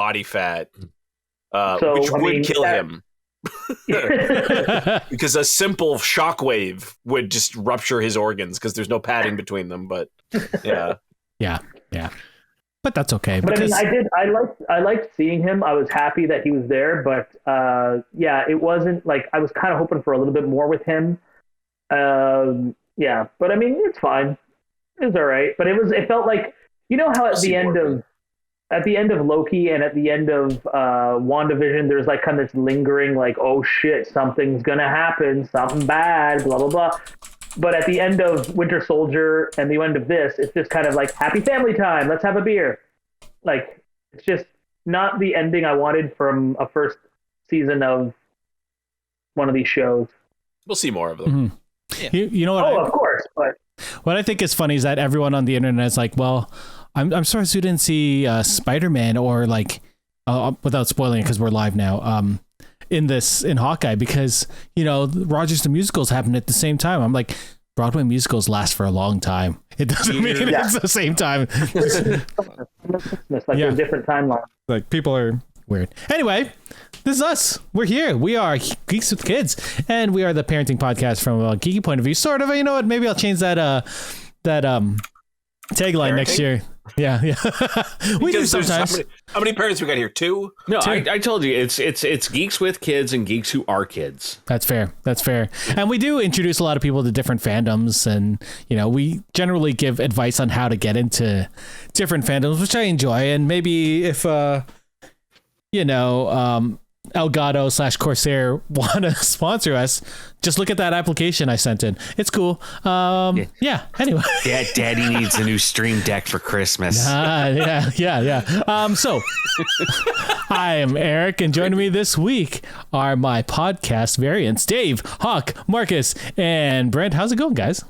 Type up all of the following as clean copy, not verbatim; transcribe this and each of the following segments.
body fat, which would kill him. Because a simple shockwave would just rupture his organs because there's no padding between them. But yeah. But that's okay. But because... I liked seeing him. I was happy that he was there, but it wasn't like I was kind of hoping for a little bit more with him. But I mean, it's fine. It was all right. But it felt like, you know how at the end of Loki and at the end of WandaVision, there's like kind of this lingering like, oh shit, something's gonna happen, something bad, blah blah blah. But at the end of Winter Soldier and the end of this, it's just kind of like happy family time. Let's have a beer. Like, it's just not the ending I wanted from a first season of one of these shows. We'll see more of them. Mm-hmm. Yeah. You know what? Of course. But what I think is funny is that everyone on the internet is like, well, I'm sorry you didn't see Spider-Man or like, without spoiling it because we're live now, in Hawkeye, because, you know, Rogers the musicals happened at the same time. I'm like, Broadway musicals last for a long time. It doesn't mean it's the same time. It's like a different timeline. Like, people are weird. Anyway, this is us. We're here. We are Geeks with Kids, and we are the parenting podcast from a geeky point of view. Sort of. You know what? Maybe I'll change that tagline parenting? Next year. Yeah. We do sometimes. How many parents we got here? 2? No, 2. I told you it's Geeks with Kids and Geeks who are kids. That's fair. And we do introduce a lot of people to different fandoms, and you know, we generally give advice on how to get into different fandoms, which I enjoy. And maybe if Elgato / Corsair want to sponsor us, just look at that application I sent in. It's cool. Yeah. Anyway, Daddy needs a new Stream Deck for Christmas. Yeah. So I am Eric, and joining me this week are my podcast variants: Dave, Hawk, Marcus, and Brent. How's it going, guys?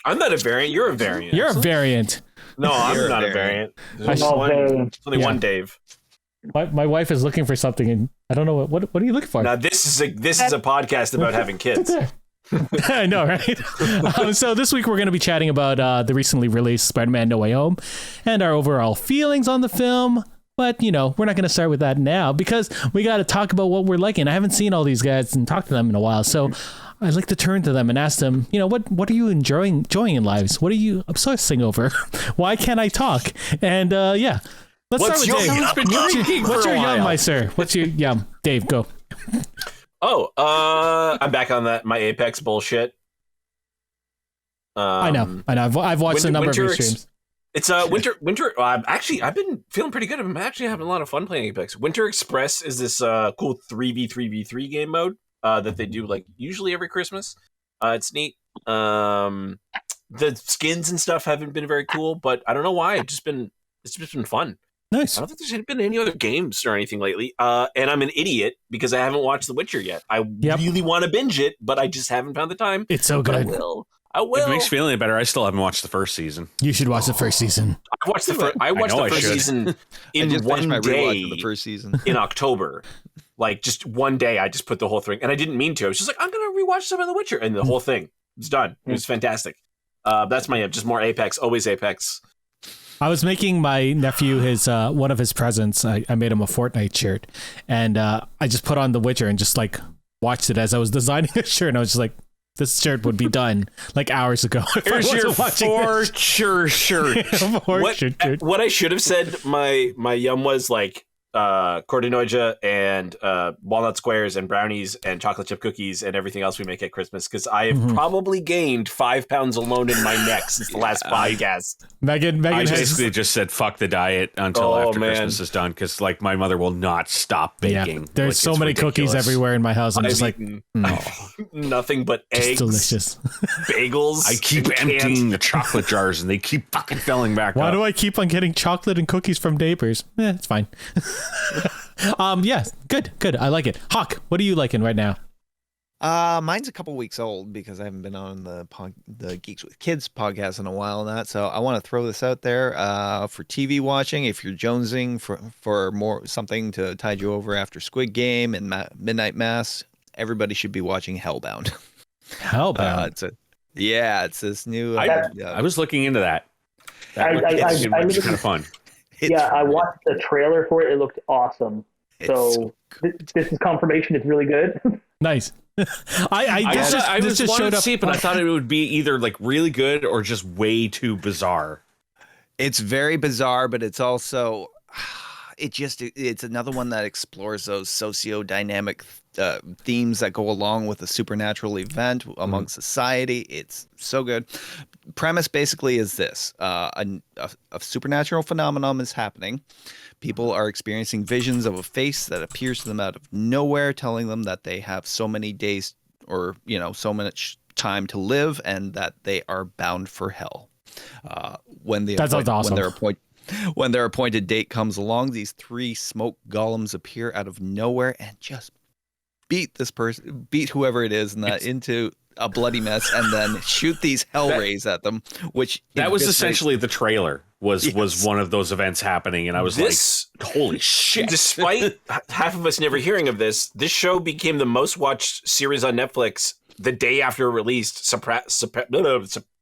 I'm not a variant. You're a variant. You're a variant. No, I'm not a variant. There's only one Dave. My wife is looking for something, and I don't know what are you looking for? Now this is a podcast about having kids. I know, right? So this week we're going to be chatting about the recently released Spider-Man No Way Home and our overall feelings on the film. But you know, we're not going to start with that now because we got to talk about what we're liking. I haven't seen all these guys and talked to them in a while, so I'd like to turn to them and ask them, you know, what are you enjoying in lives? What are you obsessing over? Why can't I talk? And let's start with Dave. What's your yum, my sir? What's your yum? Dave, go. I'm back on my Apex bullshit. I know. I've watched a number of your streams. It's winter. I've been feeling pretty good. I'm actually having a lot of fun playing Apex. Winter Express is this cool 3v3v3 game mode that they do like usually every Christmas. It's neat. The skins and stuff haven't been very cool, but I don't know why. It's just been fun. Nice. I don't think there's been any other games or anything lately. And I'm an idiot because I haven't watched The Witcher yet. I really want to binge it, but I just haven't found the time. It's so good. I will. If it makes you feel any better, I still haven't watched the first season. You should watch the first season. I watched the first season in one day the first season in October. Like just one day, I just put the whole thing, and I didn't mean to. I was just like, I'm gonna rewatch some of The Witcher, and the whole thing was done. It was fantastic. That's my just more Apex, always Apex. I was making my nephew his one of his presents. I made him a Fortnite shirt, and I just put on The Witcher and just like watched it as I was designing a shirt, and I was just like, this shirt would be done like hours ago. Here's your Fortnite shirt. What I should have said, my yum was like Cordinoja and walnut squares and brownies and chocolate chip cookies and everything else we make at Christmas, because I have probably gained 5 pounds alone in my neck since the last podcast. Megan I basically just said fuck the diet until after Christmas is done, because like my mother will not stop baking. Yeah. There's so many cookies everywhere in my house. I'm just like nothing but eggs, delicious bagels. I keep emptying the chocolate jars and they keep fucking filling back up. Why do I keep on getting chocolate and cookies from neighbors? It's fine. Good. I like it. Hawk, what are you liking right now? Mine's a couple weeks old because I haven't been on the Geeks with Kids podcast in a while and that. So I want to throw this out there for TV watching. If you're jonesing for more something to tide you over after Squid Game and Midnight Mass, everybody should be watching Hellbound. Hellbound. It's this new. I was looking into that. That looks kind of fun. Yeah, I watched the trailer for it. It looked awesome. So this is confirmation. It's really good. Nice. I just showed to up. see it, but I thought it would be either like really good or just way too bizarre. It's very bizarre, but it's also it's another one that explores those socio-dynamic themes that go along with a supernatural event among society. It's so good. Premise basically is this: a supernatural phenomenon is happening. People are experiencing visions of a face that appears to them out of nowhere, telling them that they have so many days or so much time to live, and that they are bound for hell. When their appointed date comes along, these 3 smoke golems appear out of nowhere and just beat whoever it is into a bloody mess, and then shoot these hell rays at them. That was essentially the trailer. Was one of those events happening, and I was like, "Holy shit!" Despite half of us never hearing of this show became the most watched series on Netflix the day after it released,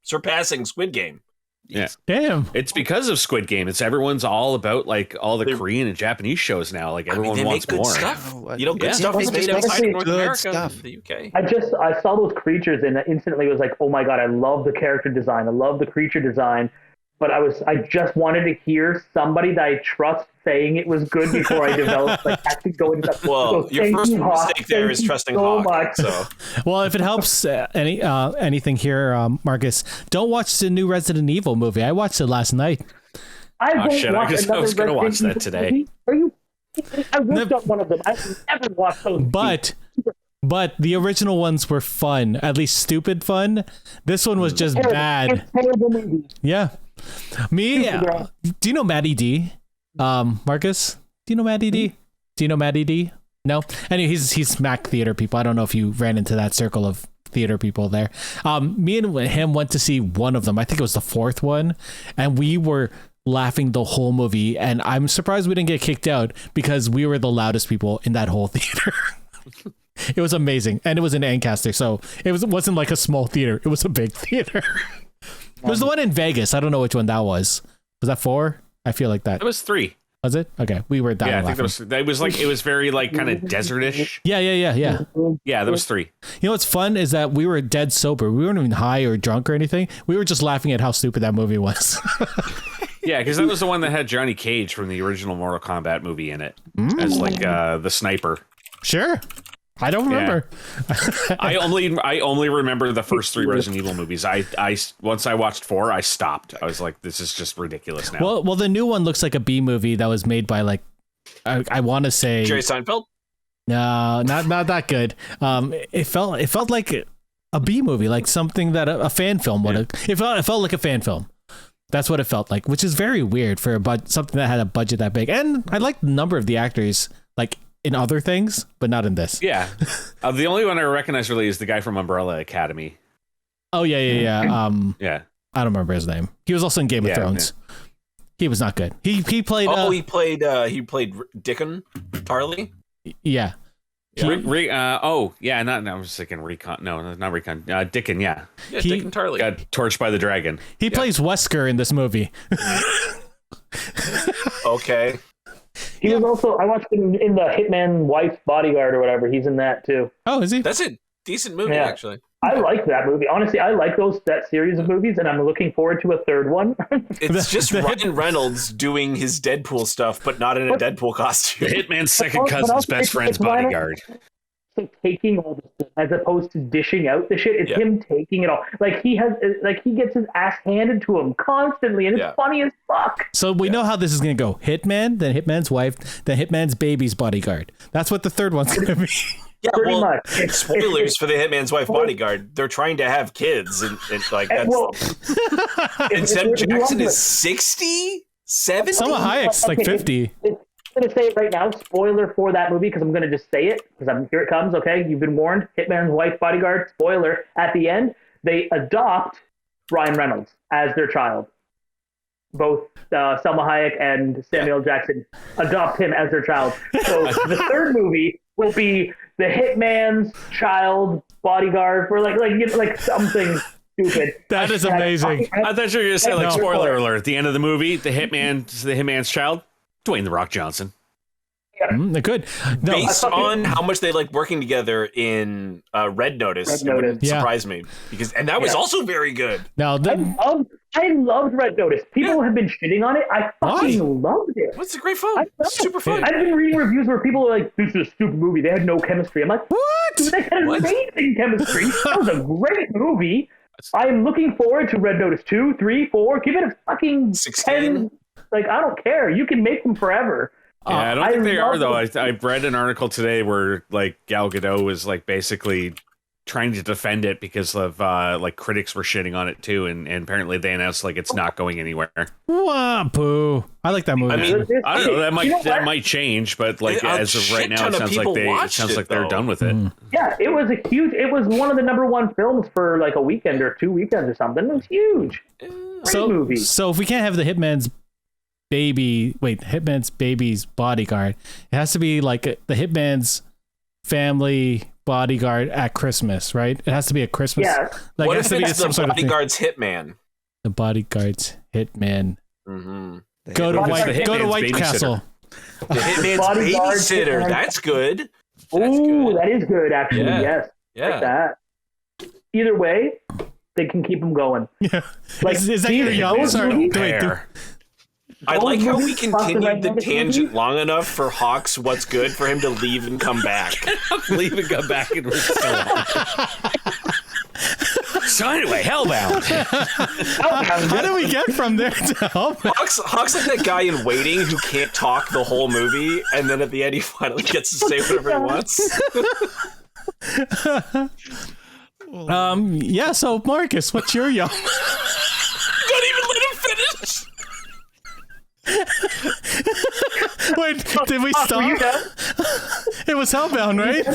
surpassing Squid Game. Yeah, damn. It's because of Squid Game. Everyone's all about like all the Korean and Japanese shows now. Like everyone wants good more stuff. Good stuff is made outside of North America, and the UK. I saw those creatures and instantly was like, oh my god, I love the character design. I love the creature design. But I just wanted to hear somebody that I trust saying it was good before I developed actually go into that. Well, your first mistake there is trusting Hawk. So. Well, if it helps anything here, Marcus, don't watch the new Resident Evil movie. I watched it last night. I was going to watch that today. Movie? Are you? I worked on one of them. I've never watched those. But the original ones were fun, at least stupid fun. This one was just bad. Terrible movie. Yeah. Me? Do you know Maddie D? Marcus? Do you know Maddie D? Do you know Maddie D? No? Anyway, he's Mac Theater people. I don't know if you ran into that circle of theater people there. Me and him went to see one of them. I think it was the 4th one. And we were laughing the whole movie. And I'm surprised we didn't get kicked out because we were the loudest people in that whole theater. It was amazing. And it was in Ancaster. So it wasn't like a small theater. It was a big theater. It was the one in Vegas. I don't know which one that was. Was that 4? I feel like that. It was 3. Was it? Okay. We were down. Yeah, I think it was very like kind of desertish. Yeah. Yeah, that was 3. You know what's fun is that we were dead sober. We weren't even high or drunk or anything. We were just laughing at how stupid that movie was. Yeah, because that was the one that had Johnny Cage from the original Mortal Kombat movie in it as like the sniper. Sure. I don't remember. Yeah. I only remember the first 3 Resident Evil movies. I once I watched 4, I stopped. I was like, this is just ridiculous now. Well, the new one looks like a B movie that was made by like I want to say Jerry Seinfeld. No, not that good. It felt like a B movie, like something that a fan film would have. It felt like a fan film. That's what it felt like, which is very weird for something that had a budget that big. And I like the number of the actors, like in other things, but not in this. Yeah. The only one I recognize really is the guy from Umbrella Academy. Oh, yeah. Yeah. I don't remember his name. He was also in Game of Thrones. Yeah. He was not good. He played... he played Dickon Tarley? Yeah. I was thinking Recon. No, not Recon. Dickon, yeah. Yeah, Dickon Tarley. Got torched by the dragon. He plays Wesker in this movie. Okay. He was also, I watched him in the Hitman Wife's Bodyguard or whatever. He's in that too. Oh, is he? That's a decent movie, actually. I like that movie. Honestly, I like that series of movies, and I'm looking forward to a 3rd one. It's just Ryan Reynolds doing his Deadpool stuff, but not in a Deadpool costume. The Hitman's second cousin's best friend's bodyguard. Taking all this stuff as opposed to dishing out the shit. It's him taking it all. Like he gets his ass handed to him constantly, and it's funny as fuck. So we know how this is going to go. Hitman, then Hitman's wife, then Hitman's baby's bodyguard. That's what the 3rd one's going to be. Yeah, pretty much. Spoilers for the Hitman's Wife Bodyguard. They're trying to have kids, and like that's. And Sam Jackson is 60, 70. Selma Hayek's like 50. I'm going to say it right now. Spoiler for that movie because I'm going to just say it because here it comes. Okay, you've been warned. Hitman's Wife Bodyguard. Spoiler. At the end, they adopt Ryan Reynolds as their child. Both Selma Hayek and Samuel Jackson adopt him as their child. So the 3rd movie will be the Hitman's child bodyguard for like something stupid. That is amazing. I thought you were going to say, like, No. spoiler alert, at the end of the movie, the hitman's child, Dwayne The Rock Johnson. Good. No, Based on how much they like working together in Red Notice, it wouldn't Yeah. surprise me and that was also very good. now I loved Red Notice. People have been shitting on it. I fucking loved it. What's a great fun? I love Super it. fun. I've been reading reviews where people are like, "This is a stupid movie. They had no chemistry." I'm like, what? "Dude, they had amazing chemistry. That was a great movie." I am looking forward to Red Notice 2, 3, 4. Give it a fucking 16. 10. Like, I don't care. You can make them forever. Yeah, I don't think they are, though. love I read an article today where, like, Gal Gadot was, like, basically trying to defend it because of, like, critics were shitting on it, too, and apparently they announced, like, it's not going anywhere. Wah, poo. I like that movie. I mean, I don't know, that You know that what? might change, but, like, A as of right shit now, ton it of sounds people like watched it, they're though. done with it. Yeah, it was one of the number one films for like a weekend or 2 weekends or something. It was huge. Great movie. So if we can't have the Hitman's baby's bodyguard, it has to be like the Hitman's family bodyguard at Christmas, right? It has to be a Christmas. Yeah. Like What it has if to be it's some the sort of thing. bodyguard's hitman? The bodyguard's hitman. Mm-hmm. Go to Bodyguard- White Hitman's Castle. The hitman's Bodyguard babysitter. hitman. That's good. Ooh, that is good, actually. Yeah. Yes. Yeah. Like that. Either way, they can keep them going. Yeah. Like, Is that your these- young? those Sorry. movies- Wait, Pair. I like how we movies fuck the continued Red the Notice tangent movies. long enough for Hawks What's Good for him to leave and come back. Leave and come back and So anyway, Hellbound. how do we get from there to help? Hawks like that guy in Waiting who can't talk the whole movie, and then at the end he finally gets to say whatever he wants. Yeah. So Marcus, what's your young? Don't even let him finish. Wait, did we Were stop? you done? It was Hellbound, right?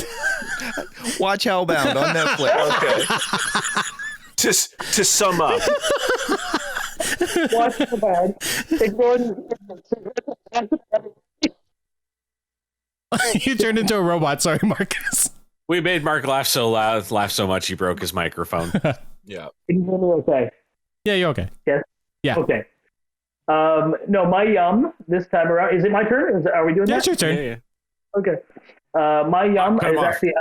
Watch Hellbound on Netflix. Okay. To sum up, Watch the bad. Ignore You turned into a robot. Sorry, Marcus. We made Mark laugh so much he broke his microphone. yeah. okay. Yeah, you're okay. Yes? Yeah. Okay. No, my yum this time around. Is it my turn? Are we doing Yeah, that? it's your turn. Okay. My yum cut him is off. actually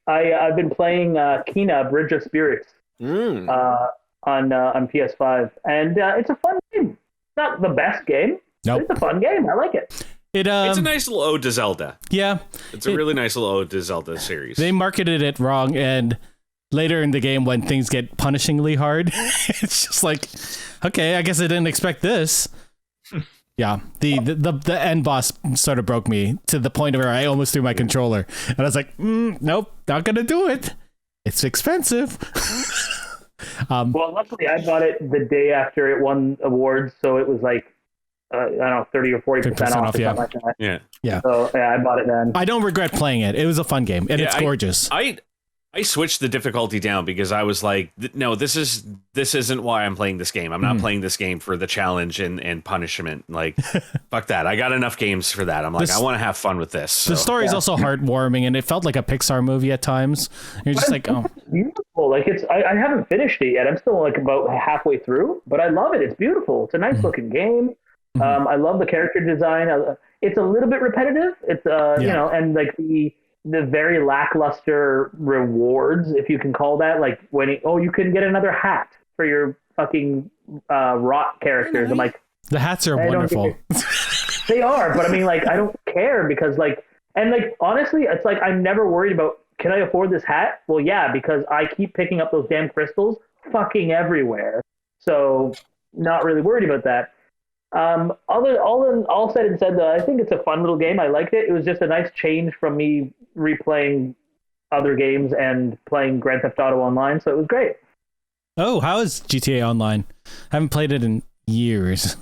I've been playing Kena Bridge of Spirits Mm. on PS5, and it's a fun game. It's not the best game. Nope. But it's a fun game. I like it. It It's a nice little ode to Zelda. yeah. It's a really nice little ode to Zelda series. They marketed it wrong, and later in the game, when things get punishingly hard, it's just like, okay, I guess I didn't expect this. Yeah, the end boss sort of broke me to the point where I almost threw my controller, and I was like, nope, not gonna do it. It's expensive. Well, luckily I bought it the day after it won awards, so it was like I don't know, 30 or 40% 50% off off, or yeah. something like that. yeah. So yeah, I bought it then. I don't regret playing it. It was a fun game, and Yeah, it's gorgeous. I switched the difficulty down because I was like, no, this isn't why I'm playing this game. I'm not playing this game for the challenge and punishment. Like, fuck that. I got enough games for that. I'm like, I want to have fun with this. The So. story is also heartwarming, and it felt like a Pixar movie at times. You're just like, oh, It's beautiful. Like I haven't finished it yet. I'm still like about halfway through, but I love it. It's beautiful. It's a nice looking game. I love the character design. It's a little bit repetitive. It's you know, and like the very lackluster rewards, if you can call that, like when you can get another hat for your fucking rot characters. I'm like, the hats are I don't wonderful. they are, but I mean, like, I don't care because, like, and like, honestly, it's like I'm never worried about, can I afford this hat? Well, yeah, because I keep picking up those damn crystals fucking everywhere. So, not really worried about that. All said and said, though, I think it's a fun little game. I liked it. It was just a nice change from me replaying other games and playing Grand Theft Auto Online, so it was great. Oh, how is GTA Online? I haven't played it in years.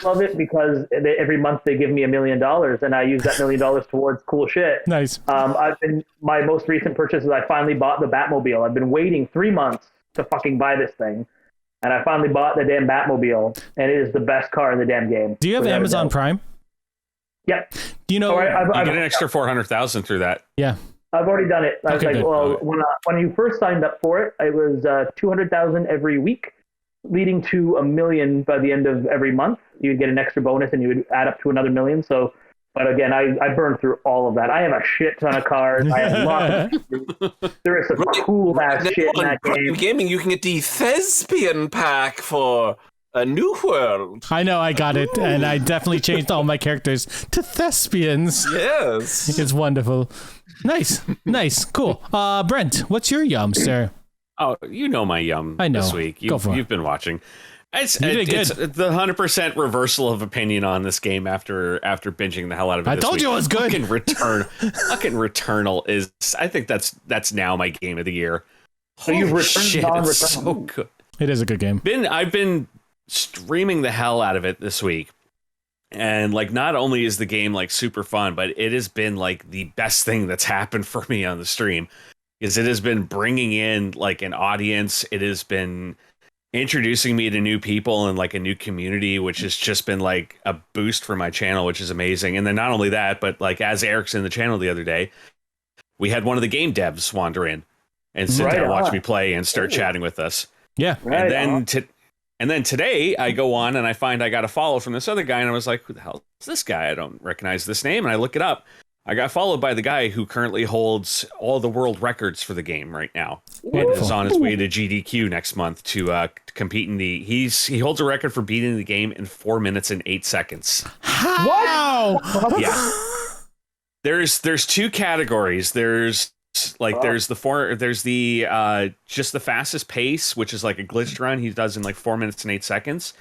Love it because every month they give me $1 million, and I use that $1 million towards cool shit. Nice. My most recent purchase is I finally bought the Batmobile. I've been waiting 3 months to fucking buy this thing, and I finally bought the damn Batmobile, and it is the best car in the damn game. Do you have without a Amazon doubt. Prime? Yep. Do you know? So You get an extra 400,000 through that. Yeah. I've already done it. I was Okay, like, good. well, when you first signed up for it, it was 200,000 every week, leading to $1 million by the end of every month. You would get an extra bonus, and you would add up to another $1 million. So, but again, I burned through all of that. I have a shit ton of cars. I have lots of there is some cool ass shit in that game. Gaming, you can get the Thespian pack for a New World. I know, I got it, and I definitely changed all my characters to thespians. Yes. It's wonderful. Nice, cool. Brent, what's your yum, sir? Oh, you know my yum I know. this week. Go for it. You've been watching. It's You did it's good. the 100% reversal of opinion on this game after binging the hell out of it. I this told week. you it was good. Fucking Returnal is. I think that's now my game of the year. So you've Holy returned shit, non-returnal. it's so good. It is a good game. I've been streaming the hell out of it this week, and like not only is the game like super fun, but it has been like the best thing that's happened for me on the stream, because it has been bringing in like an audience. It has been introducing me to new people and like a new community, which has just been like a boost for my channel, which is amazing. And then not only that, but like as Eric's in the channel the other day, we had one of the game devs wander in and sit down, watch me play, and start chatting with us. Yeah. And then today I go on and I find I got a follow from this other guy, and I was like, who the hell is this guy? I don't recognize this name. And I look it up. I got followed by the guy who currently holds all the world records for the game right now. And is on his way to GDQ next month to compete in the. He holds a record for beating the game in 4 minutes and 8 seconds. Wow. Yeah. There's two categories. There's the just the fastest pace, which is like a glitched run he does in like 4 minutes and 8 seconds.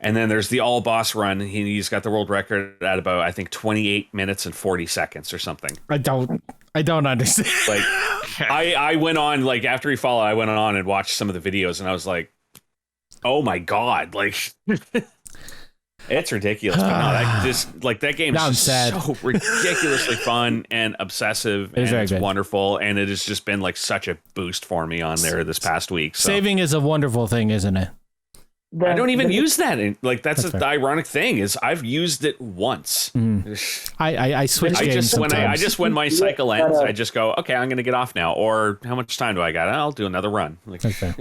And then there's the all boss run. He's got the world record at about, I think, 28 minutes and 40 seconds or something. I don't understand. Like I went on, like after he followed, I went on and watched some of the videos, and I was like, oh my God, like it's ridiculous. But no, that game is just so ridiculously fun and obsessive, and it's wonderful, and it has just been like such a boost for me on there this past week. So. Saving is a wonderful thing, isn't it? I don't even use that. That's the ironic thing is I've used it once. I switch games sometimes. When my cycle ends, I just go, okay, I'm going to get off now. Or how much time do I got? I'll do another run. Like, okay.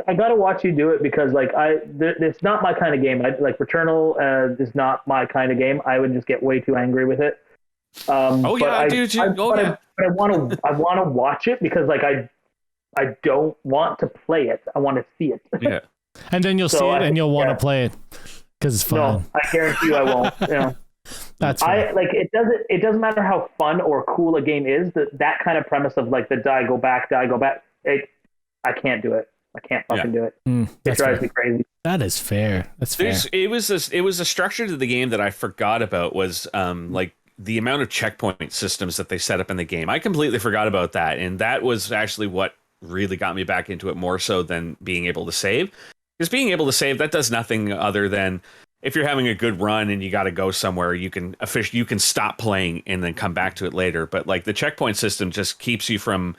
I got to watch you do it, because like it's not my kind of game. Like Returnal is not my kind of game. I would just get way too angry with it. I do too. But I want to watch it, because like I don't want to play it. I want to see it. Yeah. And then you'll see it and you'll want to play it because it's fun. No, I guarantee you I won't. That's fine. It doesn't matter how fun or cool a game is. That kind of premise of like the die go back. I can't do it. I can't fucking do it. It drives me crazy. That is fair. That's fair. It was a structure to the game that I forgot about, was like the amount of checkpoint systems that they set up in the game. I completely forgot about that, and that was actually what really got me back into it more so than being able to save. Because being able to save, that does nothing other than if you're having a good run and you got to go somewhere, you can stop playing and then come back to it later. But like the checkpoint system just keeps you from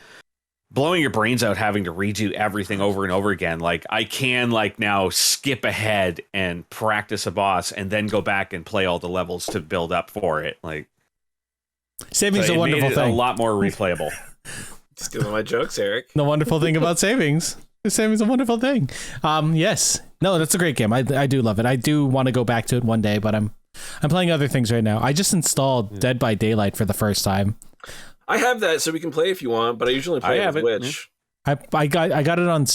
blowing your brains out, having to redo everything over and over again. Like I can like now skip ahead and practice a boss and then go back and play all the levels to build up for it. Like saving's a wonderful thing. A lot more replayable. Stealing my jokes, Erik. The wonderful thing about savings. Saving's a wonderful thing. Yes. No, that's a great game. I do love it. I do want to go back to it one day, but I'm playing other things right now. I just installed Dead by Daylight for the first time. I have that, so we can play if you want, but I usually play it with Witch. I got it on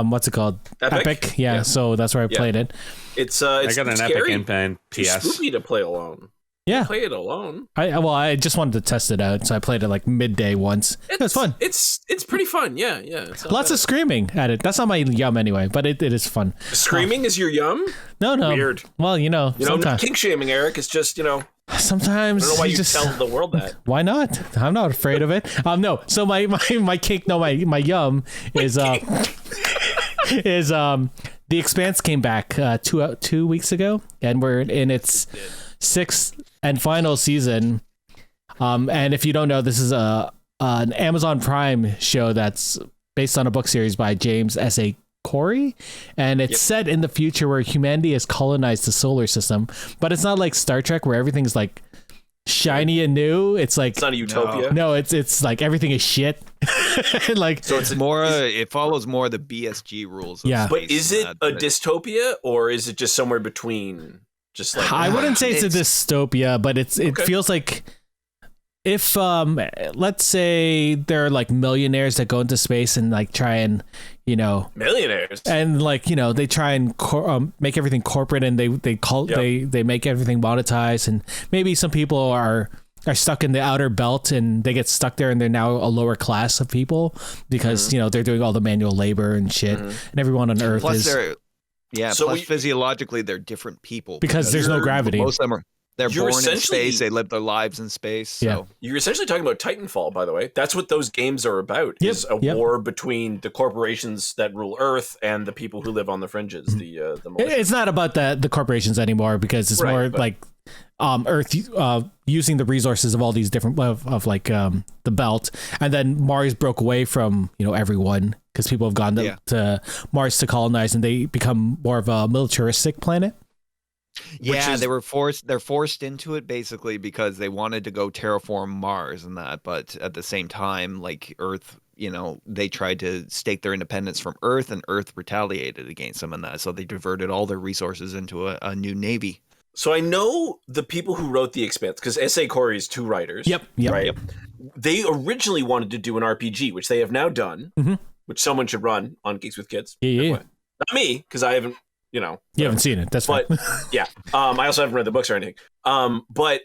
what's it called? Epic? Yeah, so that's where I played it. It's I got an scary Epic and PS. It's spooky to play alone. Yeah, play it alone. I just wanted to test it out, so I played it like midday once. It was fun. It's pretty fun. Yeah. It's lots of screaming at it. That's not my yum anyway, but it is fun. Screaming is your yum? No. Weird. Well, no kink shaming, Erik. It's just sometimes I don't know why you tell the world that. Why not? I'm not afraid of it. No. So my kink, my yum is is the Expanse came back 2 weeks ago, and we're in its 6th and final season. And if you don't know, this is an Amazon Prime show that's based on a book series by James S.A. Corey, and it's set in the future where humanity has colonized the solar system, but it's not like Star Trek where everything's like shiny and new. It's like It's not a utopia. no, it's like everything is shit. Like So it's more. It follows more the BSG rules. Of Yeah. But space is and it that, a but- dystopia or is it just somewhere between? Just like I wouldn't say it's a dystopia, but it Okay. feels like if let's say there are like millionaires that go into space and like try and millionaires. and like they try and make everything corporate, and they make everything monetized, and maybe some people are stuck in the outer belt and they get stuck there, and they're now a lower class of people because they're doing all the manual labor and shit, and everyone on Earth Plus, is So physiologically, they're different people because there's no gravity. Most of them they're You're born in essentially- space. They live their lives in space. So. Yeah. You're essentially talking about Titanfall, by the way. That's what those games are about. Is a war between the corporations that rule Earth and the people who live on the fringes. The militia. It's not about the corporations anymore because it's Right, more but- like Earth using the resources of all these different of like the belt, and then Mars broke away from everyone because people have gone to Mars to colonize, and they become more of a militaristic planet. Yeah, is- they were forced. They're forced into it basically because they wanted to go terraform Mars and that, but at the same time, like Earth, they tried to stake their independence from Earth, and Earth retaliated against them and that. So they diverted all their resources into a new navy. So I know the people who wrote The Expanse, because S.A. Corey is two writers. Yep. Right. They originally wanted to do an RPG, which they have now done, which someone should run on Geeks with Kids. Yeah. Not me, because I haven't, You haven't seen it. That's fine. But yeah, I also haven't read the books or anything. But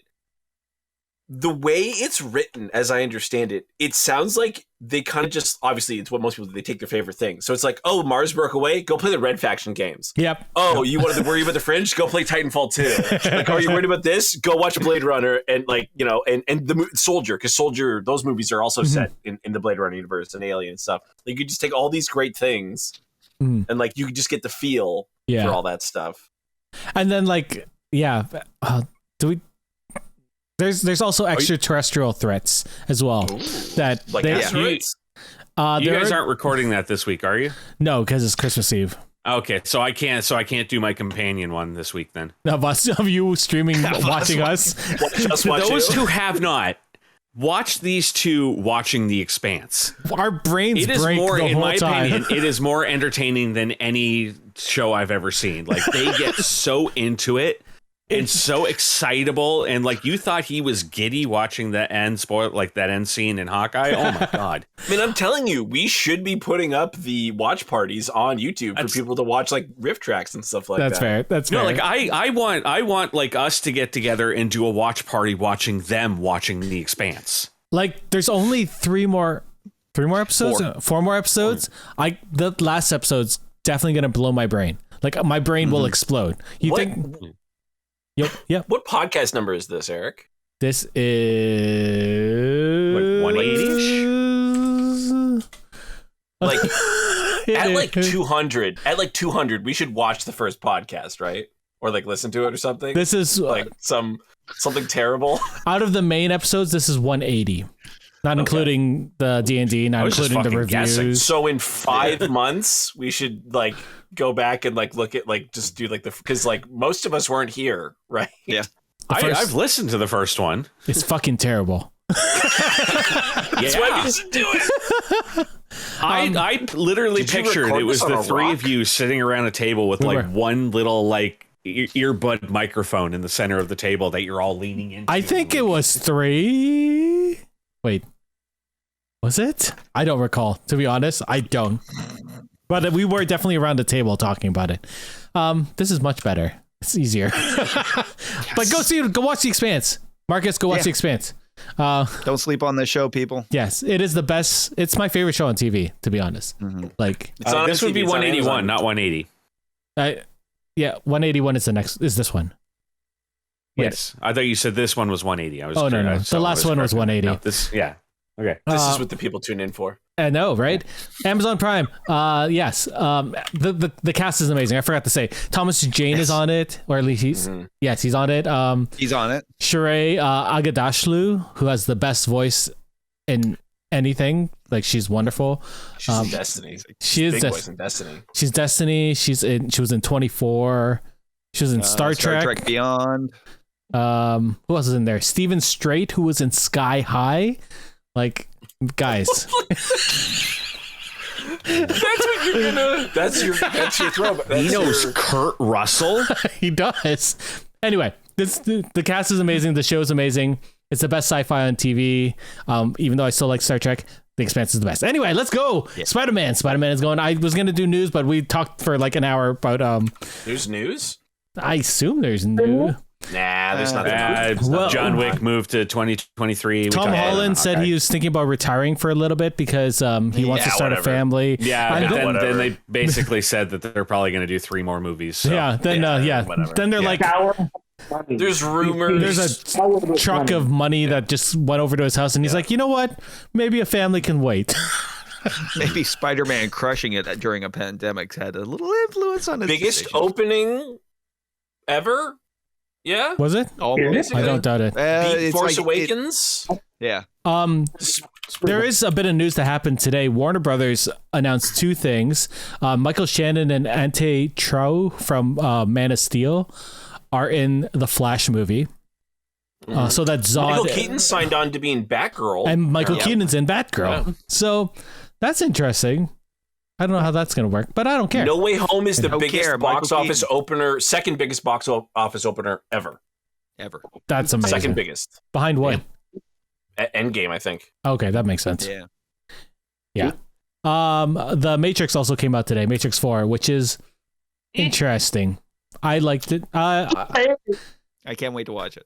the way it's written, as I understand it, it sounds like they kind of just, obviously it's what most people do, they take their favorite thing. So it's like, oh, Mars broke away, go play the Red Faction games. Yep. Oh, you wanted to worry about the Fringe? Go play Titanfall 2. Like, oh, you're worried about this? Go watch Blade Runner and and the Soldier, because Soldier, those movies are also set in the Blade Runner universe and Alien and stuff. Like, you just take all these great things and like you could just get the feel for all that stuff. And then like there's also extraterrestrial threats as well. That Like they, asteroids? You guys aren't recording that this week, are you? No, because it's Christmas Eve. Okay, so I can't do my companion one this week then. Of you streaming, watching us. Just watch Those you. who have not, watch these two watching The Expanse. Our brains It is break more, the in whole my time. opinion, it is more entertaining than any show I've ever seen. Like, they get so into it and so excitable, and like you thought he was giddy watching that end scene in Hawkeye. Oh my god! I mean, I'm telling you, we should be putting up the watch parties on YouTube for people to watch like riff tracks and stuff like That's that. fair. That's fair. No, like I want like us to get together and do a watch party watching them watching The Expanse. Like there's only three more episodes. Four more episodes. The last episode's definitely gonna blow my brain. Like my brain will explode. You What- think? Yep. What podcast number is this, Eric? This is Like 180-ish? Like at like 200, we should watch the first podcast, right? Or like listen to it or something. This is like something terrible. out of the main episodes. This is 180, not including the D&D, not I was just including the fucking guessing. reviews. So in 5 months, we should like go back and like look at like just do like because like most of us weren't here, right? Yeah. I've listened to the first one. It's fucking terrible. That's why we should do it. I literally did you pictured record it was this on the a three rock? of you sitting around a table with We like were. one little like earbud microphone in the center of the table that you're all leaning into. I think it was 3. Wait, was it? I don't recall. To be honest, I don't. But we were definitely around the table talking about it. This is much better. It's easier. But go watch The Expanse. Marcus, go watch The Expanse. Don't sleep on this show, people. Yes, it is the best. It's my favorite show on TV, to be honest. Like, It's on this would be MTV, it's on 181, Amazon. not 180. 181 is is this one. Wait. Yes, I thought you said this one was 180. I was. Oh, no. correct. The So I last one was correct. 180. No, this, yeah. Okay. This is what the people tune in for. I know, right? Amazon Prime. Yes. The cast is amazing. I forgot to say, Thomas Jane is on it, or at least he's on it. He's on it. Sheree Aghdashloo, who has the best voice in anything. Like, she's wonderful. She's in Destiny. She is Big Des- voice in Destiny. She's Destiny. She was in 24. She was in Star Trek. Beyond. Who else is in there? Steven Strait, who was in Sky High. Like, guys. That's what you're gonna. That's your throwback. He knows Kurt Russell. He does. Anyway, the cast is amazing. The show is amazing. It's the best sci-fi on TV. Even though I still like Star Trek, The Expanse is the best. Anyway, let's go. Yeah. Spider-Man. Spider-Man is going. I was gonna do news, but we talked for like an hour about There's news. I assume there's news. Nah, there's nothing. Well, John Wick moved to 2023. Tom Holland said he was thinking about retiring for a little bit because he wants to start a family. Yeah, then they basically said that they're probably going to do 3 more movies. So. Then they're like, there's rumors. There's a truck of money that just went over to his house, and he's like, you know what? Maybe a family can wait. Maybe Spider-Man crushing it during a pandemic's had a little influence on his biggest decisions. Opening ever. Yeah, was it? Almost. I don't doubt it. Beat Force Awakens. Yeah. There is a bit of news that happened today. Warner Brothers announced 2 things. Michael Shannon and Ante Trau from Man of Steel are in the Flash movie. So that Zod. Michael Keaton signed on to be in Batgirl, and Michael Keaton's in Batgirl. Yeah. So that's interesting. I don't know how that's going to work, but I don't care. No Way Home is the biggest box office opener, second biggest box office opener ever. That's amazing. Second biggest. Behind what? Endgame, I think. Okay, that makes sense. Yeah. The Matrix also came out today, Matrix 4, which is interesting. I liked it. I can't wait to watch it.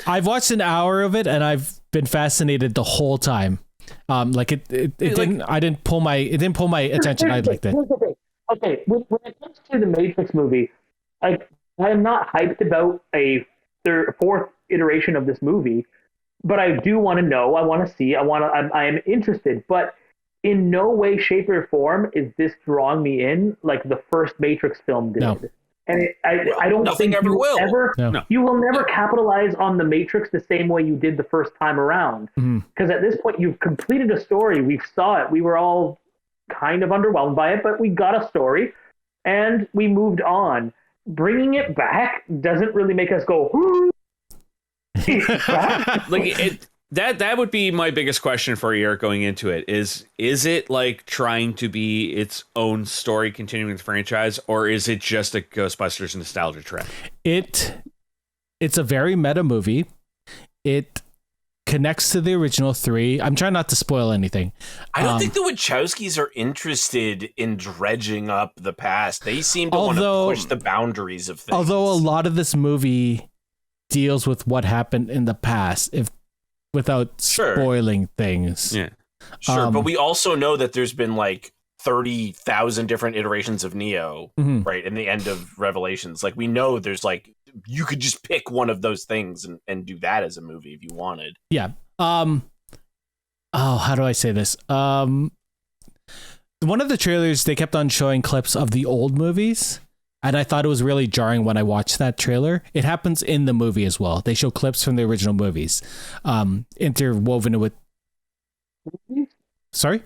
I've watched an hour of it, and I've been fascinated the whole time. It didn't pull my attention. I liked it. Okay, when it comes to the Matrix movie, I am not hyped about a 4th iteration of this movie, but I do want to know. I want to see. I am interested, but in no way, shape, or form is this drawing me in like the first Matrix film did. No. And I don't think ever will. You will never capitalize on the Matrix the same way you did the first time around. Because at this point, you've completed a story. We saw it. We were all kind of underwhelmed by it, but we got a story, and we moved on. Bringing it back doesn't really make us go, That would be my biggest question for Erik going into it is it like trying to be its own story continuing the franchise, or is it just a Ghostbusters nostalgia trip? It's a very meta movie. It connects to the original 3. I'm trying not to spoil anything. I don't think the Wachowskis are interested in dredging up the past. They seem to want to push the boundaries of things. Although a lot of this movie deals with what happened in the past, without spoiling things. Yeah. Sure, but we also know that there's been like 30,000 different iterations of Neo, right? In the end of Revelations. Like, we know there's like, you could just pick one of those things and do that as a movie if you wanted. Yeah. How do I say this? One of the trailers, they kept on showing clips of the old movies. And I thought it was really jarring when I watched that trailer. It happens in the movie as well. They show clips from the original movies, interwoven with. Sorry?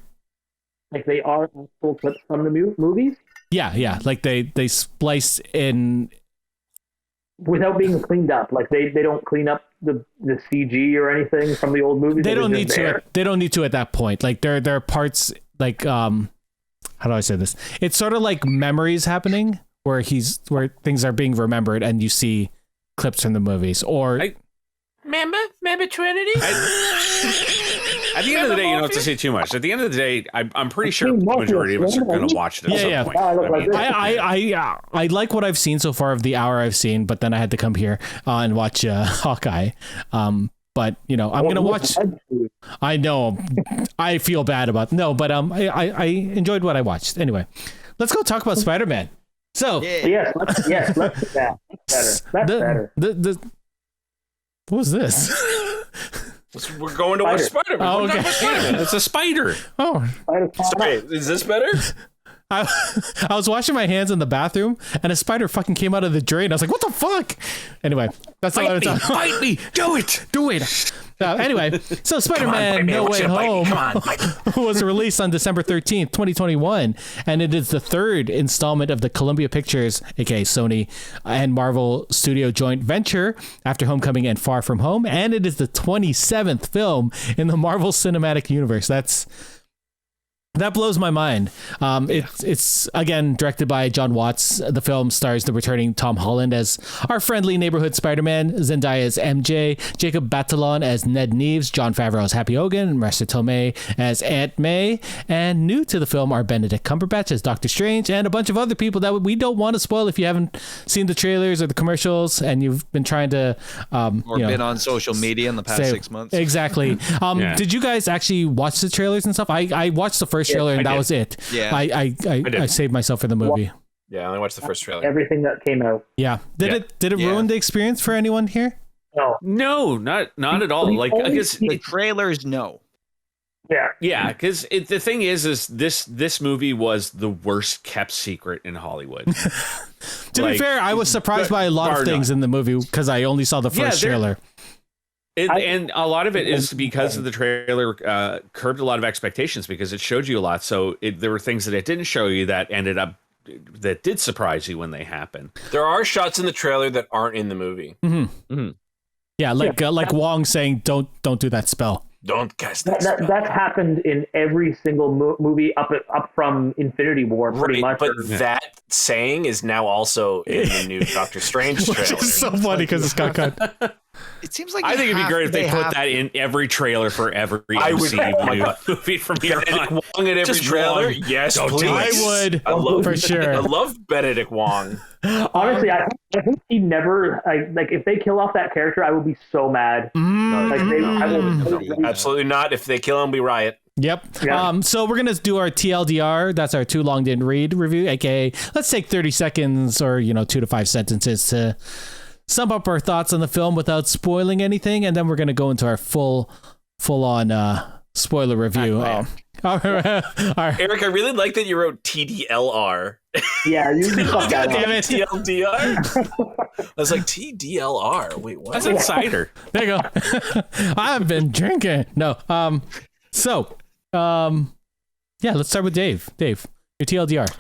Like they are actual clips from the movies? Yeah. Like they splice in. Without being cleaned up. Like they don't clean up the CG or anything from the old movies. They don't need to. They don't need to at that point. Like there are parts like how do I say this? It's sort of like memories happening. Where things are being remembered, and you see clips from the movies, or remember Trinity. At the end of the day, you don't have to say too much. At the end of the day, I'm pretty sure the majority of us are going to watch it at some point. I like what I've seen so far of the hour I've seen, but then I had to come here and watch Hawkeye. But I'm gonna watch. I know, I feel bad about but I enjoyed what I watched. Anyway, let's go talk about Spider-Man. So yes, let's do that. That's better. What was this? We're going to watch Spider-Man. Oh, okay. It's a spider. Oh, sorry. Is this better? I was washing my hands in the bathroom, and a spider fucking came out of the drain. I was like, "What the fuck?" Anyway, that's all I was talking about. Bite me! Do it! Anyway, so Spider-Man No Way Home was released on December 13th, 2021, and it is the third installment of the Columbia Pictures, aka Sony, and Marvel Studio joint venture after Homecoming and Far From Home, and it is the 27th film in the Marvel Cinematic Universe. That blows my mind. It's again directed by John Watts. The film stars the returning Tom Holland as our friendly neighborhood Spider-Man, Zendaya as MJ, Jacob Batalon as Ned Neves, Jon Favreau as Happy Hogan, and Marissa Tomei as Aunt May. And new to the film are Benedict Cumberbatch as Doctor Strange and a bunch of other people that we don't want to spoil if you haven't seen the trailers or the commercials and you've been trying to been on social media in the past 6 months. Exactly. Did you guys actually watch the trailers and stuff? I watched the first trailer and that was it. Yeah, I saved myself for the movie. Yeah, I only watched the first trailer. Everything that came out. Yeah. Did it ruin the experience for anyone here? No, not at all. Like, I guess the trailers, no. Yeah, because the thing is this movie was the worst kept secret in Hollywood. To be fair, I was surprised by a lot of things in the movie because I only saw the first trailer. And a lot of it is because of the trailer curbed a lot of expectations because it showed you a lot. So there were things that it didn't show you that that did surprise you when they happen. There are shots in the trailer that aren't in the movie. Mm-hmm. Mm-hmm. Yeah, like Wong saying, "Don't do that spell. Don't cast that spell." That's happened in every single movie up from Infinity War, pretty much. But that saying is now also in the new Doctor Strange trailer. Which is so funny because it's got cut. It seems like I think it'd be great if they put that in every trailer for every MCU movie from here on. Wong at every trailer? Yes, please. I would. For sure. I love Benedict Wong. Honestly, I think he never like if they kill off that character, I will be so mad. Absolutely not. If they kill him, we riot. Yep. Yeah. So we're gonna do our TLDR. That's our too long didn't read review. aka let's take 30 seconds or 2 to 5 sentences to sum up our thoughts on the film without spoiling anything, and then we're gonna go into our full on spoiler review. Erik, I really like that you wrote TDLR. Yeah, you God damn it, TLDR. I was like, TDLR. Wait, what? That's insider. There you go. I've been drinking. No. Yeah, let's start with Dave. Dave, your TLDR.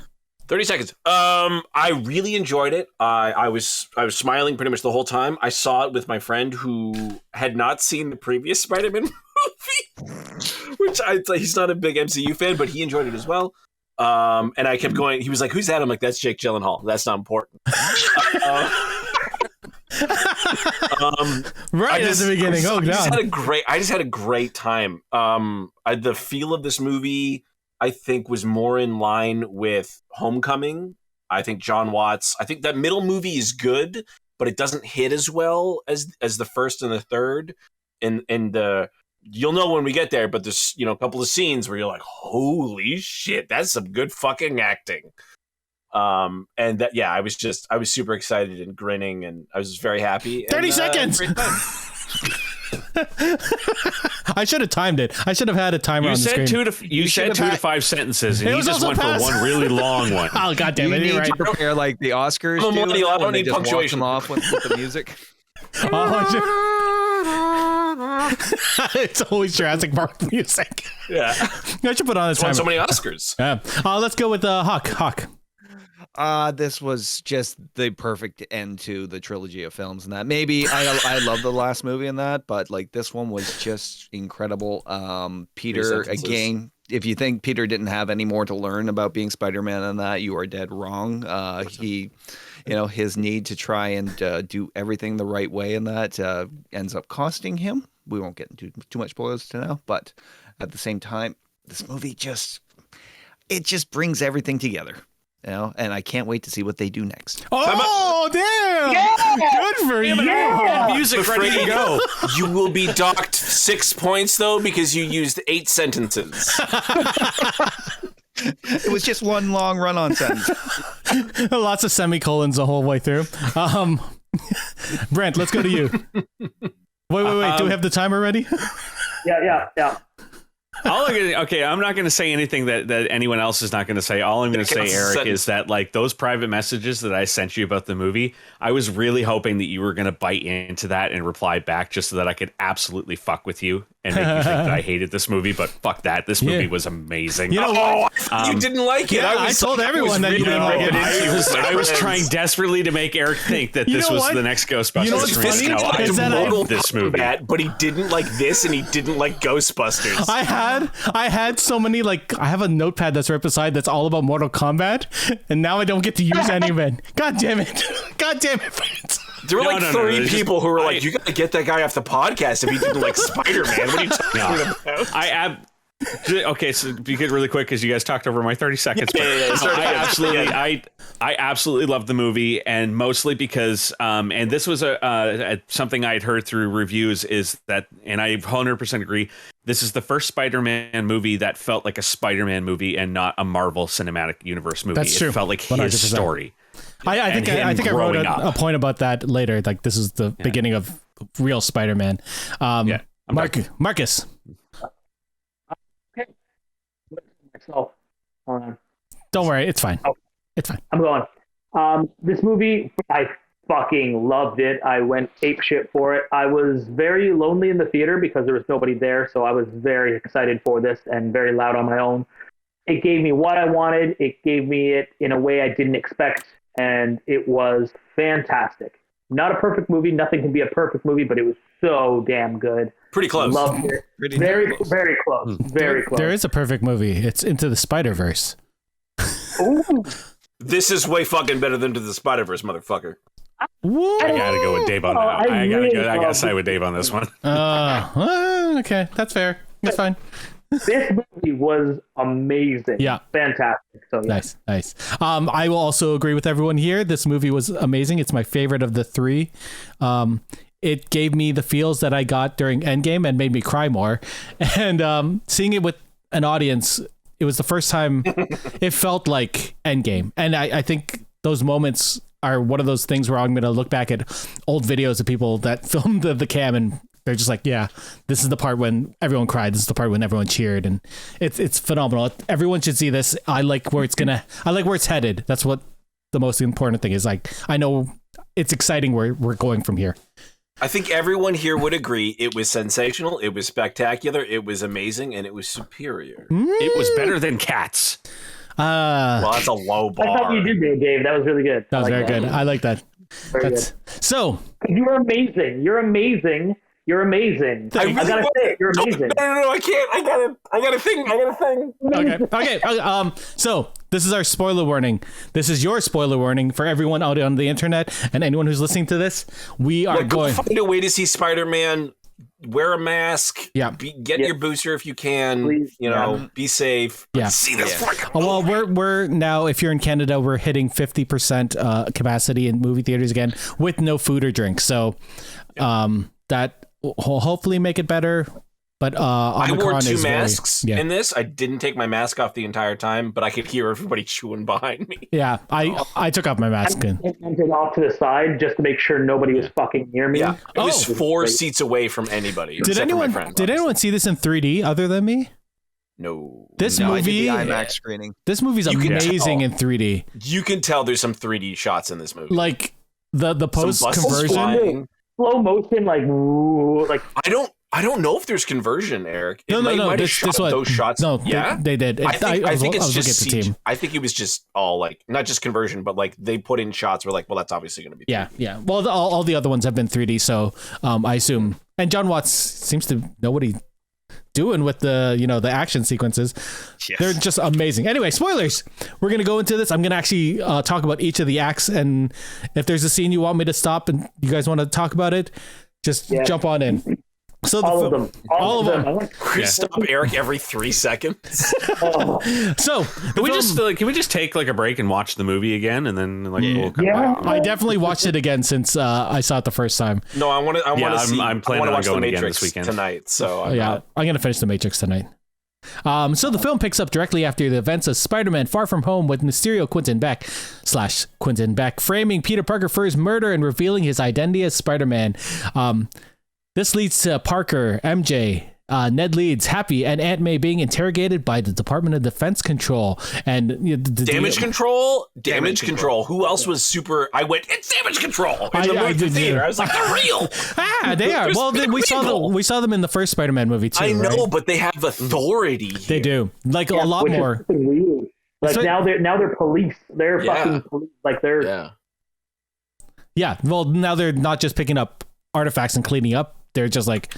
30 seconds. I really enjoyed it. I was smiling pretty much the whole time. I saw it with my friend who had not seen the previous Spider-Man movie, which he's not a big MCU fan, but he enjoyed it as well. And I kept going. He was like, "Who's that?" I'm like, "That's Jake Gyllenhaal. That's not important." Right at the beginning. I just had a great time. The feel of this movie, I think, was more in line with Homecoming. I think John Watts. I think that middle movie is good, but it doesn't hit as well as the first and the third. And you'll know when we get there. But there's a couple of scenes where you're like, "Holy shit, that's some good fucking acting." And that, I was super excited and grinning, and I was very happy. 30 seconds. I should have timed it. I should have had a timer on the screen. You said 2 to 5 sentences, and he just went for one really long one. Oh, goddamn it! You need right. to prepare like the Oscars. I don't need just punctuation. walk them off with the music. It's always Jurassic Park music. Yeah, I should put on this. Won so many Oscars. Yeah. Let's go with Hawk. This was just the perfect end to the trilogy of films, and that maybe I love the last movie in that, but like this one was just incredible. Peter, again, if you think Peter didn't have any more to learn about being Spider-Man than that, you are dead wrong. He, his need to try and do everything the right way in that ends up costing him. We won't get into too much spoilers to now, but at the same time, this movie just brings everything together. And I can't wait to see what they do next. Oh, damn! Yeah! Good for you. Yeah! Music ready to go. You will be docked 6 points, though, because you used 8 sentences. It was just one long run-on sentence. Lots of semicolons the whole way through. Brent, let's go to you. Wait. Do we have the timer ready? Yeah. Okay, I'm not going to say anything that anyone else is not going to say. All I'm going to say, Eric, is that like those private messages that I sent you about the movie, I was really hoping that you were going to bite into that and reply back just so that I could absolutely fuck with you and make you think that I hated this movie. But fuck that, this movie was amazing. You know what? You didn't like it. I told everyone that you didn't like it. I was trying desperately to make Eric think that this was the next Ghostbusters. You know what's funny? I love this movie. But he didn't like this, and he didn't like Ghostbusters. I had so many, like, I have a notepad that's right beside that's all about Mortal Kombat, and now I don't get to use any of it. God damn it. God damn it, friends. There were three people who were like, you gotta get that guy off the podcast if he didn't like Spider-Man. What are you talking about? Okay, so be good really quick because you guys talked over my 30 seconds. I absolutely love the movie, and mostly because, and this was something I had heard through reviews, is that, and I 100% agree, this is the first Spider-Man movie that felt like a Spider-Man movie and not a Marvel Cinematic Universe movie. That's true. It felt like 100%. his story. I think I wrote a point about that later. Like, this is the beginning of real Spider-Man. Marcus. Myself. Don't worry, it's fine. Okay. It's fine. I'm going. This movie, I fucking loved it. I went apeshit for it. I was very lonely in the theater because there was nobody there, so I was very excited for this and very loud on my own. It gave me what I wanted. It gave me it in a way I didn't expect, and it was fantastic. Not a perfect movie. Nothing can be a perfect movie, but it was so damn good. Pretty close. Loved it. Very close. Very close. There is a perfect movie. It's Into the Spider-Verse. Ooh. This is way fucking better than Into the Spider-Verse, motherfucker. What? I gotta go with Dave on that. I gotta side with Dave on this one. Okay, that's fair. That's fine. This movie was amazing. Yeah. Fantastic. So yeah. Nice. I will also agree with everyone here. This movie was amazing. It's my favorite of the three. It gave me the feels that I got during Endgame and made me cry more. And seeing it with an audience, it was the first time it felt like Endgame. And I think those moments are one of those things where I'm going to look back at old videos of people that filmed the cam, and they're just like, yeah, this is the part when everyone cried. This is the part when everyone cheered. And it's phenomenal. Everyone should see this. I like where it's headed. That's what the most important thing is. Like, I know it's exciting where we're going from here. I think everyone here would agree it was sensational, it was spectacular, it was amazing, and it was superior. It was better than Cats. Well, that's a low bar. I thought you did good, Dave. That was really good. That was very good. I like that. Very good. So you're amazing. You're amazing. I gotta say it. You're amazing. No, I can't. I got a thing. Okay. So this is our spoiler warning. This is your spoiler warning for everyone out on the internet and anyone who's listening to this. We are going. Go find a way to see Spider-Man. Wear a mask. Yeah. Get your booster if you can. Please. Be safe. Yeah. See this. Well, we're now, if you're in Canada, we're hitting 50% capacity in movie theaters again with no food or drink. So that will hopefully make it better. But I wore two masks in this. I didn't take my mask off the entire time, but I could hear everybody chewing behind me. Yeah, I took off my mask. I went off to the side just to make sure nobody was fucking near me. Yeah, it was 4 seats away from anybody. Did anyone see this in 3D other than me? No. This movie, I did the IMAX screening. This movie's amazing in 3D. You can tell there's some 3D shots in this movie. Like the post conversion, slow motion, like I don't know if there's conversion, Eric. No. This one, those shots. No, yeah, they did. I think it's just the team. I think it was just all like not just conversion, but like they put in shots where like, well, that's obviously going to be. 3D. Yeah. Well, all the other ones have been 3D, so I assume. And John Watts seems to know what he's doing with the action sequences. Yes. They're just amazing. Anyway, spoilers. We're gonna go into this. I'm gonna actually talk about each of the acts, and if there's a scene you want me to stop and you guys want to talk about it, just jump on in. So all of them. We stop Eric every 3 seconds. So can we just take like a break and watch the movie again, and then we'll come back? I definitely watched it again since I saw it the first time. No, I want to see. I'm planning on going again this weekend tonight. So I'm going to finish The Matrix tonight. So the film picks up directly after the events of Spider-Man Far From Home, with Mysterio Quentin Beck framing Peter Parker for his murder and revealing his identity as Spider-Man. This leads to Parker, MJ, Ned Leeds, Happy, and Aunt May being interrogated by the Department of Defense Control and Damage Control. Damage Control. Who else was super? I went. It's Damage Control in the theater. I was like, they're real. They are. Well, we saw them in the first Spider-Man movie too. I know, right? but they have authority. Here. They do, like a lot more. Like now they're police. They're fucking police. Like they're yeah. Well, now they're not just picking up artifacts and cleaning up. They're just like.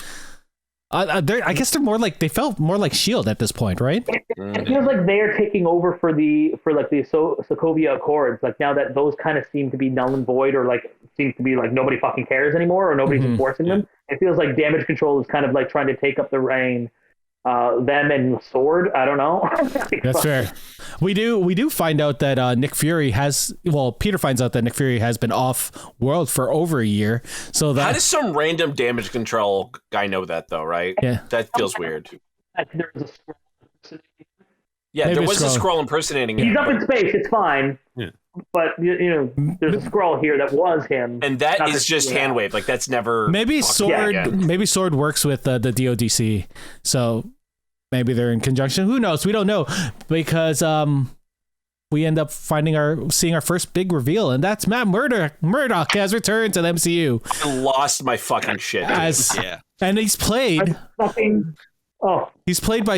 I guess they're more like they felt more like S.H.I.E.L.D. at this point, right? It feels like they are taking over for the Sokovia Accords. Like now that those kind of seem to be null and void, or like seems to be like nobody fucking cares anymore, or nobody's enforcing them. It feels like Damage Control is kind of like trying to take up the reign. Them and Sword. I don't know. That's fair. We do find out that Nick Fury Peter finds out that Nick Fury has been off world for over a year. So that, how does some random Damage Control guy know that though? Right? Yeah, that feels weird. Yeah, maybe there was a Skrull impersonating him. He's up in space. It's fine. Yeah. But there's a Skrull here that was him, and that is just hand wave. Like that's never. Maybe Sword. Maybe Sword works with the DODC. So maybe they're in conjunction. Who knows? We don't know because we end up seeing our first big reveal, and that's Matt Murdock has returned to the MCU. I lost my fucking shit. And he's played. He's played by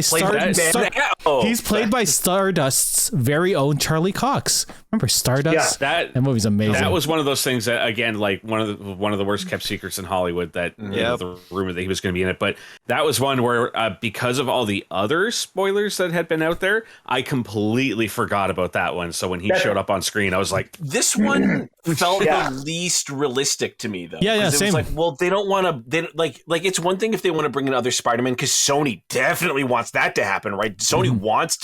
He's played by Stardust's very own Charlie Cox. Remember Stardust? Yeah, that movie's amazing. That was one of those things that, again, like one of the worst kept secrets in Hollywood. That the rumor that he was going to be in it, but that was one where because of all the other spoilers that had been out there, I completely forgot about that one. So when he showed up on screen, I was like, this one felt the least realistic to me, though. Yeah, it same. was like, well, they don't want to. They like it's one thing if they want to bring in other Spider-Man because Sony definitely wants that to happen, right? Sony wants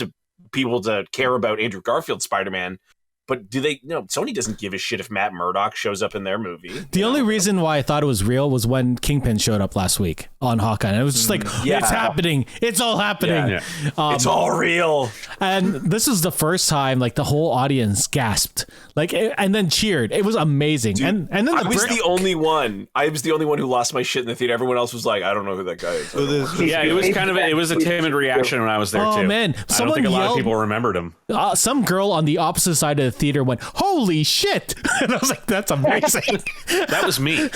people to care about Andrew Garfield's Spider-Man, but do they? No, Sony doesn't give a shit if Matt Murdock shows up in their movie. The only reason why I thought it was real was when Kingpin showed up last week on Hawkeye, and it was just like, it's happening, it's all happening, it's all real. And this is the first time like the whole audience gasped, like, and then cheered. It was amazing. Dude, and then I was the only one. I was the only one who lost my shit in the theater. Everyone else was like, I don't know who that guy is. It was a timid reaction when I was there too. Oh man, I don't think a lot of people remembered him. Some girl on the opposite side of the theater went, "Holy shit!" And I was like, "That's amazing." That was me.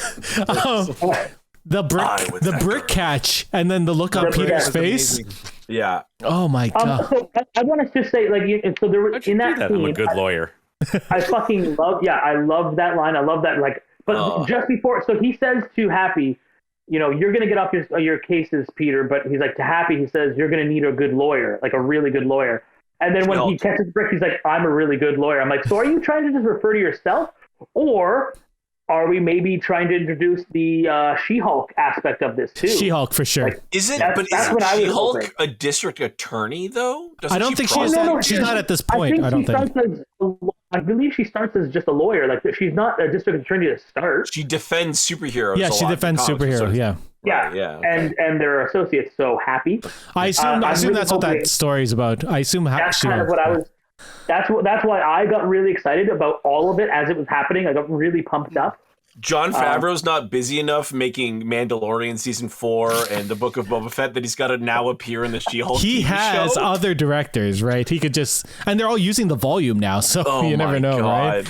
The brick catch, and then the look on Peter's face. Amazing. Yeah. Oh my god. So I want to just say, like, so there was in that scene, I'm a good lawyer. I fucking love. Yeah, I love that line. I love that. Like, but just before, so he says to Happy, you're gonna get off your cases, Peter. But he's like, to Happy, he says, you're gonna need a good lawyer, like a really good lawyer. And then when he catches Brick, he's like, I'm a really good lawyer. I'm like, so are you trying to just refer to yourself? Or are we maybe trying to introduce the She-Hulk aspect of this too? She-Hulk for sure. Like, is it? that's Isn't what She-Hulk a district attorney though? I don't think she's not at this point. I believe she starts as just a lawyer. Like she's not a district attorney to start. She defends superheroes. Yeah, she defends superheroes. Yeah. Yeah. And their associates. So Happy. I assume really that's what that story's about. I assume that's kind of what I was. That's why I got really excited about all of it as it was happening. I got really pumped up. Jon Favreau's not busy enough making Mandalorian season 4 and the Book of Boba Fett that he's got to now appear in the She-Hulk. He has other directors, right? He could just, and they're all using the volume now, so you never know, right?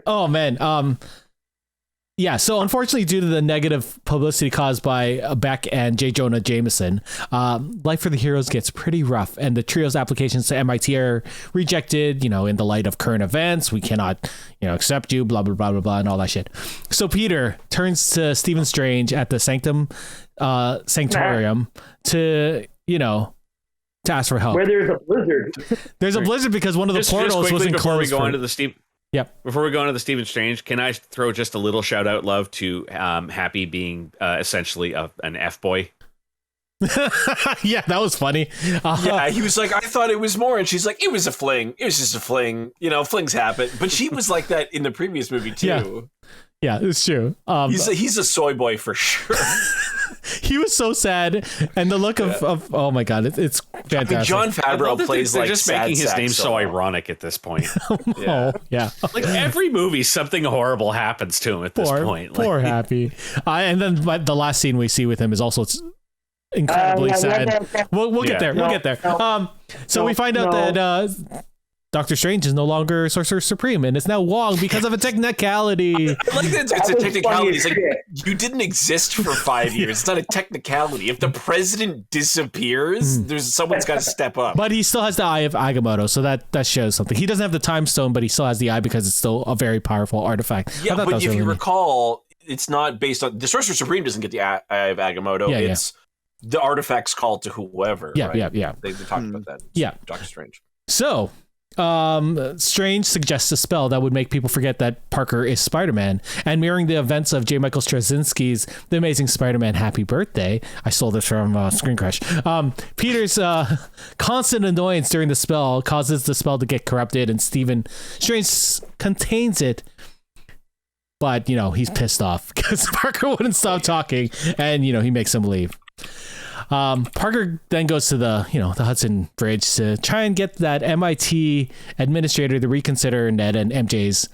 Oh man. Yeah, so unfortunately, due to the negative publicity caused by Beck and J. Jonah Jameson, Life for the Heroes gets pretty rough, and the trio's applications to MIT are rejected, in the light of current events. We cannot, accept you, blah, blah, blah, blah, blah, and all that shit. So turns to Stephen Strange at the Sanctorium to ask for help. Where there's a blizzard. There's a blizzard because one of the portals wasn't closed. Before we go into the Stephen Strange, can I throw just a little shout out love to Happy being essentially an F-boy? Yeah, that was funny. Yeah, he was like, I thought it was more, and she's like, it was a fling. It was just a fling. Flings happen. But she was like that in the previous movie too. Yeah, it's true. He's a soy boy for sure. He was so sad, and the look of oh my god, it's fantastic. I mean, Jon Favreau plays like just sad making his name solo. so ironic at this point. Yeah. Like every movie, something horrible happens to him at this point. Poor Happy. And then the last scene we see with him is also incredibly sad. No. We'll get there. We'll get there. So we find out that Doctor Strange is no longer Sorcerer Supreme, and it's now Wong because of a technicality. I like that it's a technicality. It's like, shit. you didn't exist for 5 years. It's not a technicality. If the president disappears, someone's got to step up. But he still has the Eye of Agamotto, so that shows something. He doesn't have the Time Stone, but he still has the eye because it's still a very powerful artifact. Yeah, but if you recall, it's not based on... The Sorcerer Supreme doesn't get the Eye of Agamotto. It's the artifact's called to whoever. Yeah, right? yeah. They talked about that. Yeah. Doctor Strange. So... Strange suggests a spell that would make people forget that Parker is Spider-Man, and mirroring the events of J. Michael Straczynski's The Amazing Spider-Man Happy Birthday. I stole this from Screen Crush. Peter's constant annoyance during the spell causes the spell to get corrupted, and Stephen Strange contains it. But, he's pissed off because Parker wouldn't stop talking, and, he makes him leave. Parker then goes to the Hudson Bridge to try and get that MIT administrator to reconsider Ned and MJ's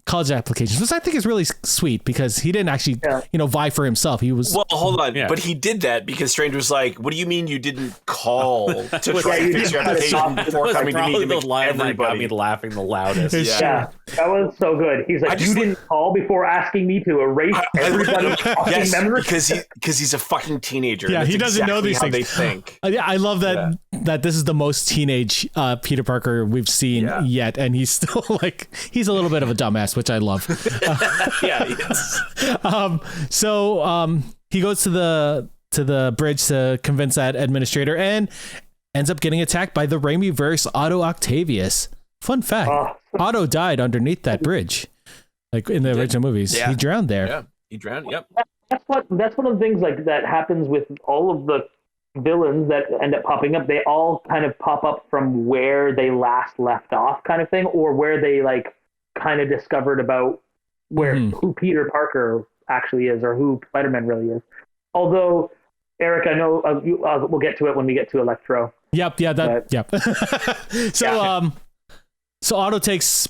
college applications, which I think is really sweet because he didn't actually vie for himself. He was hold on, but he did that because Strange was like, "What do you mean you didn't call to try and fix your application before coming to me to make everybody?" Got me laughing the loudest. Yeah, that was so good. He's like, "You didn't call before asking me to erase everybody's fucking memories?" because he's a fucking teenager. Yeah, he doesn't know these how things. They think. Yeah, I love that this is the most teenage Peter Parker we've seen yet, and he's still he's a little bit of a dumbass, which I love. Yes. So he goes to the bridge to convince that administrator and ends up getting attacked by the Raimi-verse Otto Octavius. Fun fact, Otto died underneath that bridge, in the original movies. He drowned there. Yeah, he drowned. Yep. That's one of the things that happens with all of the villains that end up popping up. They all kind of pop up from where they last left off, kind of thing, or where they kind of discovered about who Peter Parker actually is or who Spider-Man really is. Although, Eric, I know we'll get to it when we get to Electro. Yep. So Otto takes,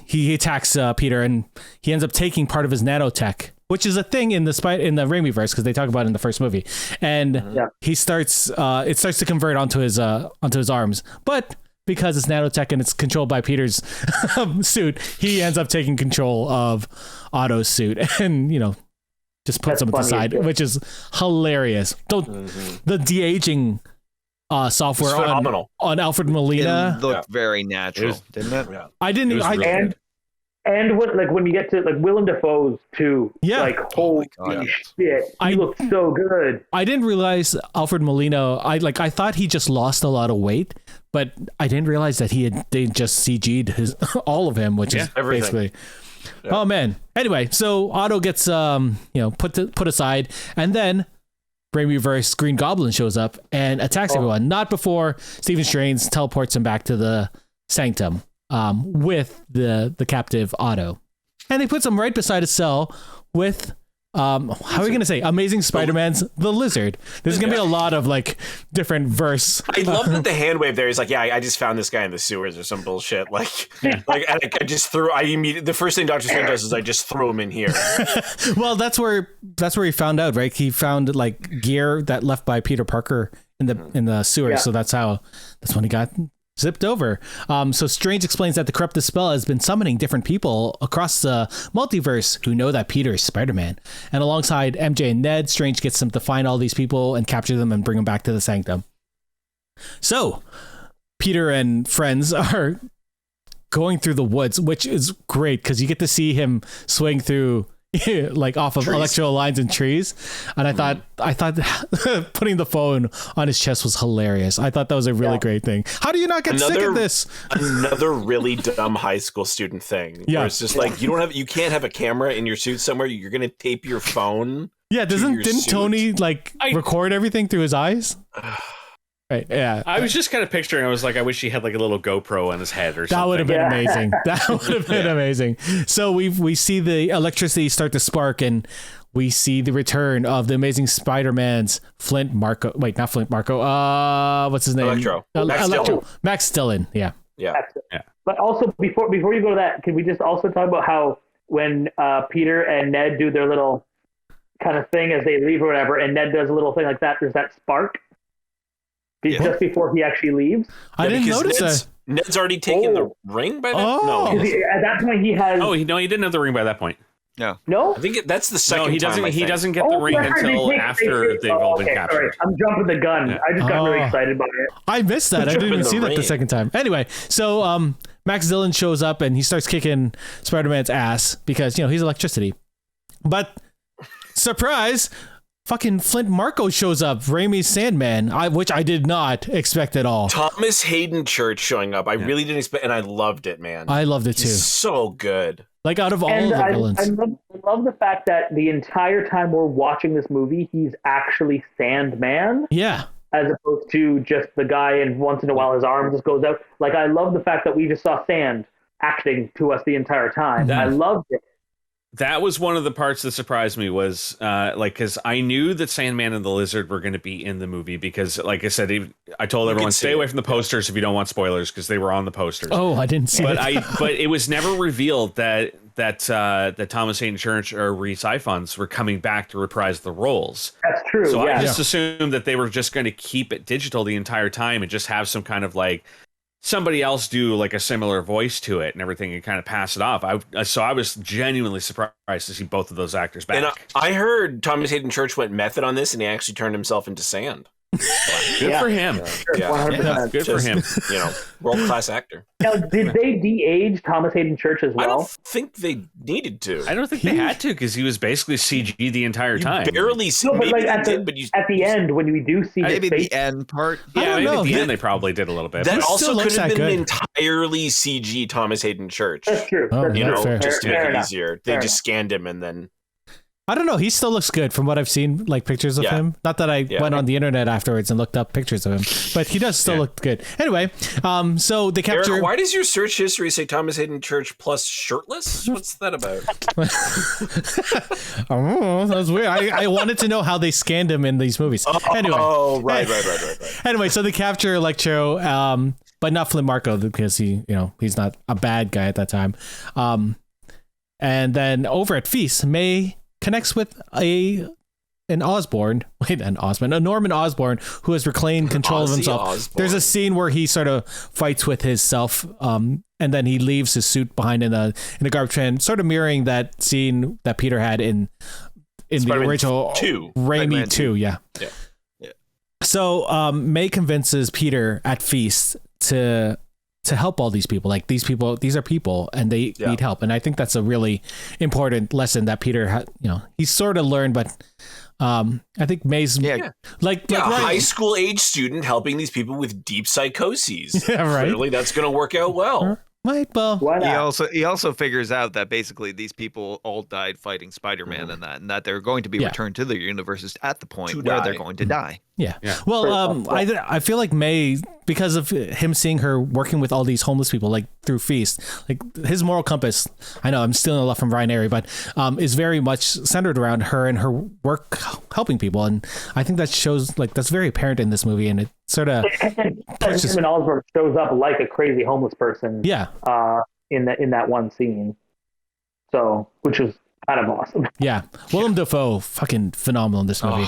he attacks Peter, and he ends up taking part of his nanotech, which is a thing in the Raimi-verse because they talk about it in the first movie, and he starts it starts to convert onto his arms, but because it's nanotech and it's controlled by Peter's suit, he ends up taking control of Otto's suit and, just puts him to the side, which is hilarious. The de-aging software on Alfred Molina looked very natural, didn't it? Yeah. I didn't. And when you get to Willem Dafoe's too, holy shit, he looked so good. I didn't realize Alfred Molina. I thought he just lost a lot of weight, but I didn't realize that they just CG'd all of him, which is everything. Basically. Yeah. Oh man. Anyway, so Otto gets put aside, and then Raimi-verse Green Goblin shows up and attacks everyone. Not before Stephen Strange teleports him back to the Sanctum. With the captive Otto, and they puts him right beside a cell with how are we gonna say Amazing Spider-Man's the Lizard. There's gonna be a lot of different verse. I love that the hand wave there is I just found this guy in the sewers or some bullshit. And I just threw. The first thing Doctor Strange does is I just throw him in here. Well, that's where he found out, right? He found gear that left by Peter Parker in the sewers, so that's when he got zipped over. So Strange explains that the corrupted spell has been summoning different people across the multiverse who know that Peter is Spider-Man. And alongside MJ and Ned, Strange gets them to find all these people and capture them and bring them back to the Sanctum. So Peter and friends are going through the woods, which is great because you get to see him swing through off of electrical lines and trees, and I thought putting the phone on his chest was hilarious. I thought that was a really great thing. How do you not get sick of this? Another really dumb high school student thing. Yeah, where it's just you can't have a camera in your suit somewhere. You're gonna tape your phone. Yeah, didn't Tony record everything through his eyes? Right, yeah. I was just kind of picturing, I wish he had a little GoPro on his head or something. That would have been amazing. That would have been amazing. So we see the electricity start to spark, and we see the return of the Amazing Spider-Man's Flint Marco. Wait, not Flint Marco. What's his name? Electro. Max Dillon. Yeah. But also before you go to that, can we just also talk about how when Peter and Ned do their little kind of thing as they leave or whatever, and Ned does a little thing like that. There's that spark just before he actually leaves. I didn't notice that. Ned's already taken the ring by that. Oh. No, At that point, he has. Oh, he didn't have the ring by that point. No. I think that's the second. No, he doesn't. Time, He doesn't get the ring until after they've all been captured. Sorry. I'm jumping the gun. Yeah. I just got really excited by it. I missed that. I didn't even the see that the ring. second time. Anyway, so Max Dillon shows up and he starts kicking Spider-Man's ass because, he's electricity. But surprise, fucking Flint Marko shows up, Raimi's Sandman, which I did not expect at all. Thomas Hayden Church showing up. I really didn't expect, and I loved it, man. I loved it too. He's so good. Like out of all of the villains. I love the fact that the entire time we're watching this movie, he's actually Sandman. Yeah. As opposed to just the guy, and once in a while his arm just goes out. Like, I love the fact that we just saw Sand acting to us the entire time. I loved it. That was one of the parts that surprised me was because I knew that Sandman and the Lizard were going to be in the movie because, like I said, I told everyone stay away from the posters if you don't want spoilers because they were on the posters. Oh, I didn't see it. But it was never revealed that Thomas Hayden Church or Rhys Ifans were coming back to reprise the roles. That's true. So yeah. I just assumed that they were just going to keep it digital the entire time and just have some kind of like somebody else do like a similar voice to it and everything and kind of pass it off. So I was genuinely surprised to see both of those actors back. And I heard Thomas Hayden Church went method on this, and he actually turned himself into sand. Good for him. Yeah, 100%. Good for him. World class actor. Now, did they de-age Thomas Hayden Church as well? I don't think they needed to. I don't think they had to because he was basically CG the entire time. Barely see. No, but maybe like at they the, did, but at the end when we do see his Maybe face, the end part. I Yeah, don't maybe know. at the end they probably did a little bit. That He also still could looks have that been good. entirely CG Thomas Hayden Church. that's true. Oh, That's yeah, true. that's fair. Just to make Fair it enough. easier. They Fair just scanned him and then. I don't know. He still looks good from what I've seen, like pictures of Yeah. him. Not that I Yeah. went on the internet afterwards and looked up pictures of him, but he does still look good. Anyway, so they capture. Eric, why does your search history say Thomas Hayden Church plus shirtless? What's that about? Oh, that was weird. I wanted to know how they scanned him in these movies. Anyway. Oh, right. Anyway, so they capture Electro, but not Flint Marko because he's not a bad guy at that time. And then over at Feast, May connects with a Norman Osborn who has reclaimed control of Ozzy himself. Osbourne. There's a scene where he sort of fights with his self, and then he leaves his suit behind in the garbage can, sort of mirroring that scene that Peter had in the Spider-Man original 2. Raimi Spider-Man 2, yeah. So May convinces Peter at Feast to help all these people. Like these are people and they need help. And I think that's a really important lesson that Peter he's sort of learned, but I think May's like a high school age student helping these people with deep psychoses. Yeah, right. Clearly that's going to work out well. Right, well, Why not? He also figures out that basically these people all died fighting Spider-Man and that they're going to be returned to their universes at the point where they're going to die. Yeah. Well, I feel like May, because of him seeing her working with all these homeless people, like through Feast, like his moral compass, I know I'm stealing a lot from Ryan but is very much centered around her and her work helping people. And I think that shows, like, that's very apparent in this movie. And it sort of Norman Osborn shows up like a crazy homeless person. Yeah. In that one scene. So, which was kind of awesome. Yeah. Willem Dafoe, fucking phenomenal in this movie.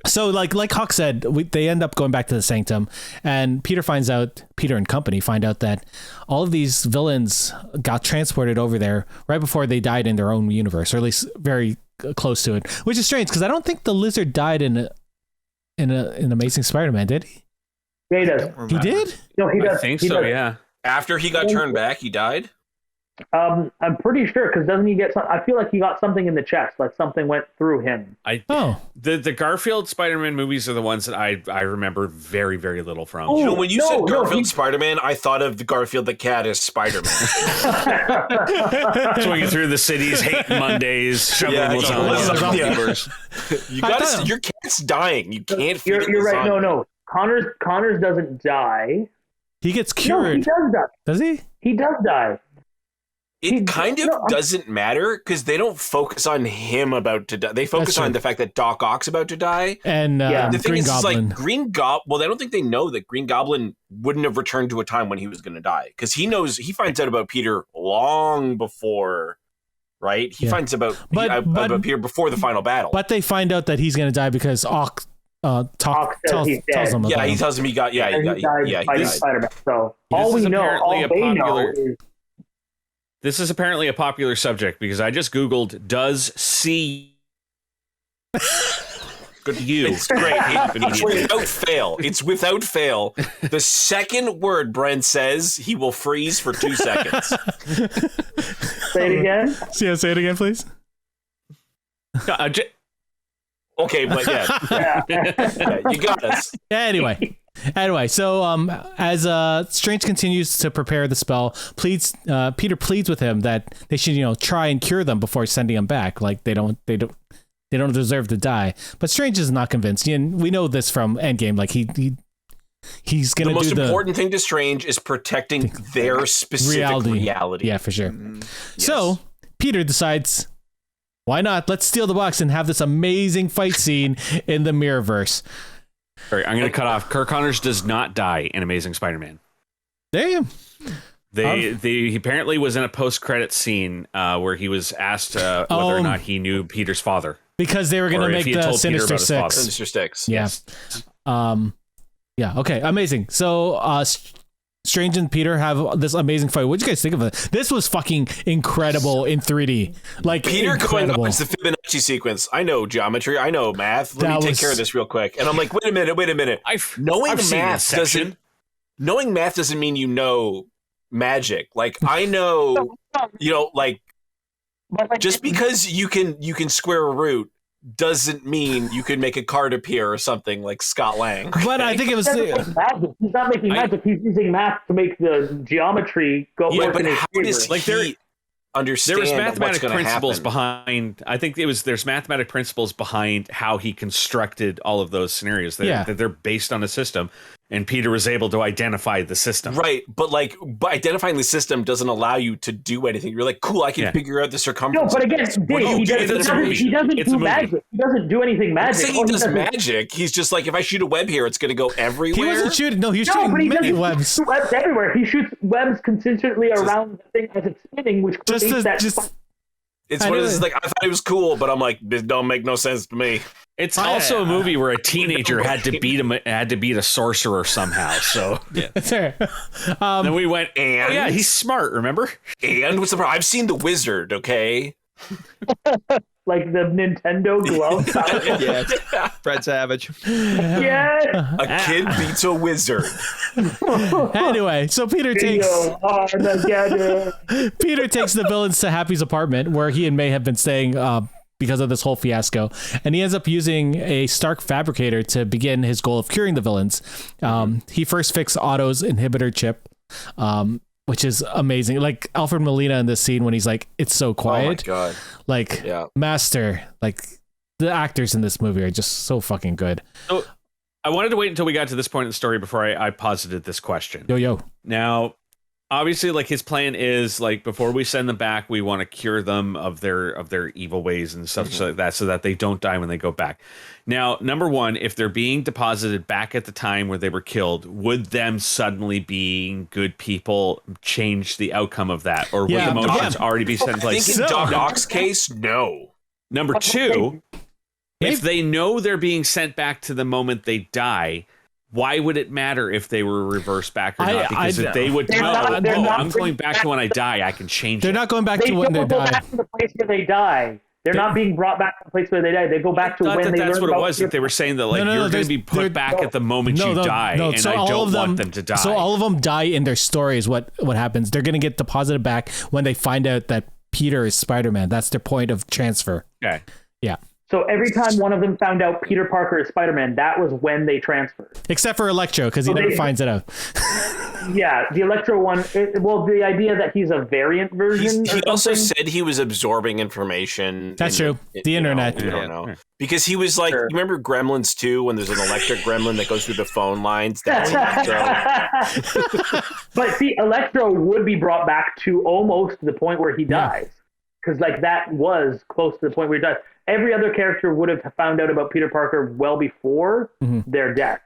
So like Hawk said, they end up going back to the Sanctum, and Peter and company find out that all of these villains got transported over there right before they died in their own universe, or at least very close to it, which is strange because I don't think the Lizard died in Amazing Spider-Man, did he? Yeah, he does. He did? No, he does. I think He so, does. yeah. After he got turned back, he died? I'm pretty sure, because doesn't he get some? I feel like he got something in the chest, like something went through him. The Garfield Spider-Man movies are the ones that I remember very, very little from. Oh, When you said Garfield Spider-Man, I thought of the Garfield the cat as Spider-Man. Swinging through the cities, hating Mondays, shoveling lasagna. Your cat's dying. You can't feed it You're right. lasagna. No. Connors doesn't die. He gets No, cured. he does die. Does he? He does die. It kind of doesn't matter because they don't focus on him about to die. They focus on the fact that Doc Ock's about to die. And the thing Green is, Goblin. like Green Goblin. Well, I don't think they know that Green Goblin wouldn't have returned to a time when he was going to die because he finds out about Peter long before right? He Yeah. finds about Peter before the final battle. But they find out that he's going to die because Ock tells he's them. Yeah, about he him. tells him he got. Yeah, And he died fighting Spider-Man. So all This we is know, apparently all a they know popular- is This is apparently a popular subject because I just Googled, does see good you. It's great. It's without fail. It's without fail. The second word Brent says, he will freeze for 2 seconds. say it again. Say it again, please. Okay, but yeah, you got us. Anyway, so as Strange continues to prepare the spell, Peter pleads with him that they should, try and cure them before sending them back. Like they don't deserve to die. But Strange is not convinced, and we know this from Endgame. Like he's gonna the most do important thing to Strange is protecting their specific reality. Yeah, for sure. Yes. So Peter decides, why not? Let's steal the box and have this amazing fight scene in the Mirrorverse. All right, I'm going to cut off. Kirk Connors does not die in Amazing Spider-Man. Damn. He apparently was in a post-credit scene where he was asked whether or not he knew Peter's father. Because they were going to make the Sinister Six. Sinister Six. Yeah. Yes. Yeah. Okay. Amazing. So, Strange and Peter have this amazing fight. What did you guys think of it? This was fucking incredible in 3D. Like Peter incredible. going, it's the Fibonacci sequence. I know geometry. I know math. Let me take care of this real quick. And I'm like, wait a minute. Knowing math doesn't mean you know magic. Like I know, just because you can square a root doesn't mean you can make a card appear or something like Scott Lang. But I think it was. He's not making magic. He's using math to make the geometry go. Yeah, work but in his how favor. does he understand? There was mathematic principles happen? behind. I think there's mathematic principles behind how he constructed all of those scenarios. That they're based on a system, and Peter was able to identify the system. Right, but identifying the system doesn't allow you to do anything. You're like, cool, I can figure out the circumference. No, but again, he doesn't do magic. He doesn't do anything magic. Saying he does magic. He's just like, if I shoot a web here, it's going to go everywhere. He wasn't shooting. No, he was shooting many webs. Webs everywhere. He shoots webs consistently around the thing as it's spinning, which creates that. It's one of those, like, I thought it was cool, but I'm like, this don't make no sense to me. It's also a movie where a teenager had to beat a sorcerer somehow. So then we went, and he's smart. Remember? And what's the problem? I've seen The Wizard. Okay. Like the Nintendo glove. Yeah, Fred Savage. Yeah. A kid beats a wizard. Anyway, so Peter takes the villains to Happy's apartment where he and May have been staying because of this whole fiasco, and he ends up using a Stark fabricator to begin his goal of curing the villains. He first fixed Otto's inhibitor chip, which is amazing. Like Alfred Molina in this scene when he's like, it's so quiet. Oh my God. Like master, like the actors in this movie are just so fucking good. So I wanted to wait until we got to this point in the story before I posited this question. Yo. Now, obviously, like his plan is like before we send them back, we want to cure them of their evil ways and stuff like that, so that they don't die when they go back. Now, number one, if they're being deposited back at the time where they were killed, would them suddenly being good people change the outcome of that, or would the motions already be set in place? I think in Doc Ock's case, no. Number two, if they know they're being sent back to the moment they die, why would it matter if they were reversed back or not? Because if they would know, I'm going back to when I die, I can change They're not going back to when they die. Back to the place where they die. They're not being brought back to the place where they die. They go back to when they that's what it was. That they were saying that you're going to be put back at the moment you die, and so I don't want them to die. So all of them die in their stories. What happens? They're going to get deposited back when they find out that Peter is Spider-Man. That's their point of transfer. Okay. Yeah. So every time one of them found out Peter Parker is Spider-Man, that was when they transferred. Except for Electro, because he never finds it out. Yeah, the Electro one. The idea that he's a variant version. He also said he was absorbing information. That's true. The internet. I don't know. Because he was like, you remember Gremlins 2 when there's an electric gremlin that goes through the phone lines? That's Electro. But see, Electro would be brought back to almost the point where he dies. Because that was close to the point where he dies. Every other character would have found out about Peter Parker well before their death.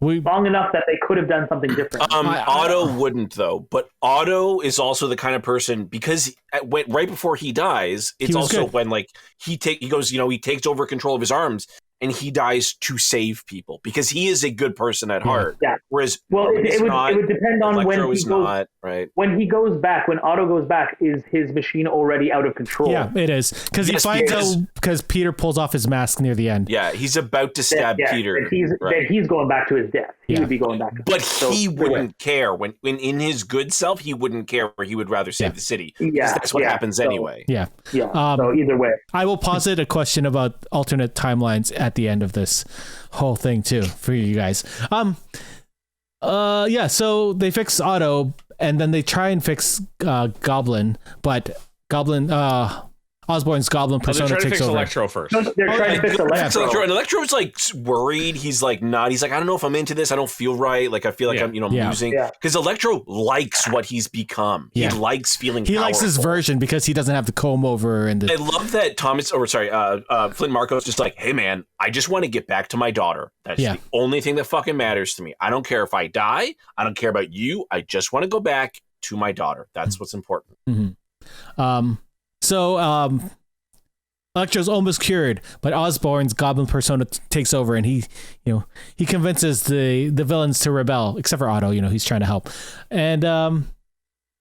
long enough that they could have done something different. Otto wouldn't though, but Otto is also the kind of person, because right before he dies, it's also good. When like he goes, he takes over control of his arms and he dies to save people because he is a good person at heart. Yeah. Whereas it would depend on when he goes. Right. When he goes back, when Otto goes back, is his machine already out of control? Yeah, it is, because he finds out because Peter pulls off his mask near the end. Yeah, he's about to stab Peter. He's going back to his death. He would be going back. But he wouldn't care when in his good self, he wouldn't care. He would rather save the city. Yeah, that's what happens anyway. Yeah. So either way, I will posit a question about alternate timelines at the end of this whole thing too for you guys. So they fix Otto and then they try and fix Goblin, but Osborn's Goblin persona takes over. Electro first. They're trying to fix Electro. And Electro's like worried. He's like not. He's like, I don't know if I'm into this. I don't feel right. Like I feel like I'm losing. Because Electro likes what he's become. He likes feeling. He likes his version because he doesn't have the comb over and. I love that Flynn Marco's just like, hey man, I just want to get back to my daughter. That's the only thing that fucking matters to me. I don't care if I die. I don't care about you. I just want to go back to my daughter. That's what's important. Mm-hmm. So Electro's almost cured, but Osborn's Goblin persona takes over, and he convinces the villains to rebel, except for Otto. He's trying to help, and Osborn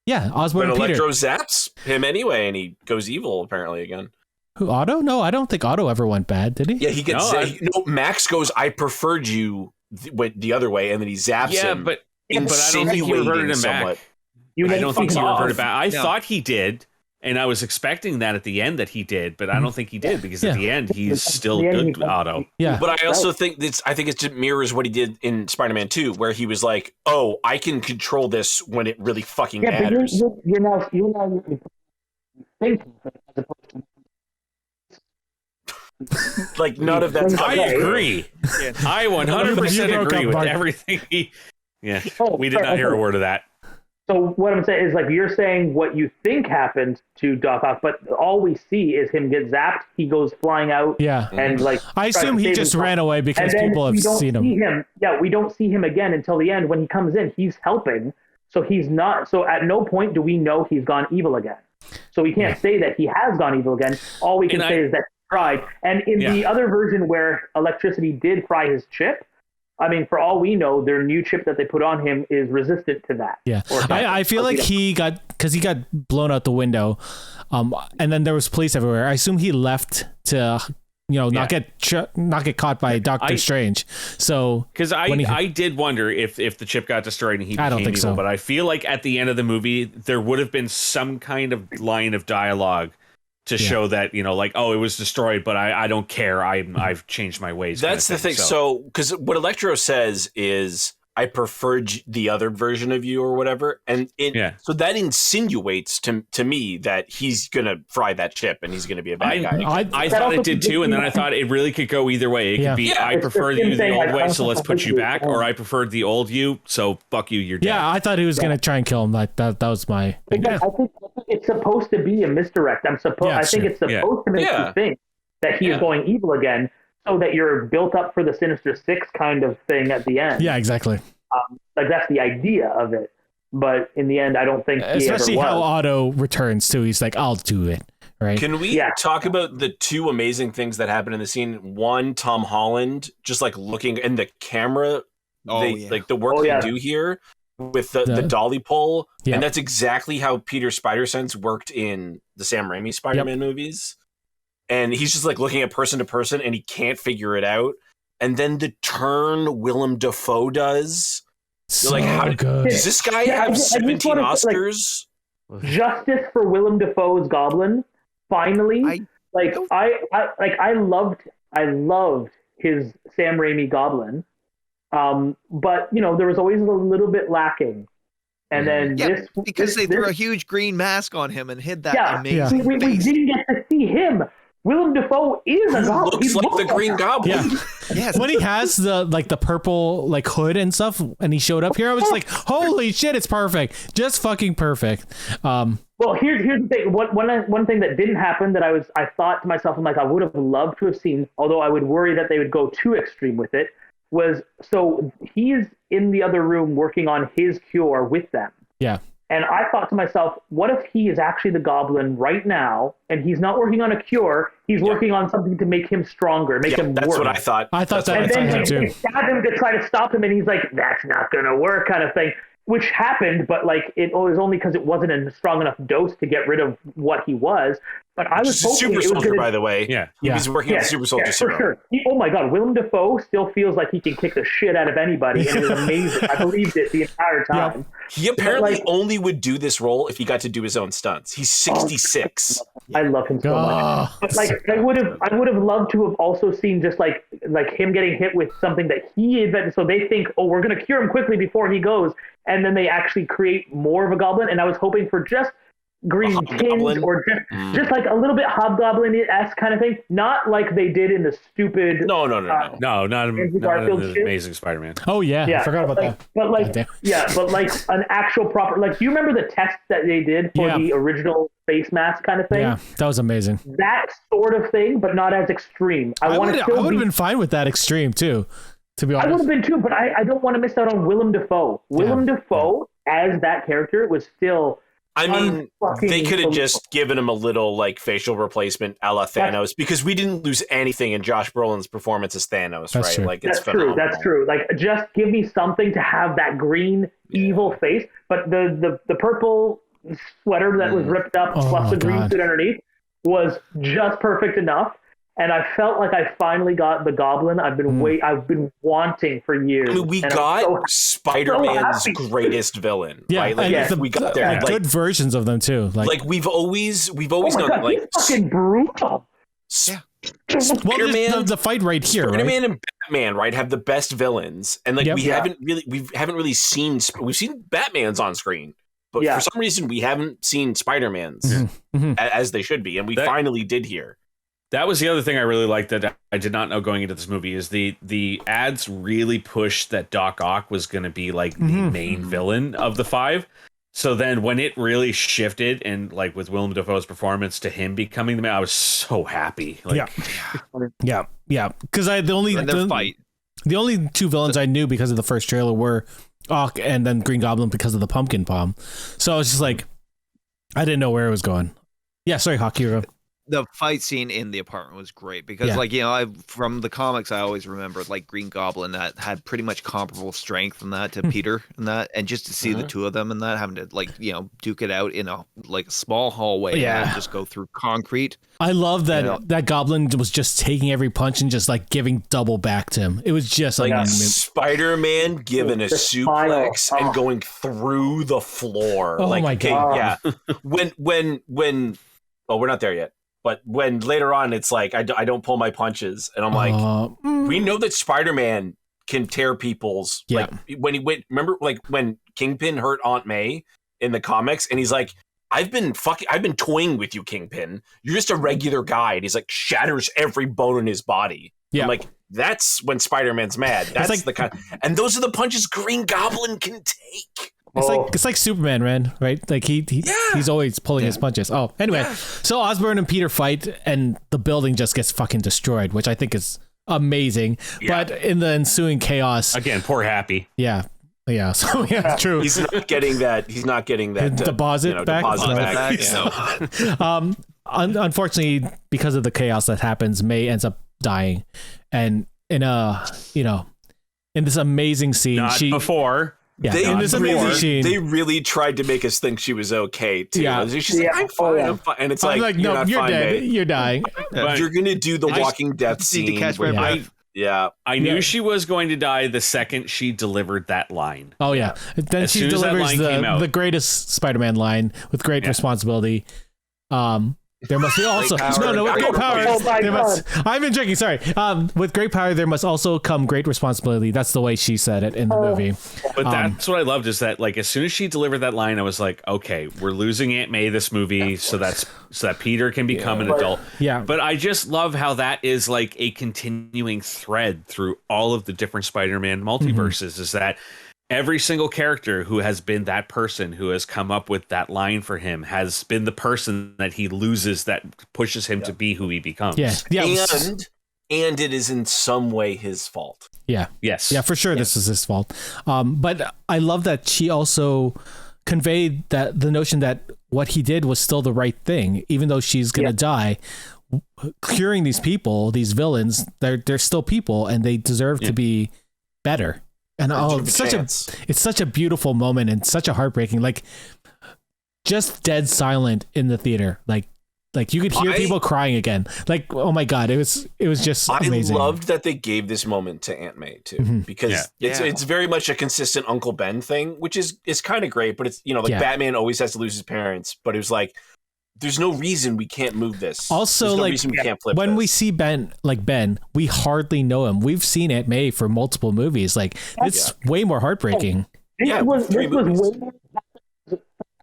but and Peter. Electro zaps him anyway, and he goes evil apparently again. Who, Otto? No, I don't think Otto ever went bad, did he? Yeah, he gets. Max goes, I preferred you went the other way, and then he zaps him. But I don't think he reverted him back. I don't think he reverted back. I thought he did. And I was expecting that at the end that he did, but I don't think he did because at the end he's still good, Otto. Yeah, but I also think it just mirrors what he did in Spider-Man 2, where he was like, "Oh, I can control this when it really fucking matters." But you're now thinking as opposed to like none of that's. I agree. I 100% agree with everything. We did not hear a word of that. So what I'm saying is, like, you're saying what you think happened to Doc Ock, but all we see is him get zapped. He goes flying out. Yeah. And like, I assume he just ran away because people have seen him. Yeah, we don't see him again until the end. When he comes in, he's helping. So he's not. So at no point do we know he's gone evil again. So we can't say that he has gone evil again. All we can say is that he tried. And in the other version where electricity did fry his chip, I mean, for all we know, their new chip that they put on him is resistant to that. Yeah, I feel like he got blown out the window, and then there was police everywhere. I assume he left to, not get caught by Doctor Strange. So because I did wonder if the chip got destroyed and he became evil, so. But I feel like at the end of the movie there would have been some kind of line of dialogue to show that, it was destroyed, but I don't care. I've changed my ways. That's the thing. So, because what Electro says is, I preferred the other version of you or whatever. And so that insinuates to me that he's going to fry that chip and he's going to be a bad guy. I thought it did too. And then I thought it really could go either way. It could be, I preferred you the old way, so let's put you back. Or I preferred the old you, so fuck you, you're dead. Yeah, I thought he was going to try and kill him. Like that was my... I think it's supposed to be a misdirect. I think it's supposed to make you think that he is going evil again, so that you're built up for the Sinister Six kind of thing at the end. Yeah, exactly. Like that's the idea of it. But in the end, I don't think especially how Otto returns too. He's like, I'll do it. Right. Can we talk about the two amazing things that happen in the scene? One, Tom Holland just like looking in the camera, like the work they do here with the dolly pole. Yeah. And that's exactly how Peter Spider-Sense worked in the Sam Raimi Spider-Man movies. And he's just like looking at person to person and he can't figure it out. And then the turn Willem Dafoe does. So like, how good. Does this guy have 17 Oscars? Justice for Willem Dafoe's Goblin. Finally, I loved his Sam Raimi Goblin. But there was always a little bit lacking. And then they threw a huge green mask on him and hid that amazing we didn't get to see him. Willem Dafoe is a goblin. Looks like the Green Goblin. Yeah. Yes. When he has the purple like hood and stuff, and he showed up here, I was like, "Holy shit, it's perfect! Just fucking perfect." Well, here's the thing. One thing that didn't happen that I thought to myself, I'm like, I would have loved to have seen, although I would worry that they would go too extreme with it. was, so he is in the other room working on his cure with them. Yeah. And I thought to myself, what if he is actually the Goblin right now, and he's not working on a cure, he's working on something to make him stronger, make him that's work. what I thought. I thought that. And then too. they stab him to try to stop him, and he's like, that's not going to work, kind of thing. Which happened, but like it was only because it wasn't a strong enough dose to get rid of what he was. But I was hoping Super it was Soldier, gonna, by the way. Yeah. He's working on the Super Soldier for serum. sure. Oh my God, Willem Dafoe still feels like he can kick the shit out of anybody, and it was amazing. I believed it the entire time. He apparently like, only would do this role if he got to do his own stunts. He's 66. I love him so much. But like, I would have loved to have also seen just like him getting hit with something that he invented. So they think, oh, we're gonna cure him quickly before he goes, and then they actually create more of a goblin. And I was hoping for just green tinge or just like a little bit Hobgoblin-esque kind of thing, not like they did in the stupid No, not Garfield the shit. Amazing Spider-Man. Oh yeah, I forgot about that. But like, Goddamn. but like an actual proper, like, do you remember the test that they did for the original face mask kind of thing? Yeah, that was amazing. That sort of thing, but not as extreme. I would have been fine with that extreme too, to be honest. I would have been too, but I don't want to miss out on Willem Dafoe. Willem Dafoe as that character was still. I mean, they could have just given him a little like facial replacement a la Thanos, because we didn't lose anything in Josh Brolin's performance as Thanos, That's right? true. Like, it's That's true. phenomenal. That's true. Like, just give me something to have that green evil face, but the purple sweater that was ripped up plus the green suit underneath was just perfect enough. And I felt like I finally got the Goblin I've been wanting for years. I mean, we And got Spider-Man's so greatest villain, Yeah, right? Like, and we got there. good Like, versions of them too. Like we've always oh my known, God, like, he's fucking brutal. well, Spider-Man, the fight right here, Spider-Man right? and Batman, right, have the best villains, and like we haven't really seen. We've seen Batman's on screen, but for some reason we haven't seen Spider-Man's as they should be, and we finally did here. That was the other thing I really liked that I did not know going into this movie is the ads really pushed that Doc Ock was going to be like the main villain of the five. So then when it really shifted and like with Willem Dafoe's performance to him becoming the man, I was so happy. Like, yeah. Because the only two villains I knew because of the first trailer were Ock and then Green Goblin because of the pumpkin bomb. So I was just like, I didn't know where it was going. Yeah, sorry, Hawk, you go. The fight scene in the apartment was great because, like, you know, from the comics, I always remember like Green Goblin that had pretty much comparable strength in that to Peter and that, and just to see the two of them and that having to like, you know, duke it out in a like small hallway and just go through concrete. I love that that Goblin was just taking every punch and just like giving double back to him. It was just like Spider-Man giving a suplex and going through the floor. Oh, like, my God. Yeah. when we're not there yet. But when later on it's like I don't pull my punches, and I'm like, we know that Spider-Man can tear people's like when he went. Remember, like when Kingpin hurt Aunt May in the comics, and he's like, I've been toying with you, Kingpin. You're just a regular guy, and he's like shatters every bone in his body. Yeah, I'm like, that's when Spider-Man's mad. That's like, the kind, and those are the punches Green Goblin can take. It's like Superman, man, right? Like he's always pulling his punches. Oh, anyway, so Osborn and Peter fight, and the building just gets fucking destroyed, which I think is amazing. Yeah. But in the ensuing chaos, again, poor Happy. Yeah. So it's true. He's not getting that. Deposit back. Unfortunately, because of the chaos that happens, May ends up dying, and in this amazing scene, Yeah, they really tried to make us think she was okay too. Yeah. She's like, I'm fine, I'm fine. And it's like, no, you're fine, dead. babe. You're dying. But you're gonna do the Walking Death scene. To catch my breath. I knew she was going to die the second she delivered that line. Oh yeah. Then as she delivers the greatest Spider-Man line with great responsibility. There must be also with great power. I've been drinking. Sorry. With great power, there must also come great responsibility. That's the way she said it in the movie. But that's what I loved is that like as soon as she delivered that line, I was like, okay, we're losing Aunt May this movie, so that Peter can become an adult. Yeah. But I just love how that is like a continuing thread through all of the different Spider-Man multiverses. Is that every single character who has been that person who has come up with that line for him has been the person that he loses that pushes him to be who he becomes. Yeah. And and it is in some way his fault. Yeah. Yes. Yeah, for sure. This is his fault. But I love that she also conveyed that the notion that what he did was still the right thing, even though she's going to die. Curing these people, these villains, they're still people and they deserve to be better. And it's such a beautiful moment and such a heartbreaking, like just dead silent in the theater. Like you could hear people crying again. Like, oh my God, it was just amazing. I loved that they gave this moment to Aunt May too, because it's very much a consistent Uncle Ben thing, which is kind of great. But it's Batman always has to lose his parents, but it was like, there's no reason we can't move this. Also, there's no reason we can't flip when this. we see Ben, we hardly know him. We've seen Aunt May for multiple movies. Like, it's way more heartbreaking. This was way more.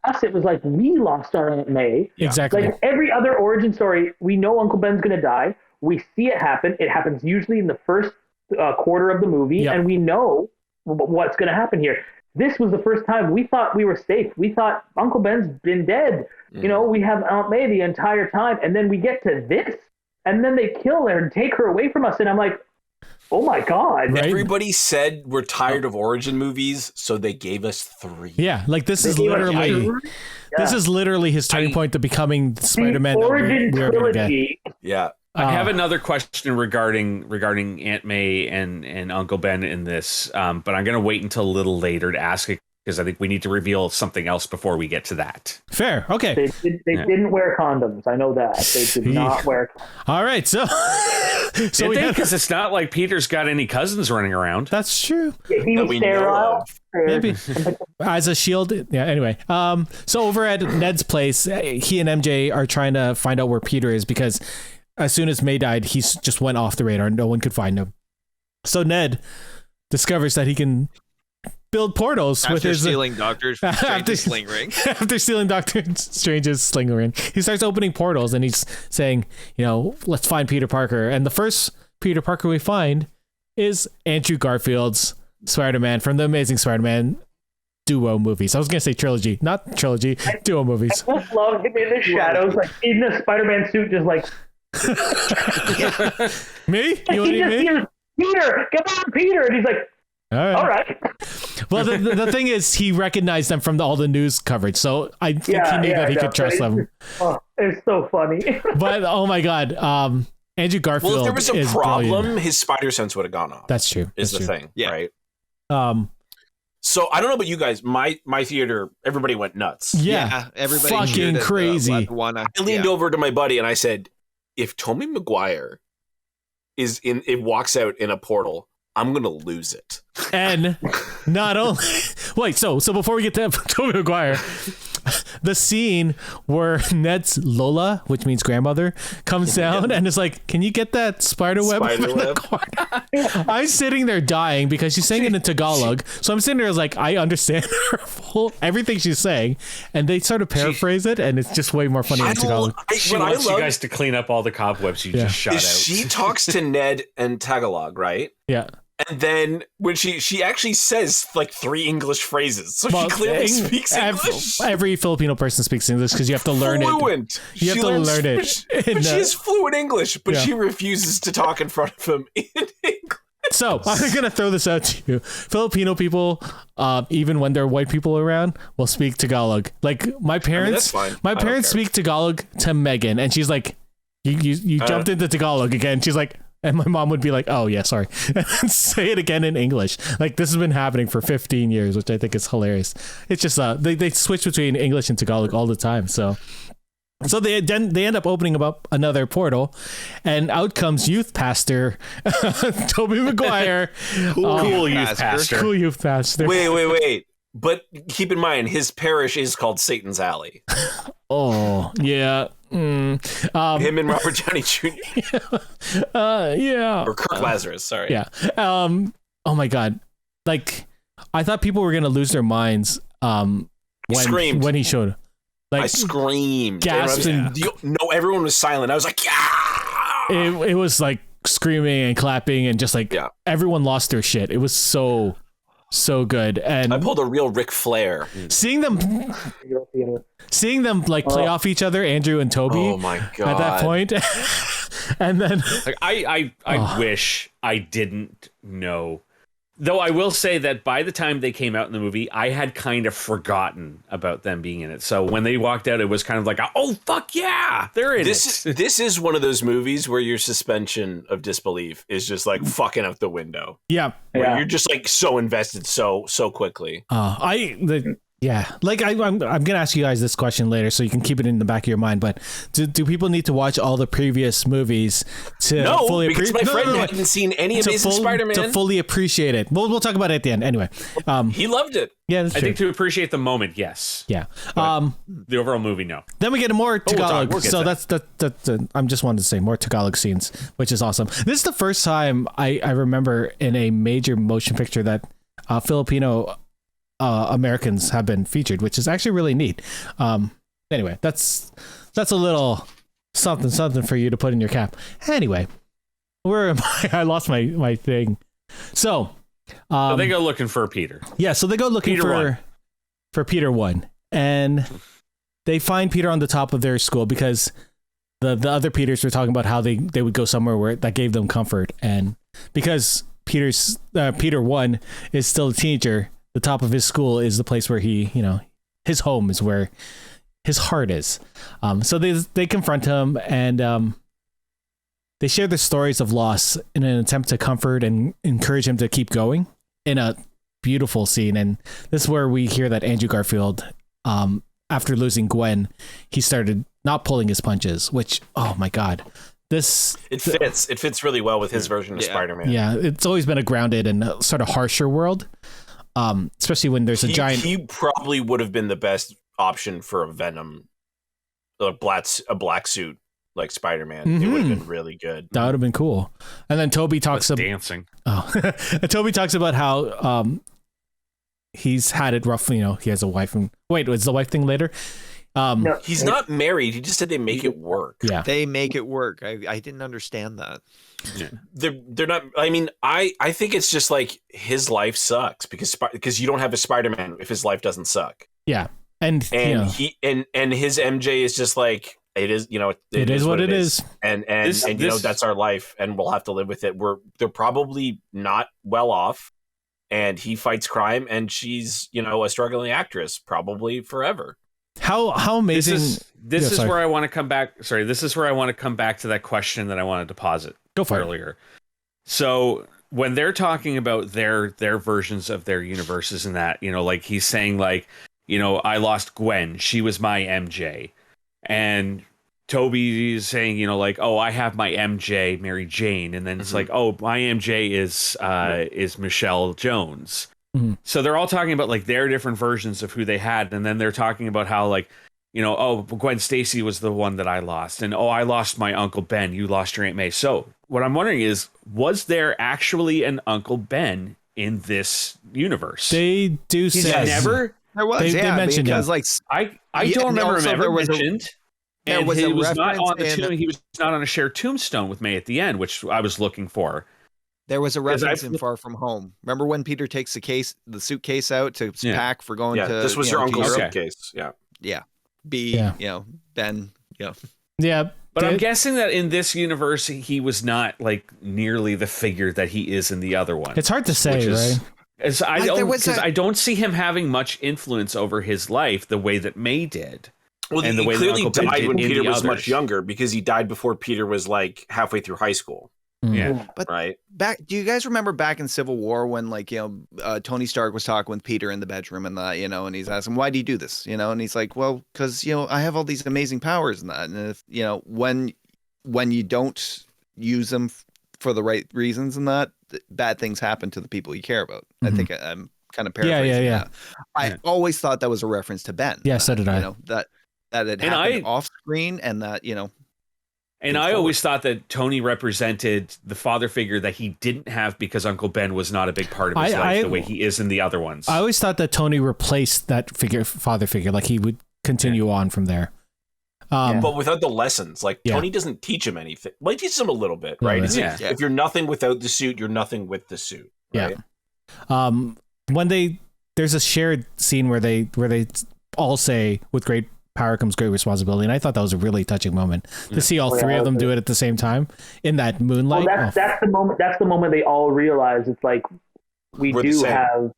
Us, it was like we lost our Aunt May. Exactly. Like every other origin story, we know Uncle Ben's going to die. We see it happen. It happens usually in the first quarter of the movie, and we know what's going to happen here. This was the first time we thought we were safe. We thought Uncle Ben's been dead. You know, we have Aunt May the entire time, and then we get to this, and then they kill her and take her away from us, and I'm like, oh my God. Right? Everybody said we're tired of origin movies, so they gave us 3. Yeah, like this is literally his turning point to becoming the Spider-Man that we are going to get. Yeah. I have another question regarding Aunt May and Uncle Ben in this, but I'm going to wait until a little later to ask it because I think we need to reveal something else before we get to that. Fair. Okay. They didn't wear condoms. I know that. They did not wear condoms. All right. So because it's not like Peter's got any cousins running around. That's true. He was sterile. Maybe as a shield. Yeah. Anyway, so over at Ned's place, he and MJ are trying to find out where Peter is because as soon as May died, he just went off the radar. No one could find him. So Ned discovers that he can build portals with his stealing Doctor Strange's sling ring. After stealing Doctor Strange's sling ring, he starts opening portals and he's saying, let's find Peter Parker. And the first Peter Parker we find is Andrew Garfield's Spider-Man from the Amazing Spider-Man duo movies. I was gonna say trilogy, not trilogy, duo movies. I just love him in the shadows, like in the Spider-Man suit, just like me. You want to me? Peter, come on, Peter, and he's like, all right. Well, the thing is, he recognized them from all the news coverage, so I think he knew that he could trust them. It's so funny. But oh my God, Andrew Garfield. Well, if there was a problem, brilliant. his spider sense would have gone off. That's true. Is the thing, right? So I don't know about you guys. My theater, everybody went nuts. Yeah, everybody fucking crazy. I leaned over to my buddy and I said, "If Tobey Maguire walks out in a portal, I'm gonna lose it." And not only wait, so before we get to Tobey Maguire, the scene where Ned's Lola, which means grandmother, comes down and is like, "Can you get that spider web?" I'm sitting there dying because she's saying it in Tagalog. So I'm sitting there like, I understand everything she's saying, and they sort of paraphrase it, and it's just way more funny in Tagalog. She wants you guys to clean up all the cobwebs you just shot out. She talks to Ned and Tagalog, right? Yeah. And then when she actually says like 3 English phrases, so she clearly speaks English. Every Filipino person speaks English because you have to learn it. You have to learn it. But she is fluent English, but she refuses to talk in front of him in English. So I'm gonna throw this out to you. Filipino people, even when there are white people around, will speak Tagalog. Like my parents, my parents speak Tagalog to Megan, and she's like, "You jumped into Tagalog again." She's like. And my mom would be like, "Oh yeah, sorry," and say it again in English. Like this has been happening for 15 years, which I think is hilarious. It's just they switch between English and Tagalog all the time. So they end up opening up another portal, and out comes youth pastor Tobey Maguire. Cool youth pastor. Cool youth pastor. Wait. But keep in mind, his parish is called Satan's Alley. Oh yeah. Him and Robert Downey Jr. Yeah. Or Kirk Lazarus, sorry. Yeah. Oh my God. Like, I thought people were gonna lose their minds when he showed. Like, I screamed. Gasping. No, everyone was silent. I was like, yeah. It was like screaming and clapping and just like everyone lost their shit. It was so so good. And I pulled a real Ric Flair. seeing them like play off each other, Andrew and Toby. Oh my god! At that point, and then Like I wish I didn't know. Though I will say that by the time they came out in the movie, I had kind of forgotten about them being in it. So when they walked out, it was kind of like, oh fuck yeah, they're in it. This is one of those movies where your suspension of disbelief is just like fucking out the window. yeah, Where you're just like so invested so quickly. Like I'm gonna ask you guys this question later, so you can keep it in the back of your mind. But do people need to watch all the previous movies to fully because appreciate? my friend hadn't seen any Amazing Spider-Man to fully appreciate it. We'll talk about it at the end anyway. He loved it. Yeah, that's I true. think to appreciate the moment, yes. Yeah. The overall movie, no. Then we get more Tagalog. we'll get So to that's I'm just wanted to say more Tagalog scenes, which is awesome. This is the first time I remember in a major motion picture that Filipino Americans have been featured, which is actually really neat. Anyway, that's a little something for you to put in your cap. Anyway, where am I? I lost my thing. So they go looking for Peter. Yeah, so they go looking for Peter 1, and they find Peter on the top of their school because the other Peters were talking about how they would go somewhere where that gave them comfort, and because Peter 1 is still a teenager, the top of his school is the place where he, his home is where his heart is. So they confront him, and they share their stories of loss in an attempt to comfort and encourage him to keep going in a beautiful scene. And this is where we hear that Andrew Garfield, after losing Gwen, he started not pulling his punches, which, oh my God. It fits really well with his version of Spider-Man. Yeah, it's always been a grounded and sort of harsher world. Especially when there's a giant. He probably would have been the best option for a Venom, a black suit like Spider-Man. Mm-hmm. It would have been really good. That would have been cool. And then Toby talks about dancing. And Toby talks about how he's had it rough. He has a wife. And wait, was the wife thing later? No, he's not married. He just said they make it work. Yeah, they make it work. I didn't understand that. Yeah. They're not. I mean, I think it's just like his life sucks because you don't have a Spider-Man if his life doesn't suck. Yeah, and he and his MJ is just like it is. It is what it is. And that's our life, and we'll have to live with it. They're probably not well off, and he fights crime, and she's a struggling actress probably forever. How amazing! This is where I want to come back. Sorry, this is where I want to come back to that question that I wanted to posit. Go for earlier. It. So when they're talking about their versions of their universes and that, like he's saying like, I lost Gwen, she was my MJ, and Toby is saying, like, oh, I have my MJ, Mary Jane, and then it's like, oh, my MJ is Michelle Jones. Mm-hmm. So they're all talking about like their different versions of who they had, and then they're talking about how like, oh, Gwen Stacy was the one that I lost, and oh, I lost my Uncle Ben, you lost your Aunt May. So what I'm wondering is, was there actually an Uncle Ben in this universe? They do say never. There was, they mentioned because it. like I don't remember him ever mentioned. And he was not on the tomb. He was not on a shared tombstone with May at the end, which I was looking for. There was a reference in Far From Home. Remember when Peter takes the suitcase out to pack for going to? This was your uncle's suitcase. Yeah. Yeah. Ben. Yeah. Yeah. But I'm guessing that in this universe, he was not like nearly the figure that he is in the other one. It's hard to say, right? I don't see him having much influence over his life the way that May did. Well, and he clearly died when Peter was others. much younger because he died before Peter was like halfway through high school. Yeah, but right. Do you guys remember back in Civil War when Tony Stark was talking with Peter in the bedroom and that and he's asking, why do you do this, and he's like, well, because I have all these amazing powers and that, and if when you don't use them for the right reasons and that, bad things happen to the people you care about. Mm-hmm. I think I'm kind of paraphrasing. Yeah. I always thought that was a reference to Ben. Yeah, so did I. That it happened off screen and that And I always thought that Tony represented the father figure that he didn't have because Uncle Ben was not a big part of his life the way he is in the other ones. I always thought that Tony replaced that father figure, like he would continue on from there. But without the lessons, like Tony doesn't teach him anything. Well, he teaches him a little bit, right? Yeah. If you're nothing without the suit, you're nothing with the suit. Right? Yeah. there's a shared scene where they all say, with great power comes great responsibility, and I thought that was a really touching moment to see all three of them do it at the same time in that moonlight. Well, that's the moment. That's the moment they all realize it's like we We're the do same. have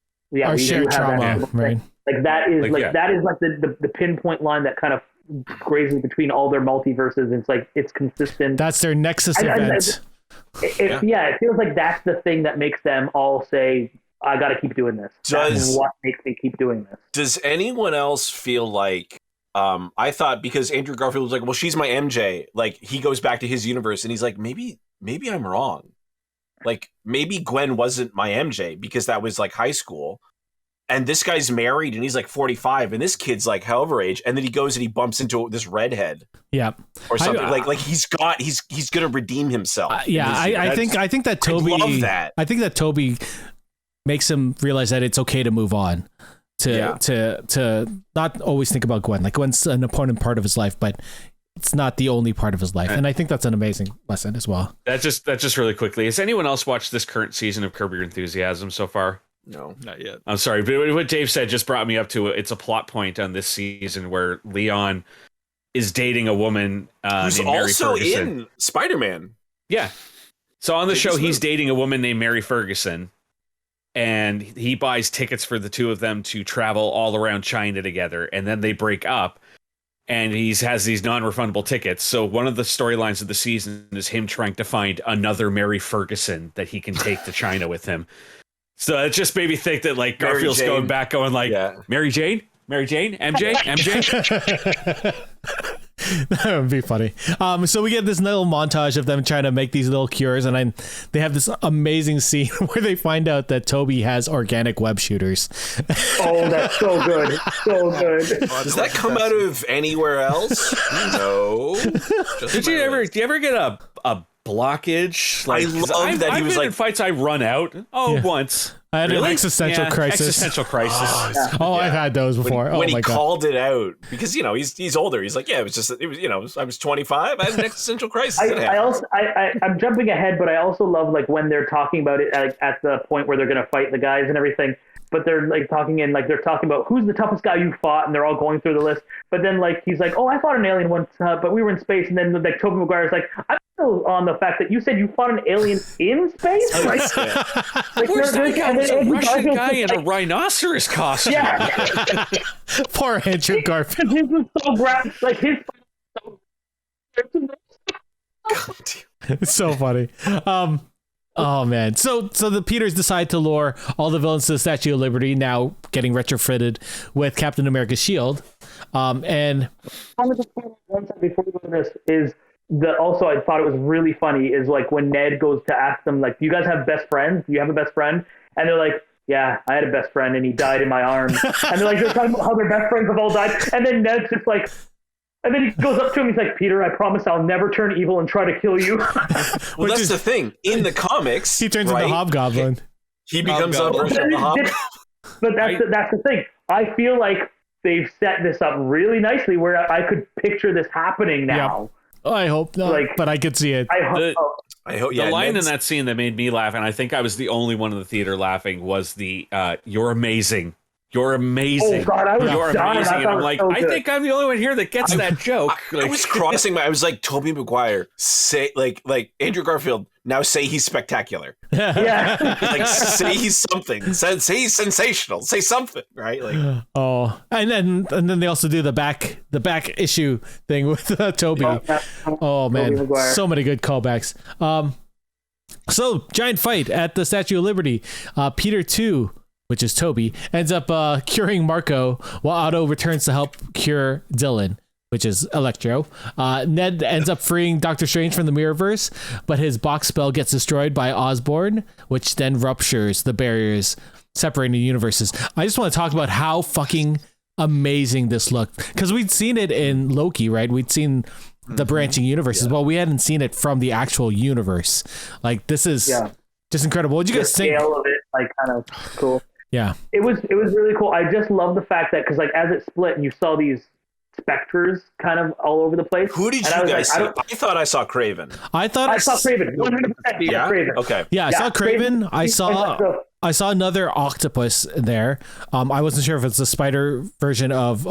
our we shared do have trauma, that, right? Like that is Like, yeah. that is like the pinpoint line that kind of grazes between all their multiverses. It's like it's consistent. That's their nexus event. It feels like that's the thing that makes them all say, I got to keep doing this. That's what makes me keep doing this. Does anyone else feel like I thought, because Andrew Garfield was like, well, she's my MJ, like he goes back to his universe and he's like, maybe I'm wrong. Like maybe Gwen wasn't my MJ because that was like high school. And this guy's married and he's like 45 and this kid's like however age, and then he goes and he bumps into this redhead. Yeah. Or something. Like he's gonna redeem himself. I think that Toby I love that. I think that Toby makes him realize that it's okay to move on. To not always think about Gwen. Like Gwen's an important part of his life, but it's not the only part of his life. And I think that's an amazing lesson as well. That just really quickly. Has anyone else watched this current season of Curb Your Enthusiasm so far? No, Not yet. I'm sorry, but what Dave said just brought me up to it's a plot point on this season where Leon is dating a woman who's named Mary also Ferguson. in Spider-Man. Yeah. So on the Big show, he's smooth. dating a woman named Mary Ferguson, and he buys tickets for the two of them to travel all around China together, and then they break up, and he has these non-refundable tickets. So one of the storylines of the season is him trying to find another Mary Ferguson that he can take to China with him. So it just made me think that like Mary Garfield's Jane. going back going like, Yeah. Mary Jane, MJ. That would be funny. So we get this little montage of them trying to make these little cures, and they have this amazing scene where they find out that Toby has organic web shooters. Oh, that's so good. So good. Does that come out of anywhere else? No. Do you ever get a blockage? Like, I love 'cause that he I've was been like- in fights I run out. Yeah. Once. I had Really? an existential Yeah, crisis. Existential crisis. I've had those before. When oh my he god. called it out, because he's older. He's like, yeah, it was I was 25. I had an existential crisis. I'm jumping ahead, but I also love like when they're talking about it at the point where they're going to fight the guys and everything. But they're like talking about who's the toughest guy you fought, and they're all going through the list. But then like he's like, oh, I fought an alien once, but we were in space. And then like Tobey Maguire's like, I'm still on the fact that you said you fought an alien in space. Like, Where's that guy? There's a Andrew Russian Garfield's guy in just a rhinoceros costume. Yeah, Poor Andrew Garfield. his was so like his. It's so funny. Oh man. So the Peters decide to lure all the villains to the Statue of Liberty, now getting retrofitted with Captain America's shield. And One thing before we go to this is also I thought it was really funny is like when Ned goes to ask them like, do you guys have best friends? Do you have a best friend? And they're like, yeah, I had a best friend and he died in my arms. And they're talking about how their best friends have all died. And then Ned's just like, and then he goes up to him. He's like, Peter, I promise I'll never turn evil and try to kill you. Well, that's the thing. In the comics, he turns into Hobgoblin. He becomes a Hobgoblin. version of the Hobgoblin. But that's the thing. I feel like they've set this up really nicely where I could picture this happening now. I hope not, but I could see it. I hope. I hope. The line in that scene that made me laugh, and I think I was the only one in the theater laughing, was the "You're amazing. You're amazing. Oh God, I was You're dying. amazing." I And thought I'm it was like, so I good. think I'm the only one here that gets that joke. I was crossing I was like, Tobey Maguire, say like Andrew Garfield, now say he's spectacular. Yeah. Like say he's something. Say he's sensational. Say something, right? Like Oh, and then they also do the back issue thing with Toby. Oh man, Maguire. so many good callbacks. So giant fight at the Statue of Liberty. Peter 2, which is Toby, ends up curing Marco while Otto returns to help cure Dylan, which is Electro. Ned ends up freeing Doctor Strange from the Mirrorverse, but his box spell gets destroyed by Osborn, which then ruptures the barriers separating the universes. I just want to talk about how fucking amazing this looked, because we'd seen it in Loki, right? We'd seen the branching universes. Well, we hadn't seen it from the actual universe. Like, this is just incredible. What'd you guys think? The scale of it, like, kind of cool. Yeah, it was really cool. I just love the fact that because like as it split and you saw these specters kind of all over the place. who did you guys see? I thought I saw Craven. I thought I saw Craven. 100%. Yeah. Craven. Okay. Yeah, I saw Craven. I saw I saw another octopus there. I wasn't sure if it's the spider version of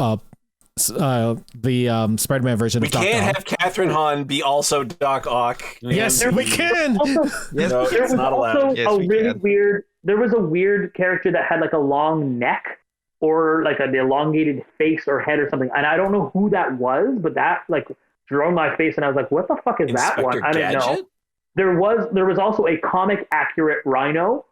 the Spider-Man version We of Doc can't Ock. have Catherine Hahn be also Doc Ock. Yes, we can. Also, Yes, No, there it's was not allowed. also Yes, a we really can. weird. There was a weird character that had like a long neck or like an elongated face or head or something, and I don't know who that was, but that like drew on my face, and I was like, "What the fuck is that Inspector one?" I didn't know. Gadget? There was also a comic accurate Rhino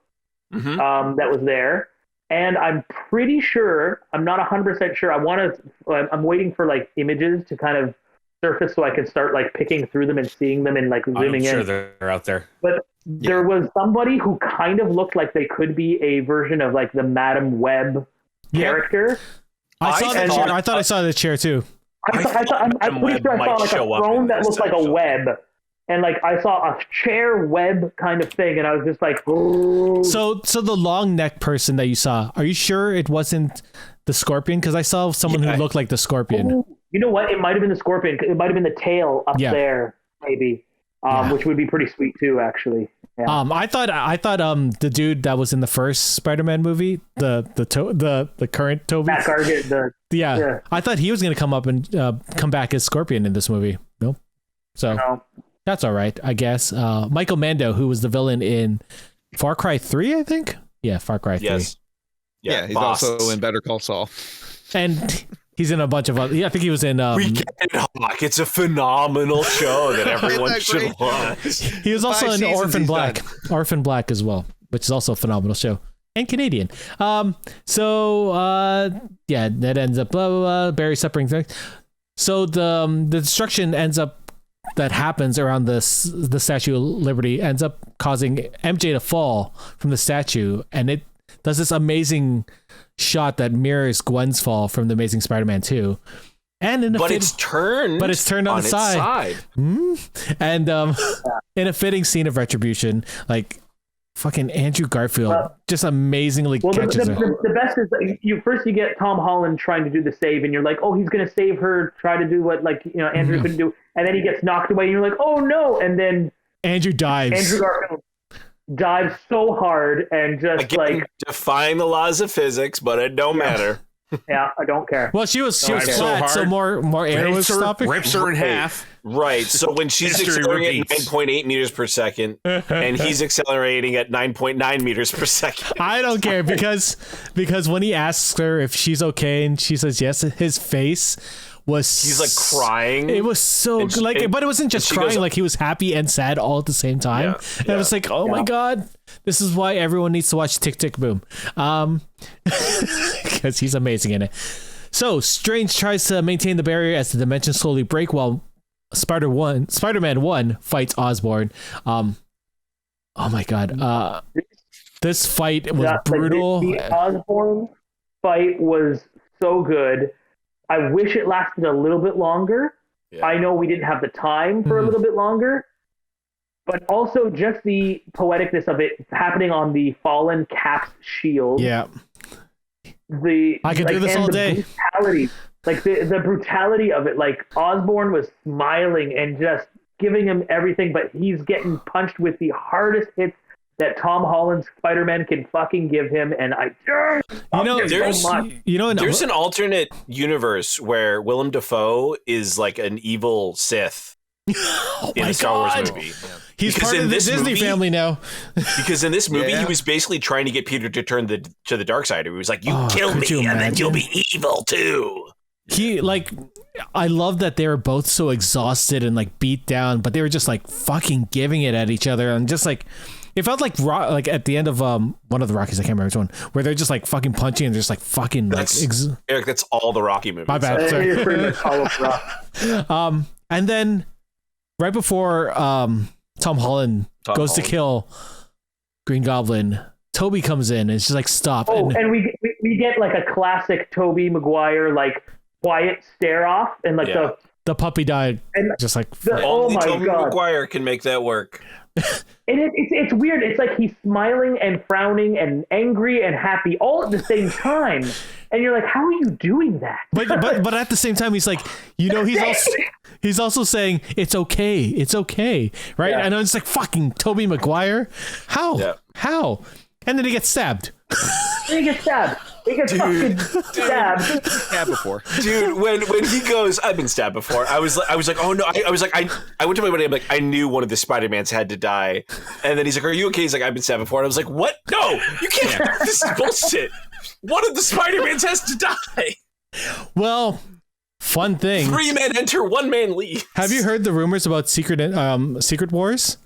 Mhm. that was there, and I'm pretty sure, I'm not 100% sure. I'm waiting for like images to kind of surface so I can start like picking through them and seeing them and like I'm zooming sure in. they're out there. But there was somebody who kind of looked like they could be a version of like the Madam Web character. I saw the thought- chair. I thought I saw the chair too. I'm Madam pretty Web sure I saw might like a show up in throne that this looked like a actually. web. And like I saw a chair web kind of thing, and I was just like, "Oh." So the long neck person that you saw, are you sure it wasn't the Scorpion? Because I saw someone Yeah. who looked like the Scorpion. Ooh, you know what? It might have been the Scorpion. It might have been the tail up Yeah. there, maybe, which would be pretty sweet too, actually. Yeah. I thought the dude that was in the first Spider-Man movie, the current Toby, Matt Gargett, yeah. I thought he was gonna come up and come back as Scorpion in this movie. Nope. So that's all right, I guess. Michael Mando, who was the villain in Far Cry 3, I think. Yeah, Far Cry 3. Yes. Yeah, he's Boss. also in Better Call Saul. And he's in a bunch of other. Yeah, I think he was in. Weekend Hawk. It's a phenomenal show that everyone Isn't that should great? watch. He was also 5 in seasons Orphan he's Black. done. Orphan Black as well, which is also a phenomenal show. And Canadian. Yeah, that ends up blah blah blah. Barry separating things. So the destruction ends up that happens around the Statue of Liberty ends up causing MJ to fall from the statue, and it does this amazing shot that mirrors Gwen's fall from the Amazing Spider-Man 2. And in a But it's turned on its its side. And in a fitting scene of retribution, like fucking Andrew Garfield just amazingly Well, catches her. the best is that you get Tom Holland trying to do the save, and you're like, oh, he's gonna save her, try to do what Andrew couldn't do, and then he gets knocked away, and you're like, oh no, and then Andrew dives. Andrew Garfield dives so hard and just Again, like, defying the laws of physics, but it don't matter. yeah, I don't care. Well, she was Okay. flat, so more air was stopping. rips her in Right. half. Right. So when she's History accelerating at repeats. 9.8 meters per second and he's accelerating at 9.9 meters per second. I don't care because when he asks her if she's okay and she says yes, his face was He's like crying. It was so And she- like, and- but it wasn't just and she goes- crying. Like he was happy and sad all at the same time. Yeah, And I was like, oh my god, this is why everyone needs to watch Tick Tick Boom, because he's amazing in it. So Strange tries to maintain the barrier as the dimensions slowly break, while Spider-Man 1 fights Osborn. Oh my god, this fight was brutal. The Osborn fight was so good. I wish it lasted a little bit longer. Yeah. I know we didn't have the time for a little bit longer, but also just the poeticness of it happening on the fallen Cap's shield. Yeah, I could do this all day. Brutality, like the brutality of it. Like Osborn was smiling and just giving him everything, but he's getting punched with the hardest hits that Tom Holland's Spider-Man can fucking give him, and I just love him there's- so much. There's an alternate universe where Willem Dafoe is like an evil Sith in the Star Wars movie. He's Because part in of the this Disney movie- family now. Because in this movie, Yeah. he was basically trying to get Peter to turn to the dark side. He was like, "You kill could me, you and then imagine? you'll be evil too." I love that they were both so exhausted and like beat down, but they were just like fucking giving it at each other, and just like it felt like like at the end of one of the Rockies, I can't remember which one, where they're just like fucking punching and just like fucking That's Eric. That's all the Rocky movies. my bad. It Sorry. is pretty much all of rough. And then right before Tom Holland goes to kill Green Goblin, Toby comes in and it's just like stop. Oh, and and we get like a classic Tobey Maguire like quiet stare off, and like Yeah. the puppy died, and just like oh Only my Tobey god. Maguire can make that work. And it's weird. It's like he's smiling and frowning and angry and happy all at the same time. And you're like, how are you doing that? but at the same time he's like, he's also saying it's okay, right? Yeah. And I'm just like, fucking Tobey Maguire, how? Yeah. How? And then he gets stabbed. He gets stabbed. He gets fucking stabbed. Stabbed before. Dude, when he goes, I've been stabbed before. I was like, oh no. I went to my buddy. I'm like, I knew one of the Spider-Mans had to die. And then he's like, are you okay? He's like, I've been stabbed before. And I was like, what? No, you can't. This is bullshit. One of the Spider-Mans has to die. Well, fun thing. 3 men enter, 1 man leaves. Have you heard the rumors about Secret Wars?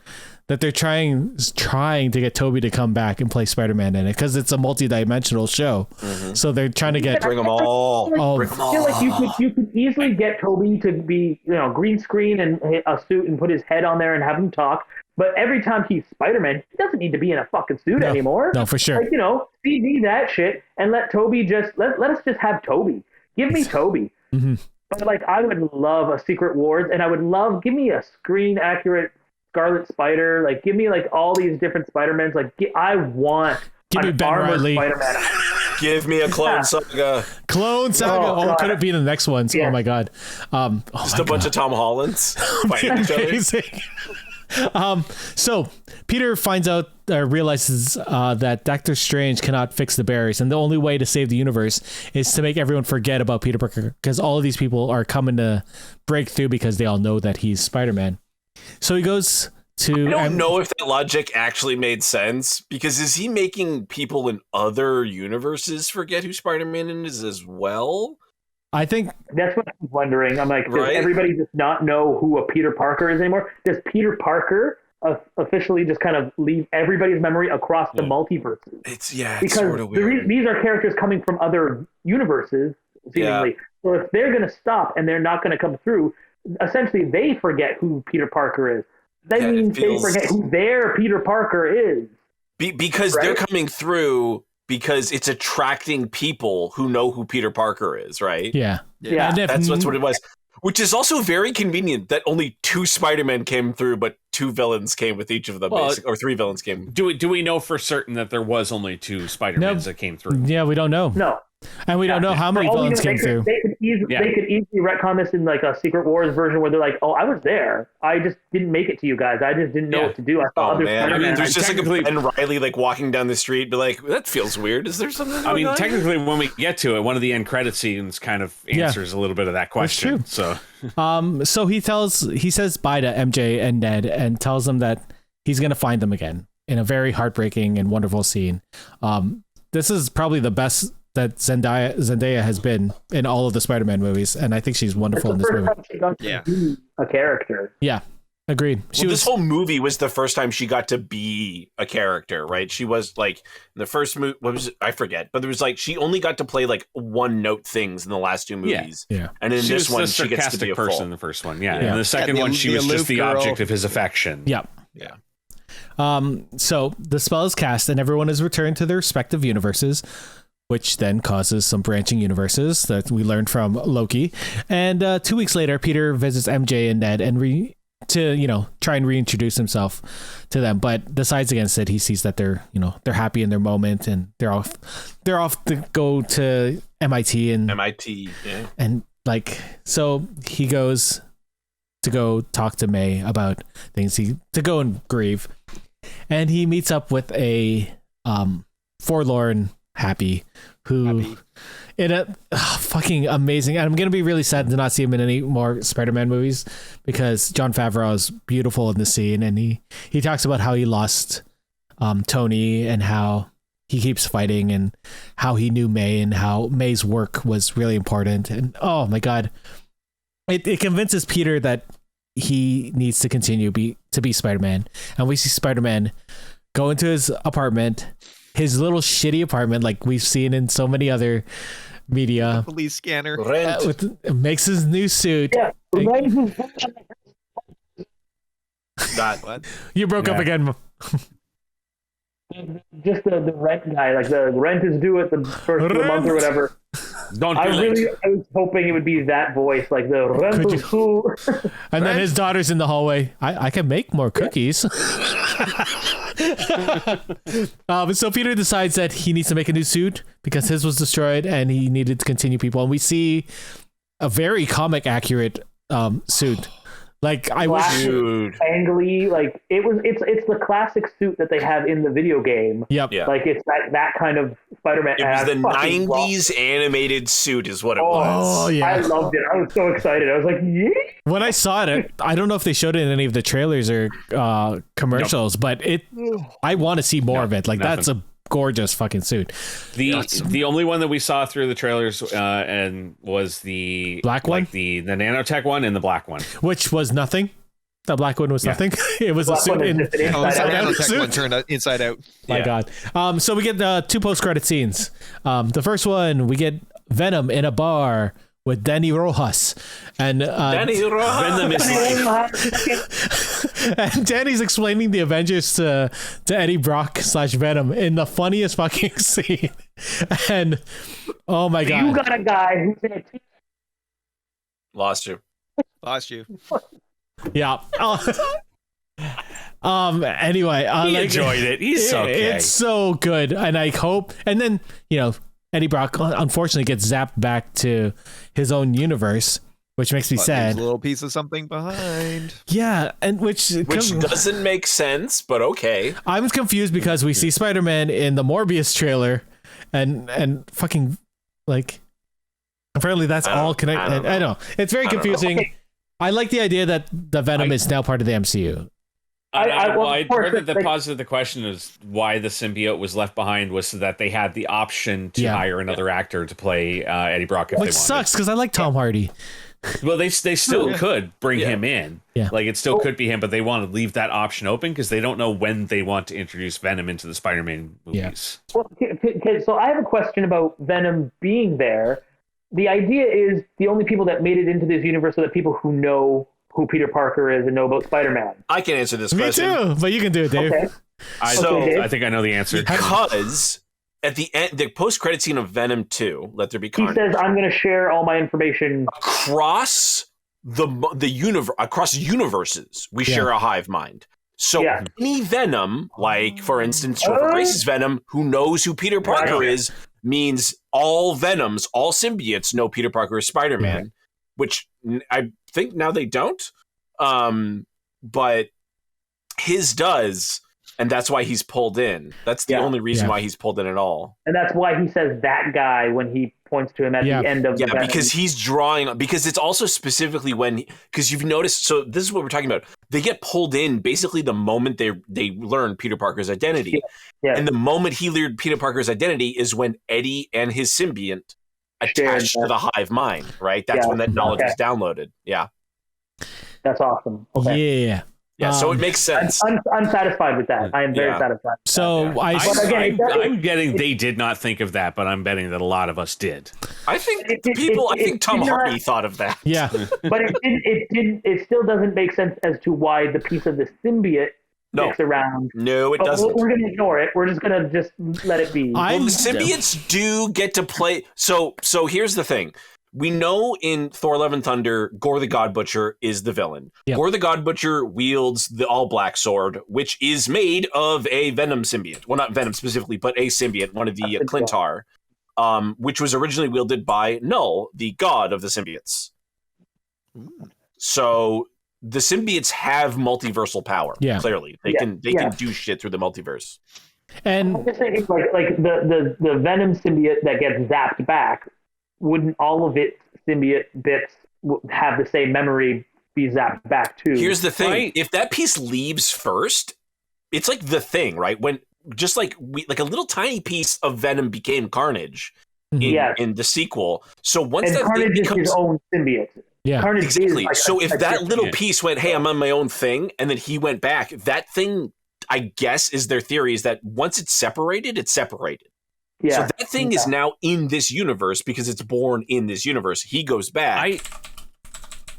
That they're trying to get Toby to come back and play Spider-Man in it because it's a multi-dimensional show. Mm-hmm. So they're trying to get bring them all. I feel like you could easily get Toby to be, green screen and a suit and put his head on there and have him talk. But every time he's Spider-Man, he doesn't need to be in a fucking suit anymore. No, for sure. Like, CD that shit and let Toby let us just have Toby. Give me Toby. Mm-hmm. But like, I would love a Secret Wars, and I would give me a screen accurate Scarlet Spider. Like, give me like all these different Spider-Mans. Like, I want give me Ben armored Riley. Spider-Man. Give me a Clone Saga. Clone Saga. Oh, could it be the next ones? Yeah. Oh my god. Just a bunch of Tom Hollands fighting each other. So Peter finds out, realizes that Doctor Strange cannot fix the barriers, and the only way to save the universe is to make everyone forget about Peter Parker, because all of these people are coming to break through because they all know that he's Spider-Man. So he goes to... I don't know if that logic actually made sense, because is he making people in other universes forget who Spider-Man is as well? I think... That's what I'm wondering. I'm like, does Right? everybody just not know who a Peter Parker is anymore? Does Peter Parker officially just kind of leave everybody's memory across the multiverses? It's because sort of weird. these are characters coming from other universes, seemingly. Yeah. So if they're going to stop and they're not going to come through, essentially they forget who Peter Parker is. That means they forget who their Peter Parker is. Because right? they're coming through because it's attracting people who know who Peter Parker is, right? Yeah. Yeah. And That's what it was. Which is also very convenient that only 2 Spider-Men came through, but 2 villains came with each of them, or 3 villains came. Do we know for certain that there was only 2 Spider-Mans that came through? Yeah, we don't know. No. And we don't know how many villains came through. They could easily retcon this in like a Secret Wars version where they're like, oh, I was there. I just didn't make it to you guys. I just didn't know what to do. I saw other man. I mean, there's just like Technically- a Ben Riley like walking down the street, be like, that feels weird. Is there something going I mean, on here? technically, when we get to it, one of the end credit scenes kind of answers a little bit of that question. So, So he says bye to MJ and Ned and tells them that he's going to find them again in a very heartbreaking and wonderful scene. This is probably the best that Zendaya has been in all of the Spider-Man movies, and I think she's wonderful in this movie. She got to be a character. Yeah, agreed. This whole movie was the first time she got to be a character, right? She was like in the first movie. What was it? I forget, but there was like she only got to play like one-note things in the last 2 movies. Yeah. And in she this was one, the she gets to be a sarcastic person full. in the first one. Yeah. And the second one, she the was just aloof the girl. object of his affection. Yeah. Yeah. So the spell is cast and everyone is returned to their respective universes, which then causes some branching universes that we learned from Loki. And 2 weeks later, Peter visits MJ and Ned and try and reintroduce himself to them, but decides against it. He sees that they're happy in their moment and they're off to go to MIT and like, so he goes to go talk to May about things to go and grieve. And he meets up with a forlorn Happy, who in a fucking amazing, and I'm gonna be really sad to not see him in any more Spider-Man movies because Jon Favreau is beautiful in the scene, and he talks about how he lost Tony and how he keeps fighting and how he knew May and how May's work was really important, and oh my god, it convinces Peter that he needs to continue to be Spider-Man, and we see Spider-Man go into his apartment. His little shitty apartment, like we've seen in so many other media. Police scanner. Makes his new suit. Yeah. What? You broke up again. Just the rent guy, like the rent is due at the first of the month or whatever. Don't I be late. was hoping it would be that voice, like the rent is due. And then his daughter's in the hallway. I can make more cookies. So Peter decides that he needs to make a new suit because his was destroyed and he needed to continue people. And we see a very comic accurate suit. Like I Classic, wish. Dude. angly, like it's the classic suit that they have in the video game. Yep. Yeah. Like it's that kind of Spider-Man. It and was I the fucking loved 90s it. animated suit is what it Oh, Oh was. yeah. I loved it. I was so excited. I was like, yeah. When I saw it, I don't know if they showed it in any of the trailers or commercials, but I want to see more of it. Like nothing. that's a gorgeous fucking suit. The only one that we saw through the trailers and was the Black one? like the nanotech one and the black one. Which was nothing. The black one was nothing. It was a Black suit one is in. just an Oh, inside the out. nanotech one turned inside out. My God. So we get 2 post-credit scenes. The first one, we get Venom in a bar with Danny Rojas, and Danny Venom is and Danny's explaining the Avengers to Eddie Brock / Venom in the funniest fucking scene. And oh my God, You got a guy who's in a team. Lost you. Lost you. yeah. Anyway, he enjoyed it. He's okay. It's so good, and I hope. And then Eddie Brock unfortunately gets zapped back to his own universe, which makes me But sad. there's a little piece of something behind. Yeah, and which doesn't make sense, but okay. I'm confused because we see Spider-Man in the Morbius trailer, and fucking like apparently that's all connected. I know it's very confusing. Okay. I like the idea that the Venom is now part of the MCU. I'd heard that the positive of the question is why the symbiote was left behind was so that they had the option to hire another actor to play Eddie Brock if Which they wanted. sucks because I like Tom Hardy. Well, they still could bring him in. Yeah. Like it still could be him, but they want to leave that option open because they don't know when they want to introduce Venom into the Spider-Man movies. Well, okay, so I have a question about Venom being there. The idea is the only people that made it into this universe are the people who know who Peter Parker is and know about Spider-Man. I can answer this Me question. too, but you can do it, Dave. Okay. I think I know the answer. Because at the end, the post-credit scene of Venom 2, Let There Be He Carnage, says, I'm going to share all my information. across the universe, across universes, we share a hive mind. So any Venom, like for instance, Topher Grace's Venom, who knows who Peter Parker is, means all Venoms, all symbiotes know Peter Parker is Spider-Man, which I think now they don't. But his does, and that's why he's pulled in. That's the only reason why he's pulled in at all. And that's why he says that guy when he points to him at the end of the Venom. Because he's drawing, because it's also specifically because you've noticed, so this is what we're talking about. They get pulled in basically the moment they learn Peter Parker's identity. And the moment he learned Peter Parker's identity is when Eddie and his symbiont attached to the hive mind, right? That's when that knowledge is downloaded. Yeah. That's awesome. Okay. Yeah. Yeah, so it makes sense. I'm satisfied with that. I am very satisfied. So I'm getting they did not think of that, but I'm betting that a lot of us did. I think I think Tom Hardy thought of that. Yeah. But it still doesn't make sense as to why the piece of the symbiote sticks around. No, it doesn't. We're going to ignore it. We're just going to just let it be. The symbiotes do get to play. So here's the thing. We know in Thor: Love and Thunder, Gore the God Butcher is the villain. Yep. Gore the God Butcher wields the all-black sword, which is made of a Venom symbiote. Well, not Venom specifically, but a symbiote, one of the Clintar, which was originally wielded by Null, the god of the symbiotes. So the symbiotes have multiversal power, clearly. They can do shit through the multiverse. And I'm just thinking, like the Venom symbiote that gets zapped back, wouldn't all of its symbiote bits have the same memory be zapped back too? Here's the thing. Right? If that piece leaves first, it's like the Thing, right? When just like a little tiny piece of Venom became Carnage in the sequel. So once that Carnage thing becomes is his own symbiote. Yeah, Carnage exactly. So if that little piece went, hey, I'm on my own thing, and then he went back, that thing, I guess, is their theory is that once it's separated, it's separated. Yeah. So that thing is now in this universe because it's born in this universe. He goes back.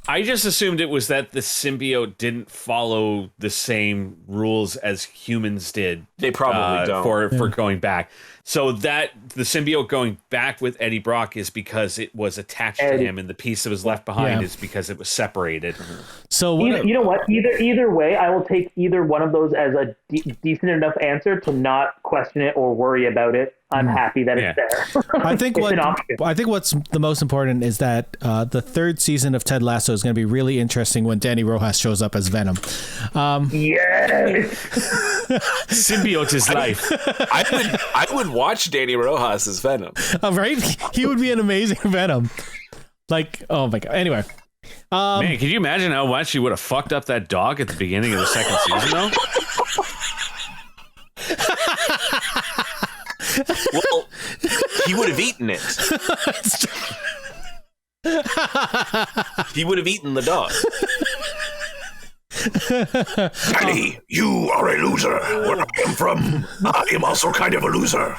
I just assumed it was that the symbiote didn't follow the same rules as humans did. They probably don't for going back. So that the symbiote going back with Eddie Brock is because it was attached to him, and the piece that was left behind is because it was separated. So you know what? Either way, I will take either one of those as a decent enough answer to not question it or worry about it. I'm happy that it's there. I think what's the most important is that the third season of Ted Lasso is going to be really interesting when Danny Rojas shows up as Venom. Yes, Symbiote is life. I would watch Danny Rojas as Venom. Right? He would be an amazing Venom. Like, oh my god. Anyway. Man, could you imagine how much he would have fucked up that dog at the beginning of the second season, though? Well, he would have eaten it. He would have eaten the dog. Danny, you are a loser. Where I am from, I am also kind of a loser.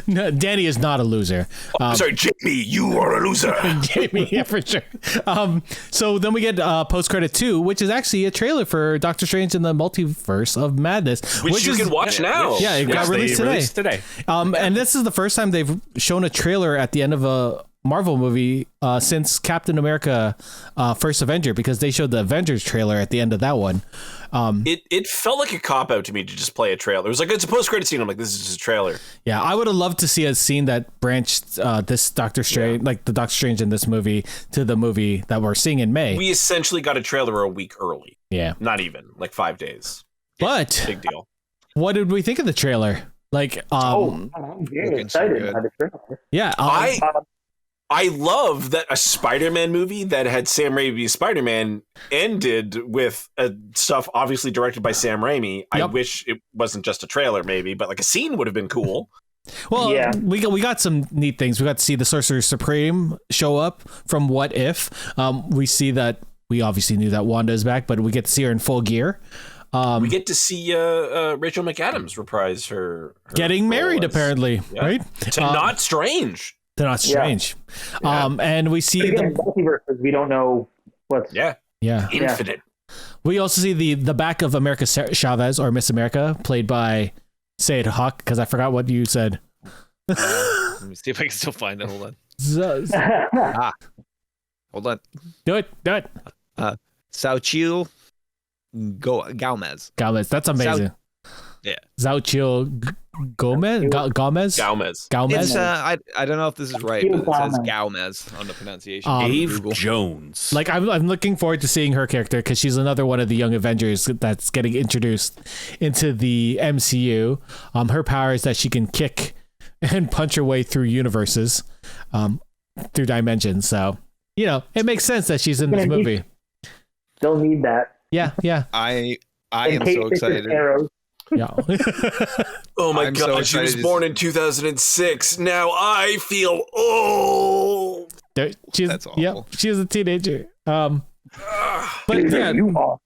No, Danny is not a loser. Sorry, Jamie, you are a loser. Jamie, yeah, for sure. So then we get post-credit 2, which is actually a trailer for Doctor Strange in the Multiverse of Madness. Which you can watch now. Yeah, it got released today. And this is the first time they've shown a trailer at the end of a Marvel movie since Captain America First Avenger, because they showed the Avengers trailer at the end of that one. It felt like a cop-out to me to just play a trailer. It was like, it's a post-credit scene. I'm like, this is just a trailer. Yeah, I would have loved to see a scene that branched this Doctor Strange, like the Doctor Strange in this movie, to the movie that we're seeing in May. We essentially got a trailer a week early. Yeah. Not even, like 5 days. But big deal. What did we think of the trailer? Like, I'm very excited by the trailer. Yeah. I love that a Spider-Man movie that had Sam Raimi's Spider-Man ended with stuff obviously directed by Sam Raimi. Yep. I wish it wasn't just a trailer, maybe, but like a scene would have been cool. Well, yeah. we got some neat things. We got to see the Sorcerer Supreme show up from What If. We see that we obviously knew that Wanda is back, but we get to see her in full gear. We get to see Rachel McAdams reprise her getting married, apparently, right? To Not Strange. They're not strange. Yeah. And we see the multiverses. We don't know what's infinite. We also see the back of America Chavez, or Miss America, played by Say It Hawk, because I forgot what you said. Let me see if I can still find it. Hold on. Hold on. Do it. Sauchil Gomez. That's amazing. Sauchil Gomez. It's I don't know if this is right, but it says Gomez on the pronunciation. Dave Jones. Like I'm looking forward to seeing her character, because she's another one of the young Avengers that's getting introduced into the MCU. Her power is that she can kick and punch her way through universes, through dimensions. So it makes sense that she's in this movie. They'll need that. Yeah. I am so excited. Yeah. Oh my god, she was born in 2006. Now I feel old. That's awful. Yep, she was a teenager. But yeah, you are.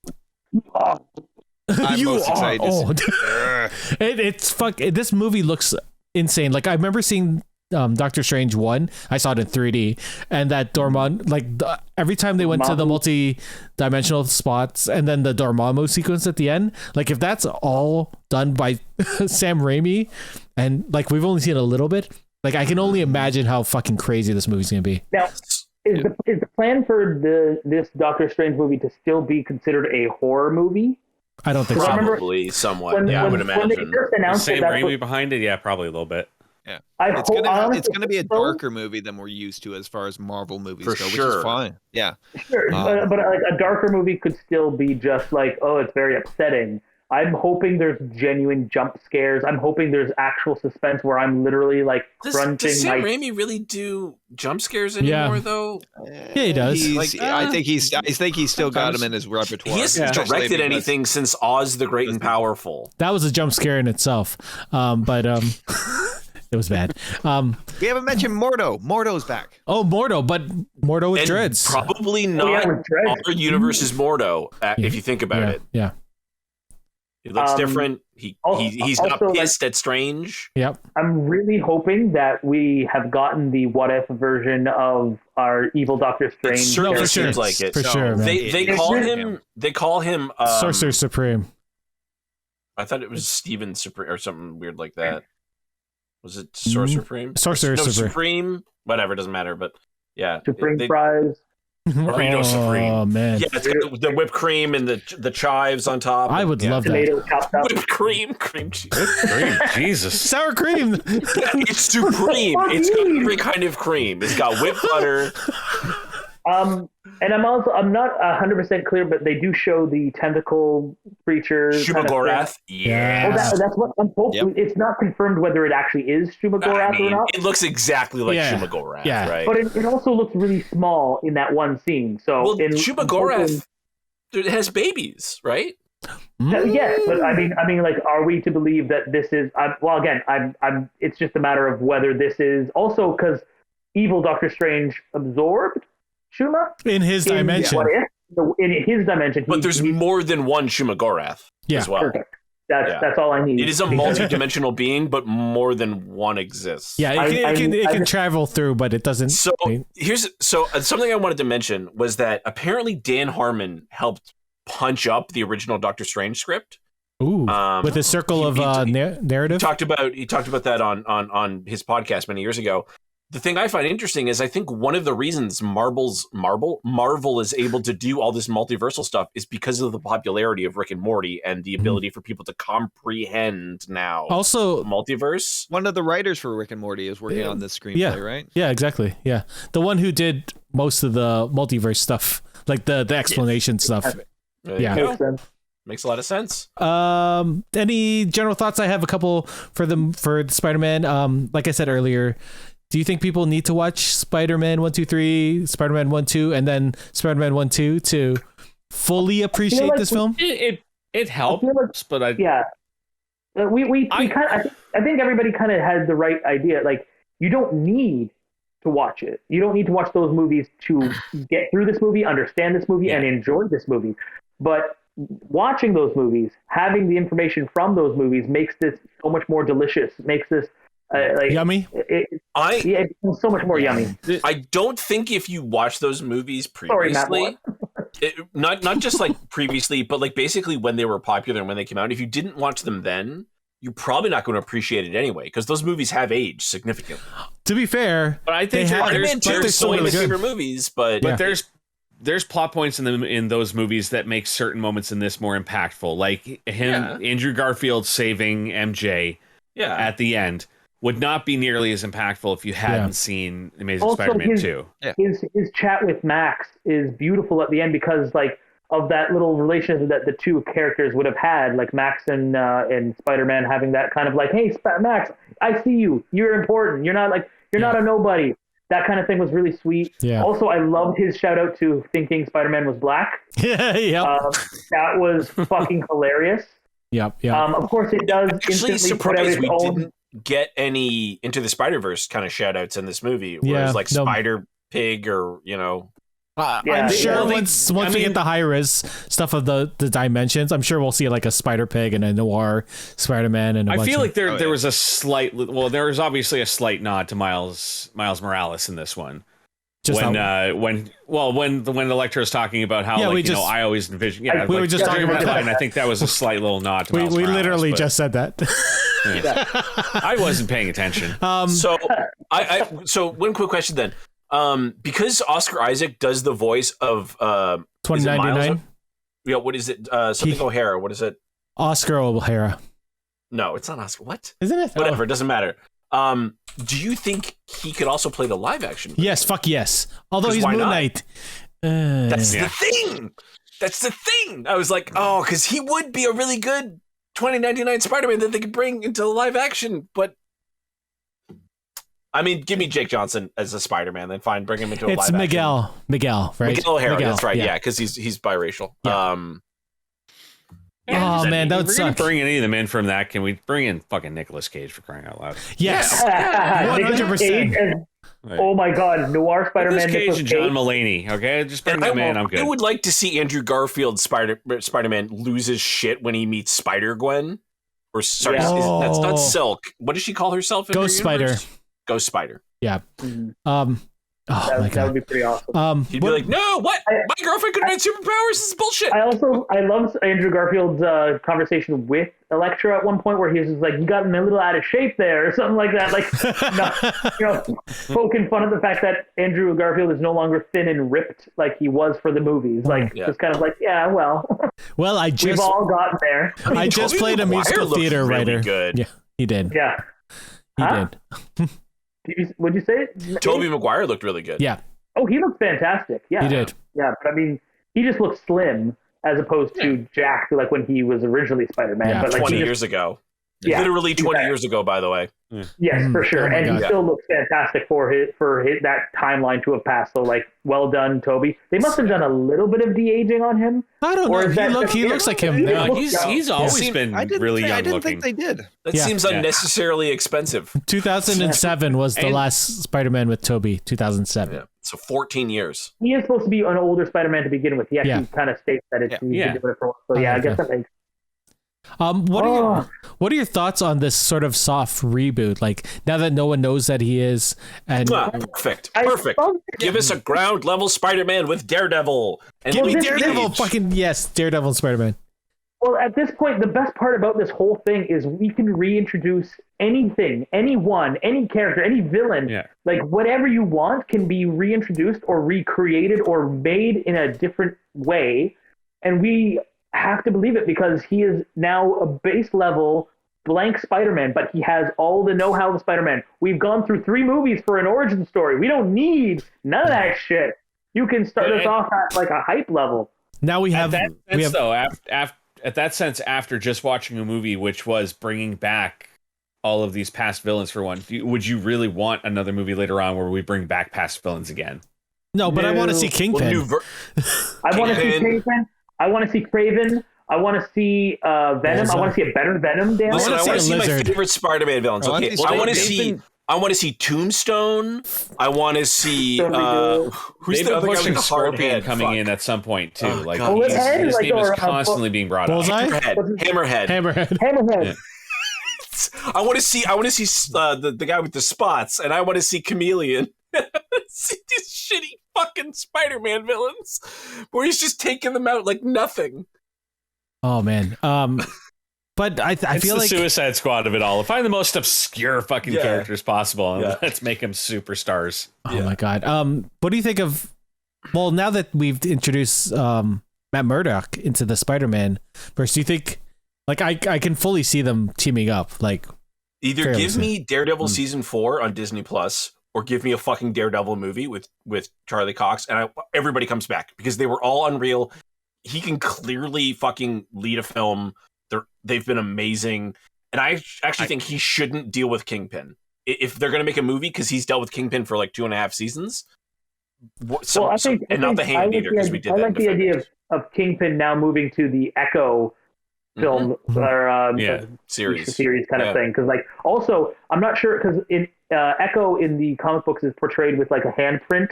I'm most excited. It's fuck. This movie looks insane. Like I remember seeing Doctor Strange 1. I saw it in 3D, and that Dormammu, like every time they went to the multi-dimensional spots, and then the Dormammu sequence at the end, like if that's all done by Sam Raimi, and like we've only seen a little bit, like I can only imagine how fucking crazy this movie's gonna be. Now, is the plan for this Doctor Strange movie to still be considered a horror movie? I don't think so. Probably somewhat. I would imagine. When they first announced Sam Raimi behind it, yeah, probably a little bit. Yeah, it's gonna be a darker movie than we're used to as far as Marvel movies go, which is fine. Yeah, sure, but like a darker movie could still be just like, oh, it's very upsetting. I'm hoping there's genuine jump scares. I'm hoping there's actual suspense where I'm literally like crunching. Does Sam Raimi really do jump scares anymore, though? Yeah, he does. I think he's still got him in his repertoire. He hasn't directed anything since Oz the Great and Powerful. That was a jump scare in itself, but it was bad. We haven't mentioned Mordo. Mordo's back. Oh, Mordo, but Mordo with dreads. Probably not our universe's Mordo, if you think about it. Yeah. He looks different. He's not pissed at Strange. Yep. I'm really hoping that we have gotten the What If version of our evil Doctor Strange. It certainly seems like it. For sure, man. They call him Was it Sorcerer Supreme? Sorcerer Supreme. Whatever, doesn't matter. But yeah, Supreme fries. Burrito Supreme. Oh man, Yeah, it's got the whipped cream and the chives on top. I would love that. Tomato chopped up. Whipped cream cheese. Cream, Jesus. Sour cream. It's supreme. It's got every kind of cream. It's got whipped butter. And I'm not 100% clear, but they do show the tentacle creatures. Shumagorath. Yeah. Oh, that's what I'm hoping. Yep. It's not confirmed whether it actually is Shumagorath or not. It looks exactly like Shumagorath, right? But it also looks really small in that one scene. So Shumagorath it has babies, right? Yes, but I mean, like, are we to believe that this is? I'm. It's just a matter of whether this is also because evil Doctor Strange absorbed Shuma in his dimension. In his dimension, but there's more than one Shumagorath as well. Perfect. That's all I need. It is a multi-dimensional being, but more than one exists. Yeah, it can travel through, but it doesn't. So something I wanted to mention was that apparently Dan Harmon helped punch up the original Doctor Strange script. Ooh, with his circle of narrative. He talked about that on his podcast many years ago. The thing I find interesting is I think one of the reasons Marvel is able to do all this multiversal stuff is because of the popularity of Rick and Morty and the ability for people to comprehend now. Also, multiverse. One of the writers for Rick and Morty is working on this screenplay, right? Yeah, exactly. Yeah, the one who did most of the multiverse stuff, like the explanation stuff. Yeah, makes a lot of sense. Any general thoughts? I have a couple for Spider-Man. Like I said earlier. Do you think people need to watch Spider-Man 1, 2, 3, Spider-Man 1, 2, and then Spider-Man 1, 2 to fully appreciate this film? It helps, but I think everybody kind of has the right idea. Like, you don't need to watch it. You don't need to watch those movies to get through this movie, understand this movie, and enjoy this movie. But watching those movies, having the information from those movies makes this so much more delicious. Makes this yummy. It becomes so much more yummy. I don't think if you watch those movies previously, not just like previously, but like basically when they were popular and when they came out, if you didn't watch them then, you're probably not going to appreciate it anyway because those movies have aged significantly. To be fair, but I think there's so many favorite movies, but there's plot points in those movies that make certain moments in this more impactful, like Andrew Garfield saving MJ at the end. Would not be nearly as impactful if you hadn't seen Amazing Spider-Man 2. His chat with Max is beautiful at the end because like of that little relationship that the two characters would have had, like Max and Spider-Man having that kind of like, hey, Max, I see you. You're important. You're not a nobody. That kind of thing was really sweet. Yeah. Also, I loved his shout out to thinking Spider-Man was black. That was fucking hilarious. Yep. Of course, it does instantly put out its own. Get any Into the Spider-Verse kind of shout outs in this movie, whereas like Spider Pig or I'm sure once we get the high res stuff of the dimensions, I'm sure we'll see like a Spider Pig and a Noir Spider-Man and I feel like there was a slight there was obviously a slight nod to Miles Morales in this one. Just when Electro's talking about how I always envision we were just talking about that, and I think that was a slight little nod to Miles we Morales, literally just said that. I wasn't paying attention. So one quick question then, because Oscar Isaac does the voice of 2099. Yeah, what is it? Something O'Hara. What is it? Oscar O'Hara. No, it's not Oscar. What? Isn't it? Whatever. It doesn't matter. Do you think he could also play the live action movie? Yes, fuck yes. Although he's Moon Knight. That's the thing. That's the thing. I was like, because he would be a really good 2099 Spider-Man that they could bring into live action. But I mean, give me Jake Johnson as a Spider-Man, then fine, bring him into a live action. It's Miguel, right? Miguel O'Hara, that's right. Yeah, because he's biracial. Yeah. Man, that would suck. We're gonna bring any of them in from that. Can we bring in fucking Nicolas Cage for crying out loud? Yes, 100%. Oh my God, Noir Spider-Man. Nicolas Cage and John Mulaney. Okay, just bring them in. I'm good. I would like to see Andrew Garfield Spider-Man lose his shit when he meets Spider-Gwen. Or sorry, that's not Silk. What does she call herself? Ghost Spider. Ghost Spider. Yeah. That would be pretty awesome. He'd be like, "No, what? My girlfriend could have had superpowers. This is bullshit." I love Andrew Garfield's conversation with Elektra at one point where he was just like, "You got me a little out of shape there," or something like that. Like, poking fun at the fact that Andrew Garfield is no longer thin and ripped like he was for the movies. Like, just kind of like, yeah, well, well, we've all gotten there. I just played a musical theater writer. Good. Yeah, he did. Yeah, he did. What'd you say? Tobey Maguire looked really good. Yeah. Oh, he looked fantastic. Yeah, he did. Yeah, but I mean, he just looked slim as opposed to Jack, like when he was originally Spider-Man. Yeah, but like 20 years ago. Yeah, literally 20 years ago, by the way. Yes, for sure. And he still looks fantastic for that timeline to have passed. So, like, well done, Toby. They must have done a little bit of de-aging on him. I don't know. He looks like him now. No, he's always been really young looking. I didn't think they did. That seems unnecessarily expensive. 2007 was the last Spider-Man with Toby. 2007. Yeah. So 14 years. He is supposed to be an older Spider-Man to begin with. He actually kind of states that he's been doing it for a while. So, I guess that makes. What are your thoughts on this sort of soft reboot? Like, now that no one knows that he is, and perfect. Give us a ground level Spider-Man with Daredevil. And give me Daredevil. Fucking yes, Daredevil and Spider-Man. Well, at this point, the best part about this whole thing is we can reintroduce anything, anyone, any character, any villain. Yeah. Like, whatever you want can be reintroduced or recreated or made in a different way. And we have to believe it because he is now a base level blank Spider-Man, but he has all the know-how of Spider-Man. We've gone through 3 movies for an origin story. We don't need none of that shit. You can start us off at like a hype level. Now we have at that sense, after just watching a movie which was bringing back all of these past villains for one, would you really want another movie later on where we bring back past villains again? No, but I want to see Kingpin. I want to see Kingpin. I want to see Kraven. I want to see Venom. I want to see a better Venom. Dan. Listen, I want to see my favorite Spider-Man villains. Okay, I want to see Tombstone. I want to see who's the other guy with the hard head coming in at some point too. Like his name is constantly being brought up. Hammerhead. Hammerhead. I want to see the guy with the spots, and I want to see Chameleon. See these shitty fucking Spider-Man villains, where he's just taking them out like nothing. Oh man. But I feel like Suicide Squad of it all. Find the most obscure fucking characters possible, and let's make them superstars. Oh my god. What do you think of? Well, now that we've introduced Matt Murdock into the Spider-Man verse, do you think, like, I can fully see them teaming up? Like, either give me Daredevil season 4 on Disney Plus, or give me a fucking Daredevil movie with Charlie Cox, and everybody comes back because they were all unreal. He can clearly fucking lead a film. They've been amazing, and I actually think he shouldn't deal with Kingpin if they're going to make a movie, because he's dealt with Kingpin for like 2.5 seasons. I think not the Hand either, because we did. I like the idea of Kingpin now moving to the Echo film or series kind of thing. Because like also, I'm not sure because in Echo in the comic books is portrayed with like a handprint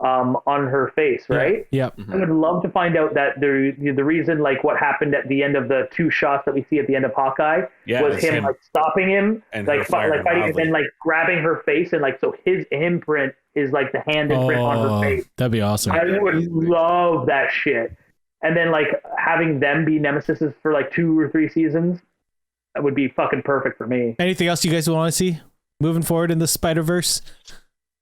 on her face, right? Yeah. I would love to find out that the reason, like what happened at the end of the 2 shots that we see at the end of Hawkeye was him like stopping him, and like fighting, and then like grabbing her face, and like so his imprint is like the hand imprint on her face. That'd be awesome. I would love that shit. And then like having them be nemesises for like 2 or 3 seasons, that would be fucking perfect for me. Anything else you guys want to see moving forward in the Spider-Verse?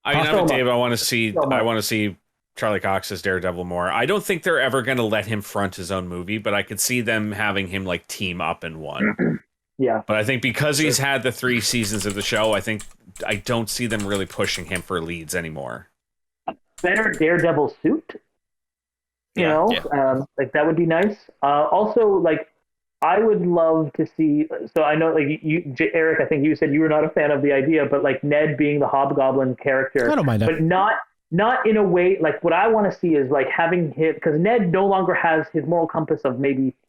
I mean, I'm with Dave. I want to see Charlie Cox as Daredevil more. I don't think they're ever going to let him front his own movie, but I could see them having him like team up in one. Yeah. But I think because he's had the 3 seasons of the show, I don't see them really pushing him for leads anymore. Better Daredevil suit. You know, like that would be nice. Also, like, I would love to see. So I know, like you, Erik, I think you said you were not a fan of the idea, but like Ned being the Hobgoblin character, I don't mind that, but not in a way. Like what I want to see is like having him, because Ned no longer has his moral compass of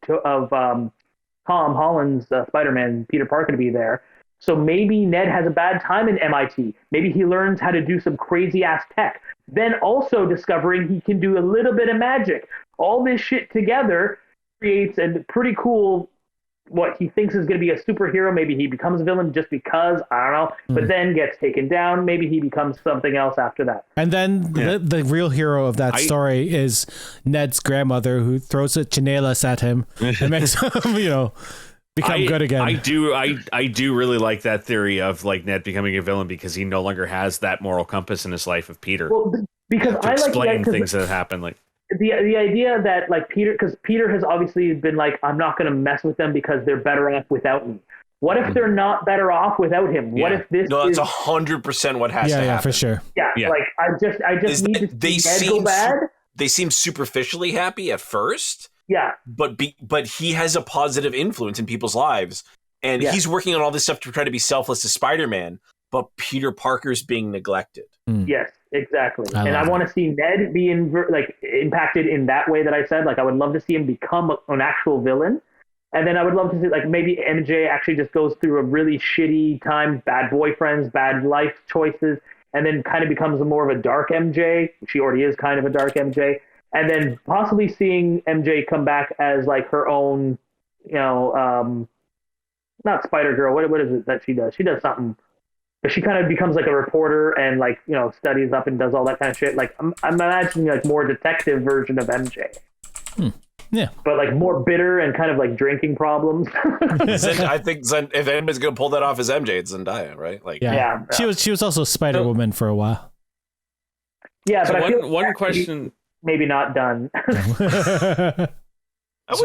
Tom Holland's Spider-Man, Peter Parker, to be there. So maybe Ned has a bad time in MIT. Maybe he learns how to do some crazy ass tech. Then also discovering he can do a little bit of magic. All this shit together creates a pretty cool, what he thinks is going to be a superhero. Maybe he becomes a villain just because, I don't know, but then gets taken down. Maybe he becomes something else after that. And then the real hero of that story is Ned's grandmother, who throws a chinelas at him and makes him, become good again. I do really like that theory of like Ned becoming a villain because he no longer has that moral compass in his life of Peter. Well, because to I like explain things that happen. Like the idea that like because Peter has obviously been like, I'm not going to mess with them because they're better off without me. What if they're not better off without him? What if this? No, that's 100% what has to happen. Yeah, for sure. Yeah, like I just need to see Ned go bad. They seem superficially happy at first. Yeah, but he has a positive influence in people's lives, and he's working on all this stuff to try to be selfless as Spider-Man. But Peter Parker's being neglected. Yes, exactly. I want to see Ned be impacted in that way that I said. Like I would love to see him become an actual villain, and then I would love to see like maybe MJ actually just goes through a really shitty time, bad boyfriends, bad life choices, and then kind of becomes more of a dark MJ. She already is kind of a dark MJ. And then possibly seeing MJ come back as like her own, not Spider-Girl. What is it that she does? She does something, but she kind of becomes like a reporter and like, studies up and does all that kind of shit. Like I'm imagining like more detective version of MJ. Yeah. But like more bitter and kind of like drinking problems. I think if anybody's going to pull that off as MJ, it's Zendaya, right? Like, yeah. She was also Spider-Woman for a while. Yeah, so but I feel one question. Maybe not done. So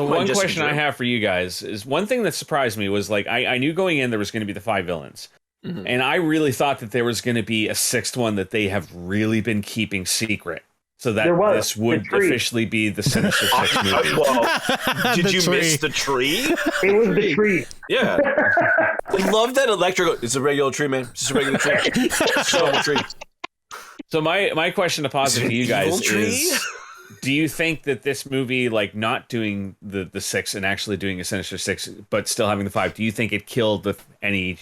one question I have for you guys is one thing that surprised me was like I knew going in there was going to be the 5 villains, and I really thought that there was going to be a 6th one that they have really been keeping secret, so that this would officially be the Sinister Six movie. Well, did you miss the tree? It was the tree. Yeah, I love that Electro. It's a regular tree, man. It's just a regular tree. It's a normal tree. So my question to posit to you guys is, do you think that this movie, like not doing the 6 and actually doing a Sinister 6, but still having the 5, do you think it killed any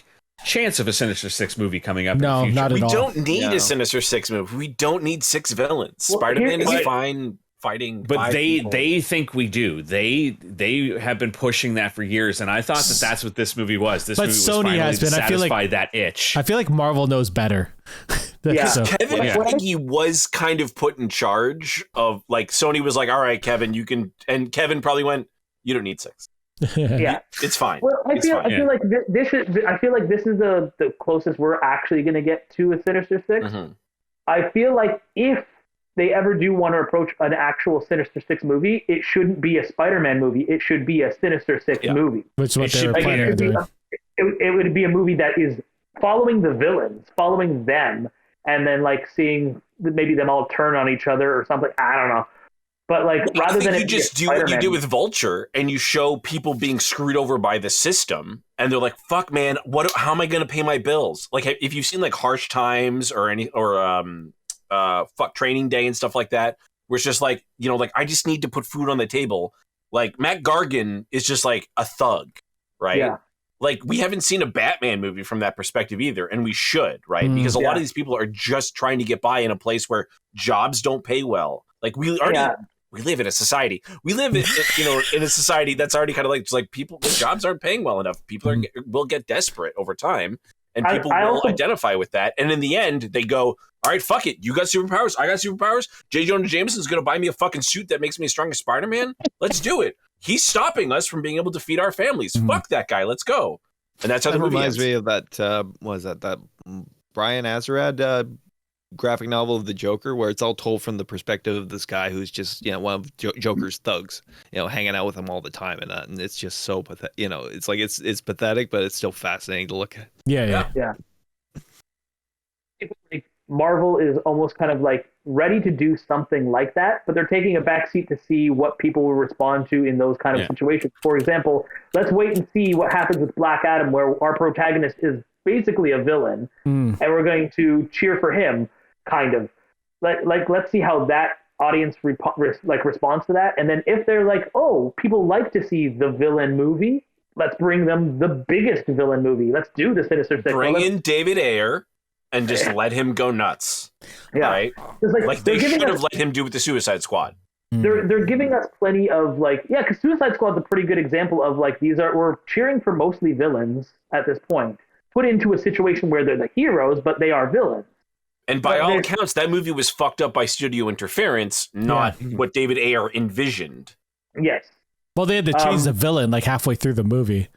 chance of a Sinister 6 movie coming up? No, in the future? not at all. We don't need a Sinister 6 movie. We don't need 6 villains. Well, Spider-Man is fine fighting. But they think we do. They have been pushing that for years, and I thought that that's what this movie was. This movie was Sony has been. I feel like that itch. I feel like Marvel knows better. Kevin Feige was kind of put in charge of, like, Sony was like, all right, Kevin, you can, and Kevin probably went, you don't need 6. Yeah, it's fine. Well, I feel like this is the closest we're actually going to get to a Sinister 6. I feel like if they ever do want to approach an actual Sinister 6 movie, it shouldn't be a Spider-Man movie. It should be a Sinister 6 movie. Which is what they're planning on doing. It would be a movie that is following the villains, following them, and then like seeing maybe them all turn on each other or something. I don't know. But like, rather than you just do what you do with Vulture, and you show people being screwed over by the system, and they're like, "Fuck, man, how am I going to pay my bills?" Like, if you've seen like Harsh Times or Fuck Training Day and stuff like that, where it's just like, like I just need to put food on the table. Like Matt Gargan is just like a thug, right? Yeah. Like we haven't seen a Batman movie from that perspective either, and we should, right? Because a lot of these people are just trying to get by in a place where jobs don't pay well. Like we live in a society. We live in a society that's already kind of like people. Jobs aren't paying well enough. People will get desperate over time, and people will identify with that. And in the end, they go, "All right, fuck it. You got superpowers. I got superpowers. J. Jonah Jameson's going to buy me a fucking suit that makes me as strong as Spider-Man. Let's do it. He's stopping us from being able to feed our families. Fuck that guy. Let's go." And that's how the movie reminds ends. me of that. That Brian Azarad graphic novel of the Joker, where it's all told from the perspective of this guy who's just one of Joker's thugs, hanging out with him all the time, and it's just so pathetic. It's like it's pathetic, but it's still fascinating to look at. Yeah. Marvel is almost kind of like ready to do something like that, but they're taking a backseat to see what people will respond to in those kind of situations. For example, let's wait and see what happens with Black Adam, where our protagonist is basically a villain, and we're going to cheer for him, kind of. Let's see how that audience responds to that, and then if they're like, oh, people like to see the villain movie, let's bring them the biggest villain movie. Let's do the Sinister Six. Bring in David Ayer and just let him go nuts. Yeah. Right? Like they should have let him do with the Suicide Squad. They're giving us plenty of because Suicide Squad's a pretty good example of we're cheering for mostly villains at this point, put into a situation where they're the heroes, but they are villains. And by all accounts, that movie was fucked up by studio interference, not what David Ayer envisioned. Yes. Well, they had to change the villain like halfway through the movie.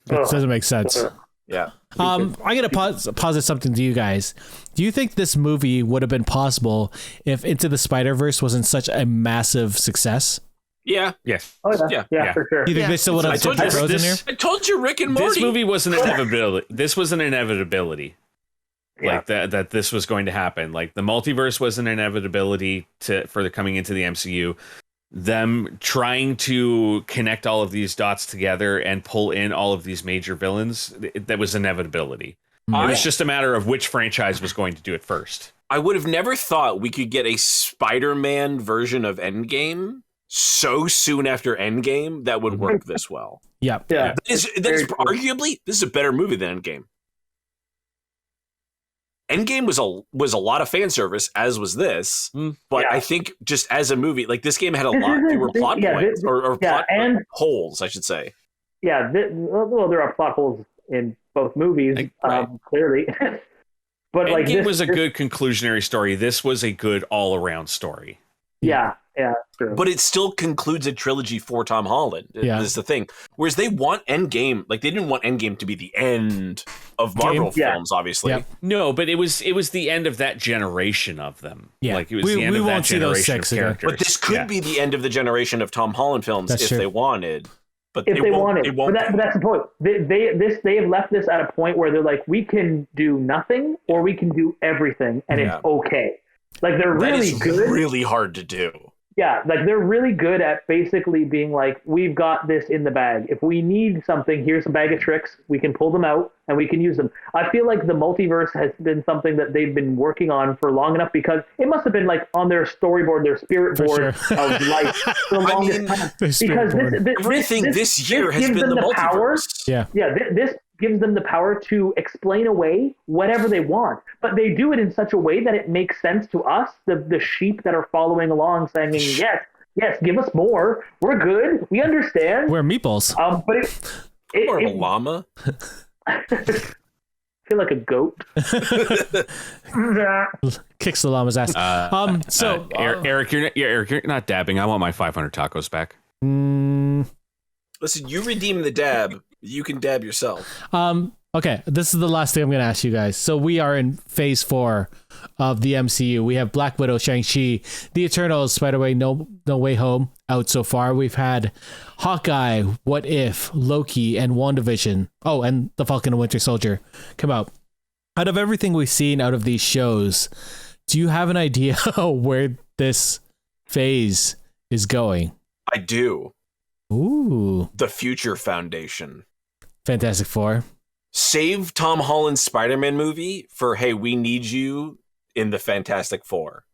That doesn't make sense. Yeah. I'm gonna posit something to you guys. Do you think this movie would have been possible if Into the Spider-Verse wasn't such a massive success? Yeah. Yes. Oh yeah, for sure. Do you think they still would have dipped their toes in here? I told you, Rick and Morty. This movie was an inevitability. This was an inevitability. Like that this was going to happen. Like the multiverse was an inevitability for the coming into the MCU. Them trying to connect all of these dots together and pull in all of these major villains, that was inevitability. It was just a matter of which franchise was going to do it first. I would have never thought we could get a Spider-Man version of Endgame so soon after Endgame that would work this well. Yeah. Yeah. That's arguably, this is a better movie than Endgame. Endgame was a lot of fan service, as was this. But I think just as a movie, like this game had a lot fewer plot points or plot holes, I should say. Yeah, well, there are plot holes in both movies, clearly. But Endgame like this was a good conclusionary story. This was a good all-around story. Yeah, true. But it still concludes a trilogy for Tom Holland. Yeah. Is the thing. Whereas they want Endgame, like they didn't want Endgame to be the end of Marvel films, obviously. Yep. No, but it was the end of that generation of them. Yeah. Like it was the end of that generation of characters. But this could be the end of the generation of Tom Holland films if they wanted. But if they wanted, but that's the point. They have left this at a point where they're like, we can do nothing or we can do everything, and it's okay. Like they're really good. Really hard to do. Yeah, like they're really good at basically being like, we've got this in the bag. If we need something, here's a bag of tricks. We can pull them out and we can use them. I feel like the multiverse has been something that they've been working on for long enough because it must have been like on their storyboard, their spirit board of life for the longest time. Because everything this year has been the multiverse. This gives them the power to explain away whatever they want, but they do it in such a way that it makes sense to us, the sheep that are following along, saying yes, give us more, we're good, we understand, we're meatballs. But or a llama. I feel like a goat. Kicks the llama's ass. Eric, you're not dabbing. I want my 500 tacos back. Listen, you redeem the dab. You can dab yourself. Okay, this is the last thing I'm going to ask you guys. So we are in phase 4 of the MCU. We have Black Widow, Shang-Chi, The Eternals, Spider-Man, No Way Home out so far. We've had Hawkeye, What If, Loki, and WandaVision. Oh, and The Falcon and Winter Soldier come out. Out of everything we've seen out of these shows, do you have an idea where this phase is going? I do. Ooh. The Future Foundation. Fantastic Four. Save Tom Holland's Spider-Man movie for, hey, we need you in the Fantastic Four.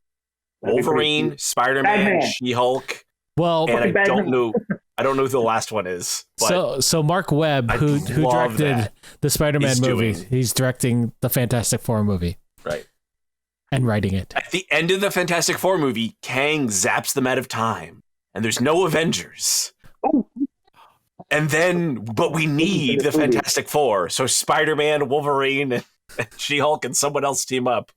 Wolverine, Spider-Man, She-Hulk. Well, and I don't know who the last one is. But so Mark Webb, who directed the Spider-Man movie, he's directing the Fantastic Four movie. Right. And writing it. At the end of the Fantastic Four movie, Kang zaps them out of time. And there's no Avengers. And then, but we need the Fantastic Four. So Spider-Man, Wolverine, and She-Hulk and someone else team up.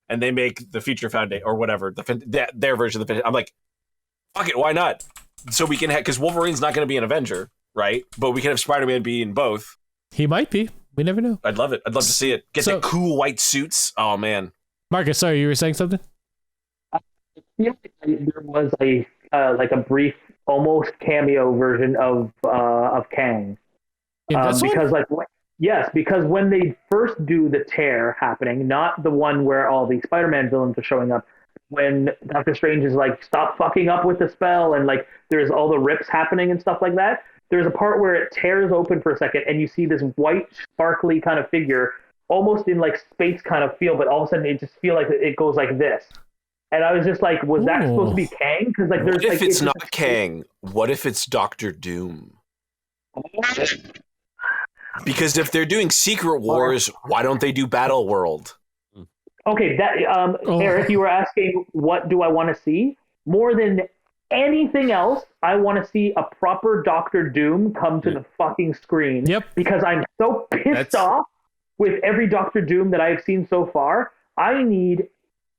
And they make the Future Foundation, or whatever, their version of the... I'm like, fuck it, why not? So we can have... Because Wolverine's not going to be an Avenger, right? But we can have Spider-Man be in both. He might be. We never know. I'd love it. I'd love to see it. Get the cool white suits. Oh, man. Marcus, sorry, you were saying something? Yeah, there was a brief, almost cameo version of Kang. Because when they first do the tear happening, not the one where all the Spider-Man villains are showing up, when Doctor Strange is like, stop fucking up with the spell, and like there's all the rips happening and stuff like that, there's a part where it tears open for a second and you see this white sparkly kind of figure almost in like space kind of feel, but all of a sudden it just feel like it goes like this. And I was just like, was that supposed to be Kang? Because like, what if it's not Kang? What if it's Doctor Doom? Because if they're doing Secret Wars, why don't they do Battle World? Okay, Eric, you were asking, what do I want to see? More than anything else, I want to see a proper Doctor Doom come to the fucking screen. Yep. Because I'm so pissed off with every Doctor Doom that I've seen so far. I need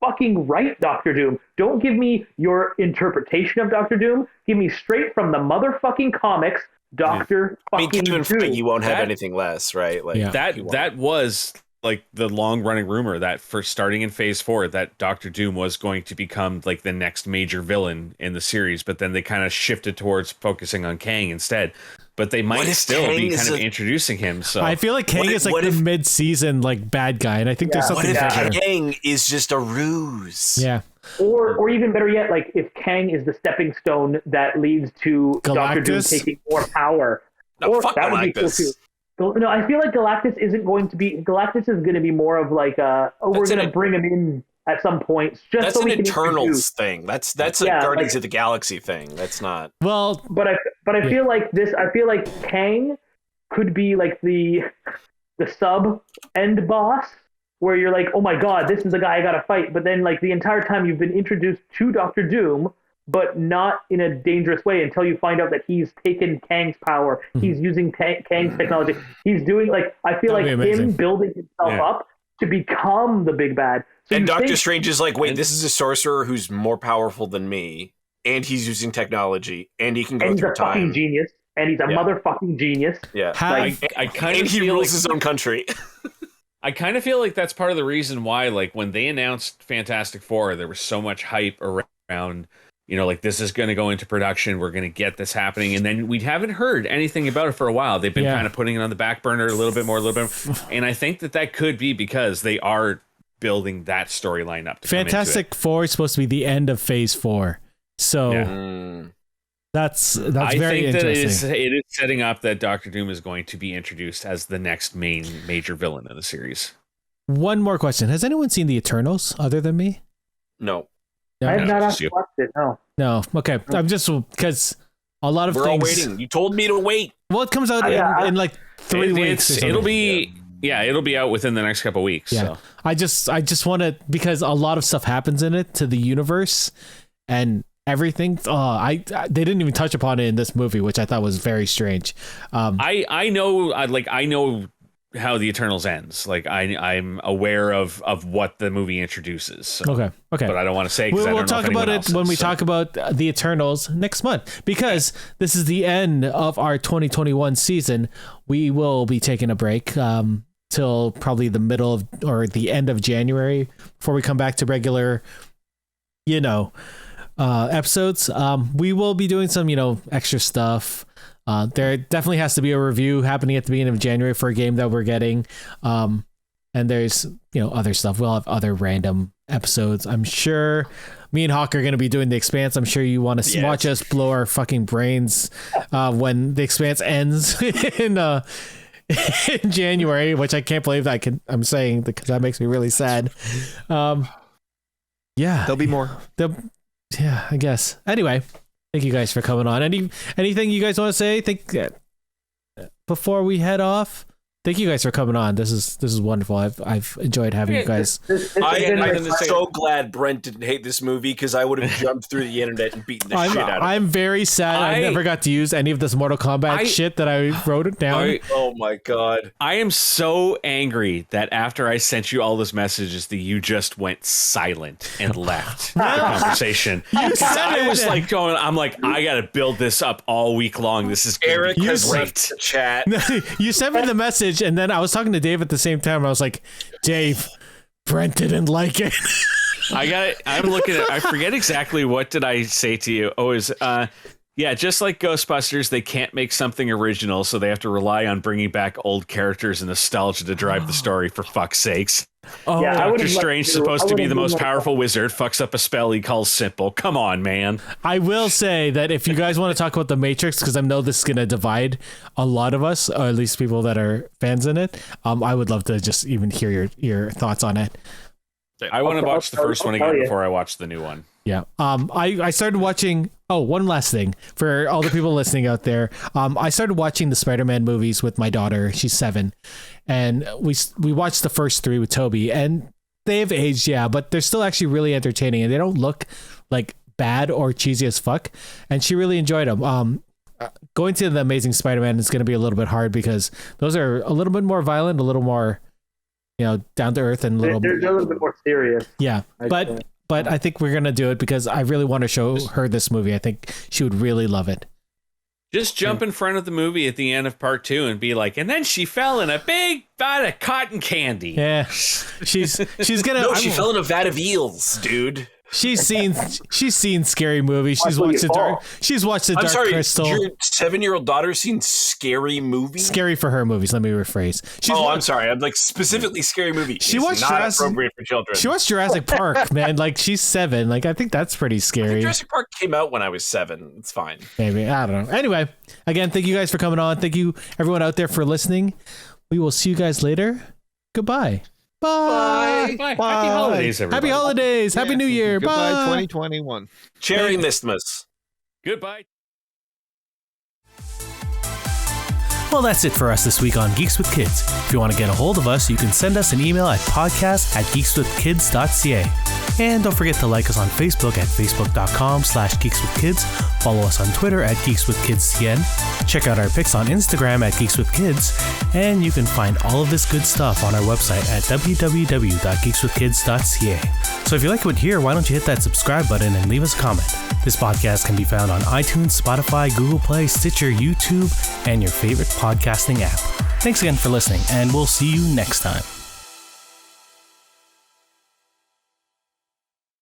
fucking write Doctor Doom. Don't give me your interpretation of Doctor Doom. Give me straight from the motherfucking comics, Doctor fucking Kevin Doom. Feige won't have anything less, right? Like that was like the long running rumor that for starting in Phase 4 that Doctor Doom was going to become like the next major villain in the series, but then they kind of shifted towards focusing on Kang instead. But they might still be kind of introducing him. So I feel like Kang is like the mid-season like bad guy, and I think there's something what if bigger. Kang is just a ruse? Yeah. Or even better yet, like if Kang is the stepping stone that leads to Doctor Doom taking more power. No, or fuck that would be cool Galactus. too. No, I feel like Galactus isn't going to be. Galactus is going to be more of like we're going to bring him in at some point. Just That's so an we can Eternals introduce. thing. That's a Guardians of the Galaxy thing. That's not. Well, But I feel like this. I feel like Kang could be like the sub end boss, where you're like, oh my god, this is the guy I gotta fight. But then like the entire time you've been introduced to Doctor Doom, but not in a dangerous way until you find out that he's taken Kang's power. He's using Kang's technology. He's doing like I feel like him building himself up to become the big bad. So and Doctor Strange is like, wait, this is a sorcerer who's more powerful than me, and he's using technology, and he can go through he's a fucking time. genius, and he's a motherfucking genius. Yeah, I kind of and he rules his own country. I kind of feel like that's part of the reason why, like, when they announced Fantastic Four, there was so much hype around, you know, like, this is going to go into production, we're going to get this happening, and then we haven't heard anything about it for a while. They've been kind of putting it on the back burner a little bit more, and I think that could be because they are building that storyline up. Fantastic Four is supposed to be the end of Phase 4, so that's very interesting. That it is setting up that Doctor Doom is going to be introduced as the next main major villain in the series. One more question: has anyone seen the Eternals other than me? No. I have not actually watched it. No. Okay, I'm just because a lot of We're things. all waiting. You told me to wait. Well, it comes out in like 3 weeks. It'll be out within the next couple of weeks. Yeah. So. I just want to, because a lot of stuff happens in it to the universe and everything. They didn't even touch upon it in this movie, which I thought was very strange. I know how the Eternals ends. Like I'm aware of what the movie introduces. So. Okay. But I don't want to say because we'll talk about it when we talk about the Eternals next month, because this is the end of our 2021 season. We will be taking a break till probably the middle of or the end of January before we come back to regular, episodes. We will be doing some, extra stuff. There definitely has to be a review happening at the beginning of January for a game that we're getting. And there's, other stuff. We'll have other random episodes. I'm sure me and Hawk are going to be doing the Expanse. I'm sure you want to watch us blow our fucking brains when the Expanse ends in January, which I can't believe I'm saying, because that makes me really sad. There'll be more. Yeah, I guess. Anyway, thank you guys for coming on. Anything you guys want to say? Before we head off? Thank you guys for coming on. This is wonderful. I've enjoyed having you guys. I'm so glad Brent didn't hate this movie, because I would have jumped through the internet and beaten the shit out of it. I'm very sad I never got to use any of this Mortal Kombat shit that I wrote it down. Oh my god. I am so angry that after I sent you all those messages that you just went silent and left the conversation. I was like going, I'm like, I gotta build this up all week long. This is Eric has great. left the chat. You sent me the message, and then I was talking to Dave at the same time. I was like, Dave, Brent didn't like it. I'm looking at, I forget exactly what did I say to you. Just like Ghostbusters, they can't make something original, so they have to rely on bringing back old characters and nostalgia to drive the story, for fuck's sakes. Doctor Strange, supposed to be the most powerful wizard, fucks up a spell he calls simple. Come on, man. I will say that if you guys want to talk about The Matrix, because I know this is going to divide a lot of us, or at least people that are fans in it, I would love to just even hear your thoughts on it. I want to watch the first one again before I watch the new one. Yeah. I started watching. Oh, one last thing for all the people listening out there. I started watching the Spider-Man movies with my daughter. She's 7, and we watched the first 3 with Toby, and they've aged, but they're still actually really entertaining, and they don't look like bad or cheesy as fuck. And she really enjoyed them. Going to the Amazing Spider-Man is going to be a little bit hard, because those are a little bit more violent, a little more, down to earth and They're a little bit more serious. Yeah, but I think we're gonna do it because I really want to show her this movie. I think she would really love it. Just jump in front of the movie at the end of part 2 and be like, and then she fell in a big vat of cotton candy. Yeah, she's gonna. No, she fell in a vat of eels, dude. She's seen scary movies. She's watched the Dark Crystal. Your 7-year-old daughter seen scary movies? Scary for her movies. Let me rephrase. I'm sorry. I'm like specifically scary movies. She watched not appropriate for children. She watched Jurassic Park, man. Like she's 7. Like I think that's pretty scary. Jurassic Park came out when I was 7. It's fine. Maybe, I don't know. Anyway, again, thank you guys for coming on. Thank you everyone out there for listening. We will see you guys later. Goodbye. Bye. Bye. Happy holidays, everybody. Happy holidays. Happy New Year. Goodbye, Bye. 2021. Cherry Mistmas. Goodbye. Well, that's it for us this week on Geeks with Kids. If you want to get a hold of us, you can send us an email at podcast@geekswithkids.ca. And don't forget to like us on Facebook at facebook.com/geekswithkids. Follow us on Twitter at geekswithkidstn. Check out our pics on Instagram at geekswithkids. And you can find all of this good stuff on our website at www.geekswithkids.ca. So if you like what you hear, why don't you hit that subscribe button and leave us a comment. This podcast can be found on iTunes, Spotify, Google Play, Stitcher, YouTube, and your favorite podcasting app. Thanks again for listening, and we'll see you next time.